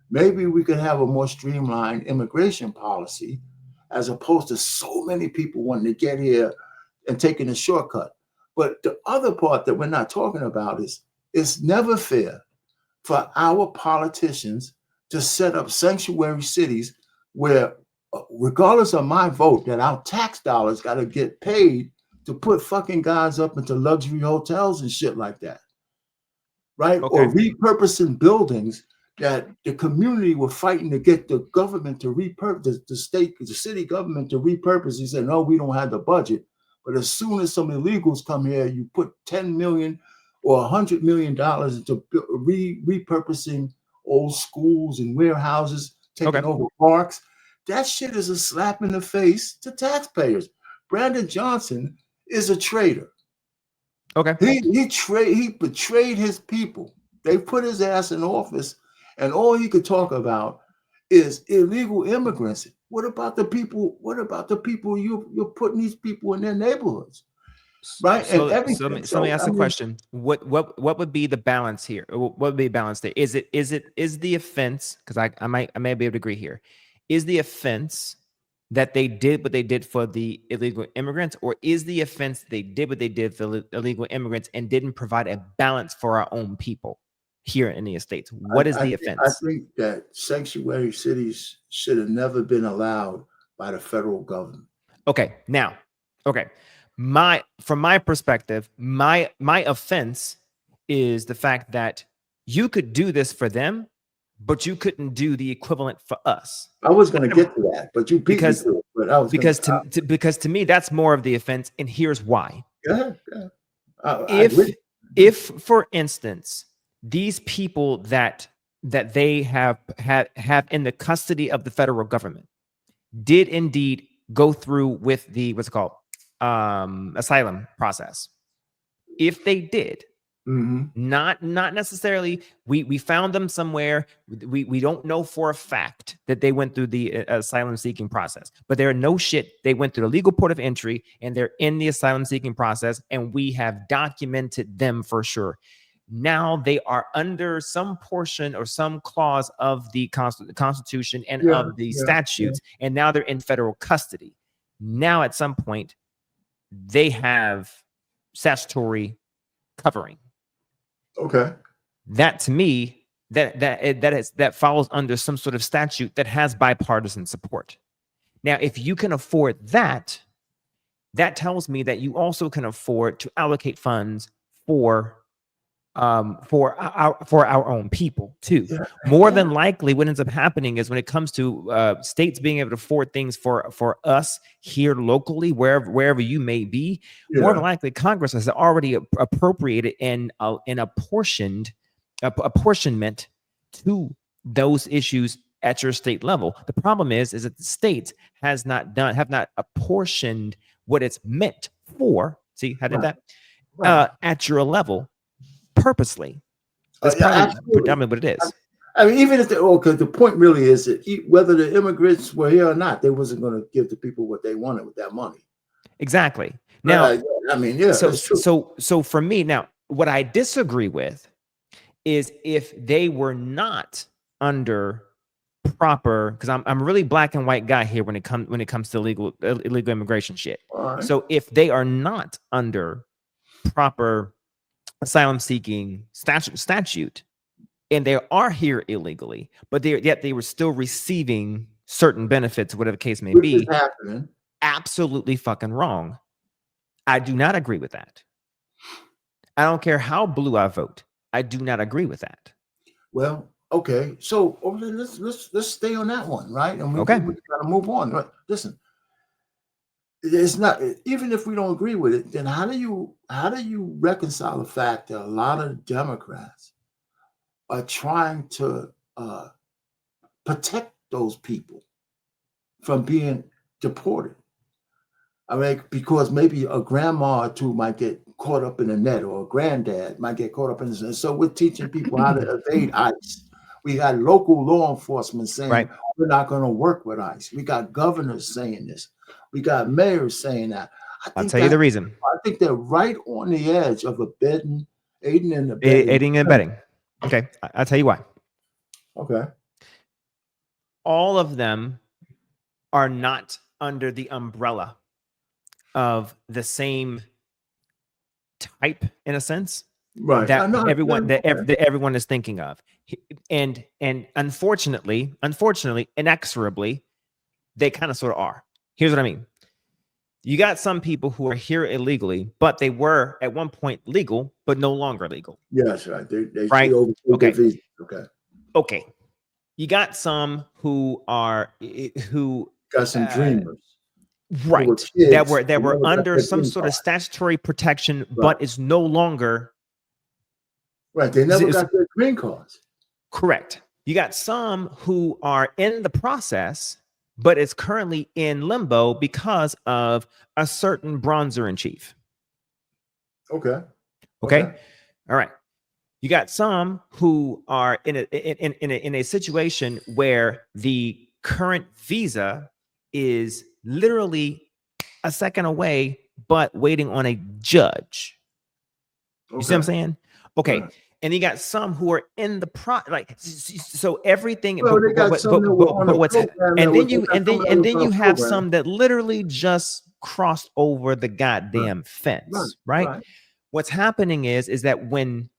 maybe we could have a more streamlined immigration policy, as opposed to so many people wanting to get here and taking a shortcut. But the other part that we're not talking about is it's never fair for our politicians to set up sanctuary cities where, regardless of my vote, that our tax dollars got to get paid to put fucking guys up into luxury hotels and shit like that. Right? Okay. Or repurposing buildings that the community were fighting to get the government to repurpose, the city government to repurpose. He said, no, we don't have the budget. But as soon as some illegals come here, you put $10 million or $100 million into repurposing old schools and warehouses, taking over parks. That shit is a slap in the face to taxpayers. Brandon Johnson is a traitor. Okay. He betrayed his people. They put his ass in office, and all he could talk about is illegal immigrants. What about the people? What about the people you're putting these people in their neighborhoods? Right. So, and everything. so let me ask the question. What would be the balance here? What would be balance there? Is the offense, because I may be able to agree here. Is the offense that they did what they did for the illegal immigrants, or is the offense they did what they did for illegal immigrants and didn't provide a balance for our own people here in the States? What is the offense? I think that sanctuary cities should have never been allowed by the federal government. Okay, now, from my perspective, my offense is the fact that you could do this for them, but you couldn't do the equivalent for us. I was going to get to that, but you beat me to it. But I was because to me that's more of the offense, and here's why. Go ahead. If for instance, these people that that they have in the custody of the federal government did indeed go through with the what's it called asylum process. If they did, not necessarily, we found them somewhere. We don't know for a fact that they went through the asylum seeking process, but there are no shit. They went through the legal port of entry and they're in the asylum seeking process, and we have documented them for sure. Now they are under some portion or some clause of the Constitution and of the statutes, and now they're in federal custody. Now, at some point, they have statutory covering. Okay. That to me, that follows under some sort of statute that has bipartisan support. Now, if you can afford that, that tells me that you also can afford to allocate funds for our own people too. More than likely, what ends up happening is when it comes to states being able to afford things for us here locally, wherever you may be, more than likely Congress has already appropriated and apportionment to those issues at your state level. The problem is that the states have not apportioned what it's meant for. See, how did that at your level purposely? That's probably predominantly what it is. I mean, even if because the point really is that whether the immigrants were here or not, they wasn't going to give the people what they wanted with that money. Exactly. Now, I mean, yeah. So for me, now what I disagree with is if they were not under proper, because I'm really black and white guy here when it comes to illegal immigration shit. Right. So if they are not under proper asylum seeking statute and they are here illegally, but yet they were still receiving certain benefits, whatever the case may be, happening. Absolutely fucking wrong. I do not agree with that. I don't care how blue I vote. I do not agree with that. Well, okay. So let's stay on that one, right? And we got to move on. Right? Listen, it's not, even if we don't agree with it, then how do you reconcile the fact that a lot of Democrats are trying to protect those people from being deported? I mean, because maybe a grandma or two might get caught up in the net, or a granddad might get caught up in this. And so we're teaching people how to evade ICE. We got local law enforcement saying we're not going to work with ICE. We got governors saying this. We got mayors saying that. I'll tell you the reason. I think they're right on the edge of aiding and abetting. Okay, I'll tell you why. Okay. All of them are not under the umbrella of the same type, in a sense, right? That everyone is thinking of, and unfortunately, inexorably, they kind of sort of are. Here's what I mean. You got some people who are here illegally, but they were at one point legal, but no longer legal. Yes, right. They right. Okay. Okay. You got some who got some dreamers. Right. That were under some sort of statutory protection, but is no longer. Right. They never got their green cards. Correct. You got some who are in the process, but it's currently in limbo because of a certain bronzer in chief. Okay. All right. You got some who are in a situation where the current visa is literally a second away, but waiting on a judge. You see what I'm saying? Okay. Right. And you got some who are in the so everything. Well, then you have some that literally just crossed over the goddamn fence, right? What's happening is that when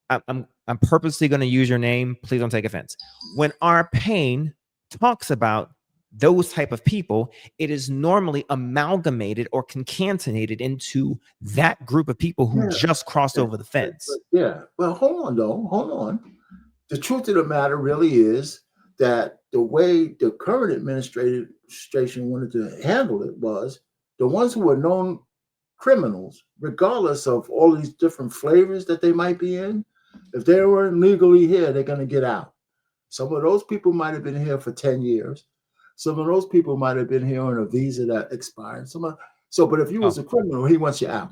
I'm purposely going to use your name, please don't take offense. When our Payne talks about those type of people, it is normally amalgamated or concatenated into that group of people who just crossed over the fence. Well, hold on. The truth of the matter really is that the way the current administration wanted to handle it was the ones who were known criminals, regardless of all these different flavors that they might be in, if they were legally here, they're going to get out. Some of those people might have been here for 10 years. Some of those people might have been here on a visa that expired. But if you was a criminal, he wants you out,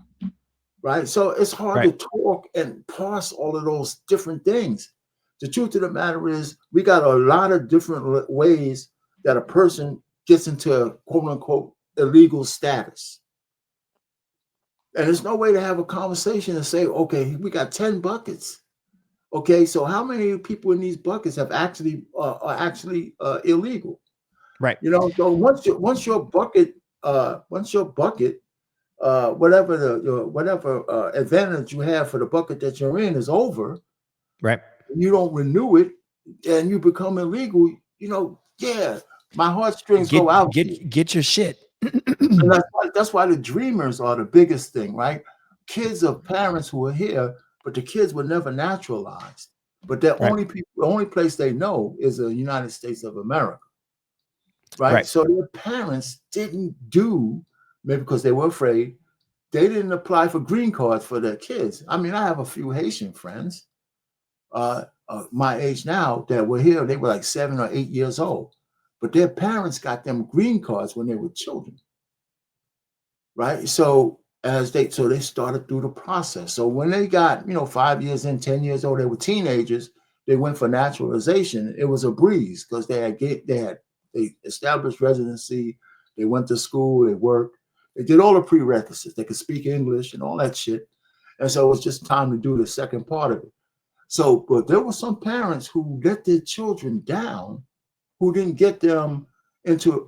right? So it's hard to talk and parse all of those different things. The truth of the matter is, we got a lot of different ways that a person gets into quote unquote illegal status. And there's no way to have a conversation and say, okay, we got 10 buckets. Okay, so how many people in these buckets have actually are actually illegal? Right. You know, so once your bucket, whatever advantage you have for the bucket that you're in is over, right? You don't renew it, and you become illegal. You know, yeah, my heartstrings go out. Get your shit. And that's why the dreamers are the biggest thing, right? Kids of parents who are here, but the kids were never naturalized. But the only place they know is the United States of America. Right? So their parents didn't do, maybe because they were afraid, they didn't apply for green cards for their kids. I mean, I have a few Haitian friends my age now that were here. They were like 7 or 8 years old, but their parents got them green cards when they were children. Right? So they started through the process. So when they got, 5 years in, 10 years old, they were teenagers, they went for naturalization. It was a breeze because they established residency, they went to school, they worked, they did all the prerequisites, they could speak English and all that shit. And so it was just time to do the second part of it. So, but there were some parents who let their children down, who didn't get them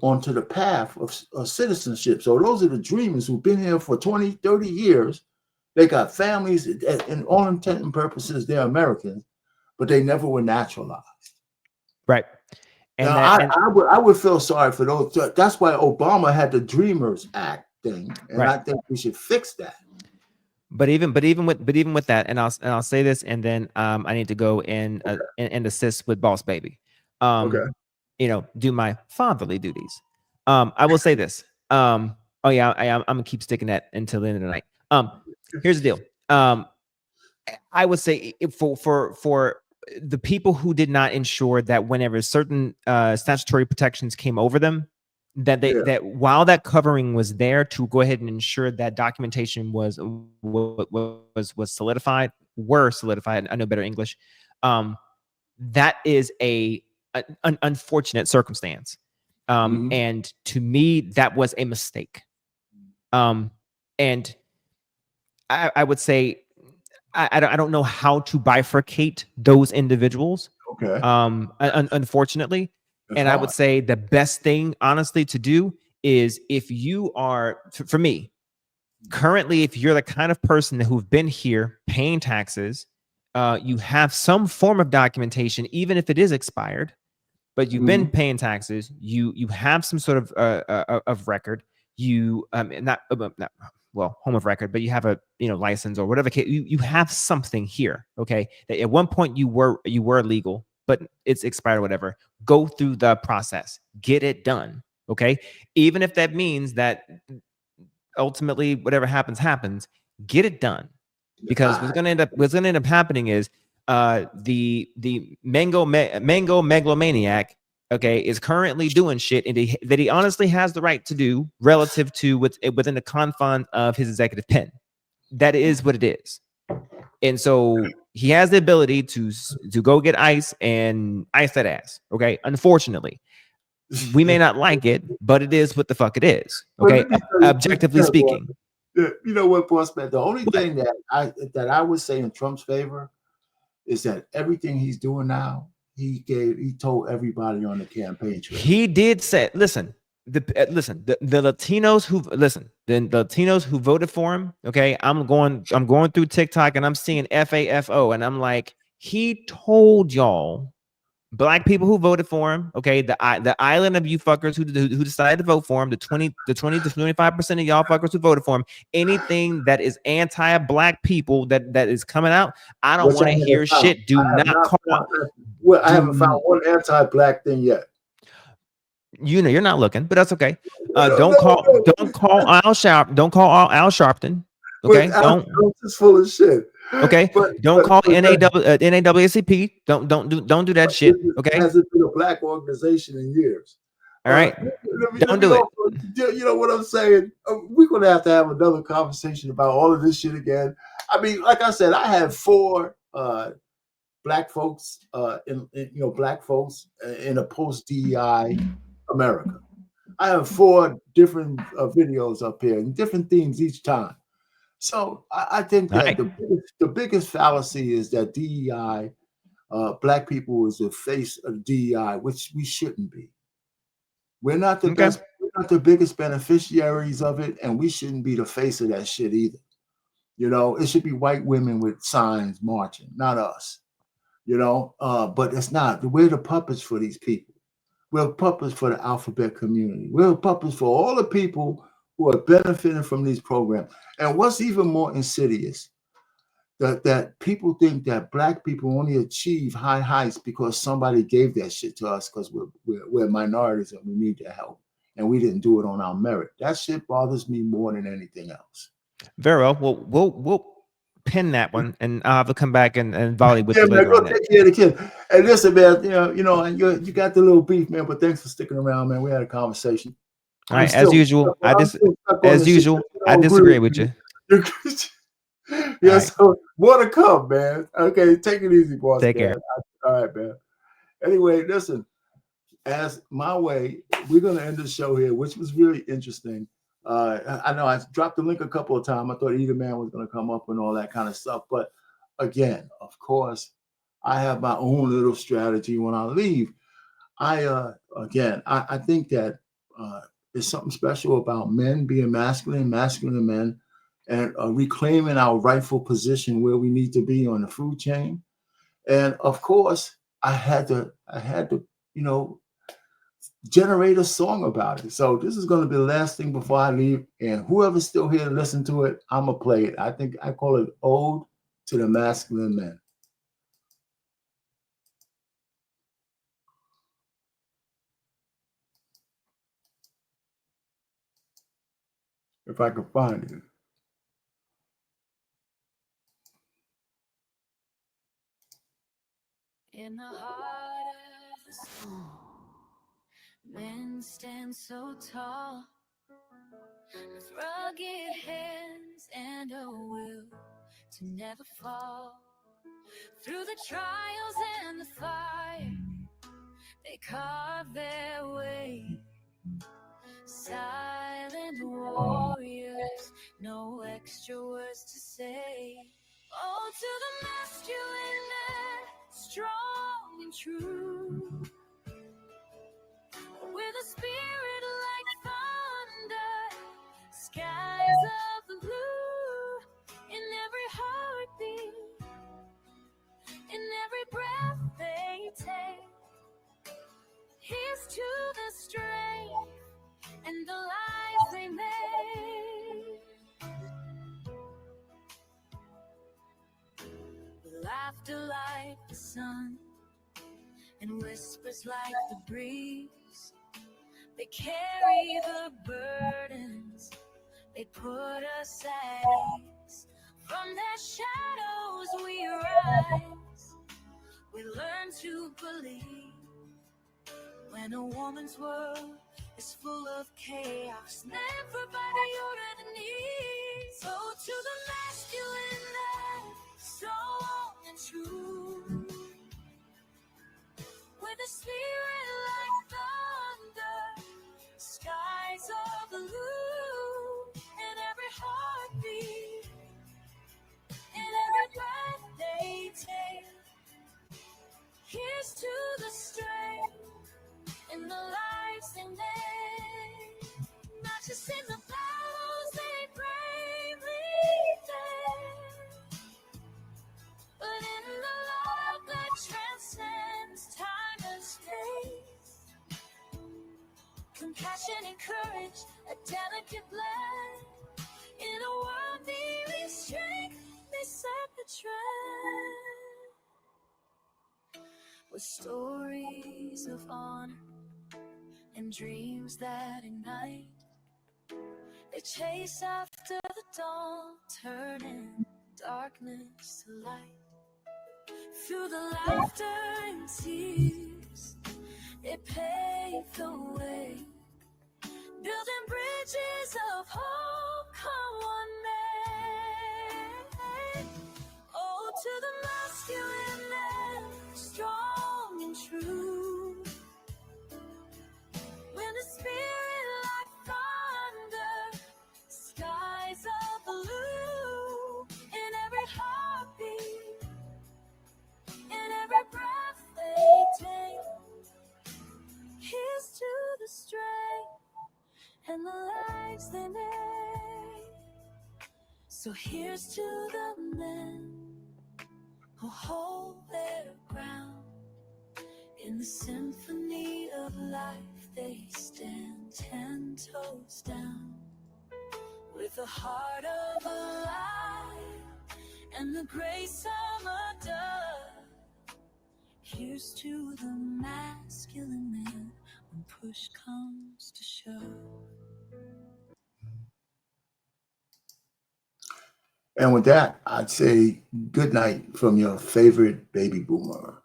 onto the path of citizenship. So those are the dreamers who've been here for 20, 30 years. They got families, and all intent and purposes, they're Americans, but they never were naturalized. Right. And I would feel sorry for those. That's why Obama had the Dreamers Act thing, and I think we should fix that. But even with that, and I'll say this, and then I need to go and assist with Boss Baby. Do my fatherly duties. I will say this. I'm gonna keep sticking that until the end of the night. Here's the deal. I would say for the people who did not ensure that whenever certain statutory protections came over them, that while that covering was there to go ahead and ensure that documentation was solidified. I know better English. That is an unfortunate circumstance. And to me, that was a mistake. And I would say, I don't know how to bifurcate those individuals. Okay. Unfortunately. And I would say the best thing, honestly, to do is, if you are, for me, currently, if you're the kind of person who've been here paying taxes, you have some form of documentation, even if it is expired, but you've been paying taxes, you have some sort of record, home of record, but you have a license or whatever case, you have something here, okay, that at one point you were legal, but it's expired or whatever. Go through the process, get it done, okay? Even if that means that ultimately whatever happens, get it done. Because what's gonna end up happening is the mango megalomaniac, okay, is currently doing shit that he honestly has the right to do relative to within the confines of his executive pen. That is what it is. And so he has the ability to go get ice and ice that ass. Okay. Unfortunately, we may not like it, but it is what the fuck it is. Okay. Objectively speaking. You know what, Boss Man? The only thing that I would say in Trump's favor is that everything he's doing now, he told everybody on the campaign trail. He did say, the Latinos who voted for him, okay, I'm going through TikTok and I'm seeing FAFO, and I'm like, he told y'all, black people who voted for him, okay, the island of you fuckers who decided to vote for him, the 20 to 25% of y'all fuckers who voted for him, anything that is anti-black people that is coming out, I don't want to hear shit. I haven't found one anti-black thing yet. You're not looking, but that's okay. Don't call Al Sharpton. Okay, Al Sharpton's full of shit. Okay, don't call NAACP. Don't do that shit. Okay, It hasn't been a black organization in years. all right, don't do it. You know what I'm saying? We're gonna have to have another conversation about all of this shit again. I mean, like I said, I have 4 black folks, black folks in a post DEI America. I have 4 different videos up here and different themes each time. So I think that the biggest fallacy is that DEI, black people is the face of DEI, which we shouldn't be. We're not the best, we're not the biggest beneficiaries of it, and we shouldn't be the face of that shit either. You know, it should be white women with signs marching, not us. You know, but it's not. We're the puppets for these people. We're puppets for the alphabet community. We're puppets for all the people who are benefiting from these programs. And what's even more insidious, that people think that black people only achieve high heights because somebody gave that shit to us because we're minorities and we need their help. And we didn't do it on our merit. That shit bothers me more than anything else. Very well. We'll pin that one, and I'll have to come back and volley with you Man, later go on that. take care of the kid. And listen, man, and you got the little beef, man. But thanks for sticking around, man. We had a conversation. All right, as usual, I disagree with you. Yes, so more to come, man. Okay, take it easy, boss. Take man. care. All right, man. Anyway, listen, as my way, we're gonna end the show here, which was really interesting. I know I dropped the link a couple of times. I thought Either Man was gonna come up and all that kind of stuff, but again, of course, I have my own little strategy when I leave. I think that there's something special about men being masculine men, and reclaiming our rightful position where we need to be on the food chain. And of course, I had to, generate a song about it. So this is going to be the last thing before I leave. And whoever's still here to listen to it, I'm gonna play it. I think I call it Ode to the Masculine Men. If I can find it. In the heart of the storm, men stand so tall, with rugged hands and a will to never fall. Through the trials and the fire, they carve their way. Silent warriors, no extra words to say. Oh, to the masculine man, strong and true, with a spirit like thunder, skies of blue, in every heartbeat, in every breath they take. Here's to the strength and the lives they made. Laughter like the sun, and whispers like the breeze. They carry the burdens, they put us at ease. From their shadows we rise, we learn to believe. When a woman's world is full of chaos, never by the order the needs. So to the masculine man, strong and true, with a spirit like thunder, skies of blue, in every heartbeat, in every breath they take. Here's to the strength in the lives they made, not just in the battles they bravely fed, but in the love that transcends time and space. Compassion and courage, a delicate blend, in a world needing strength, they set the trend. With stories of honor and dreams that ignite, they chase after the dawn, turning darkness to light. Through the laughter and tears, they paved the way, building bridges of hope. Come one day. Oh, to the masculine men, strong and true. When the spirit like thunder, skies of blue, in every heartbeat, in every breath they take, here's to the strength and the lives they make. So here's to the men who hold their ground. In the symphony of life, they stand 10 toes down, with the heart of a lion and the grace of a dove. Here's to the masculine man when push comes to shove. And with that, I'd say good night from your favorite baby boomer.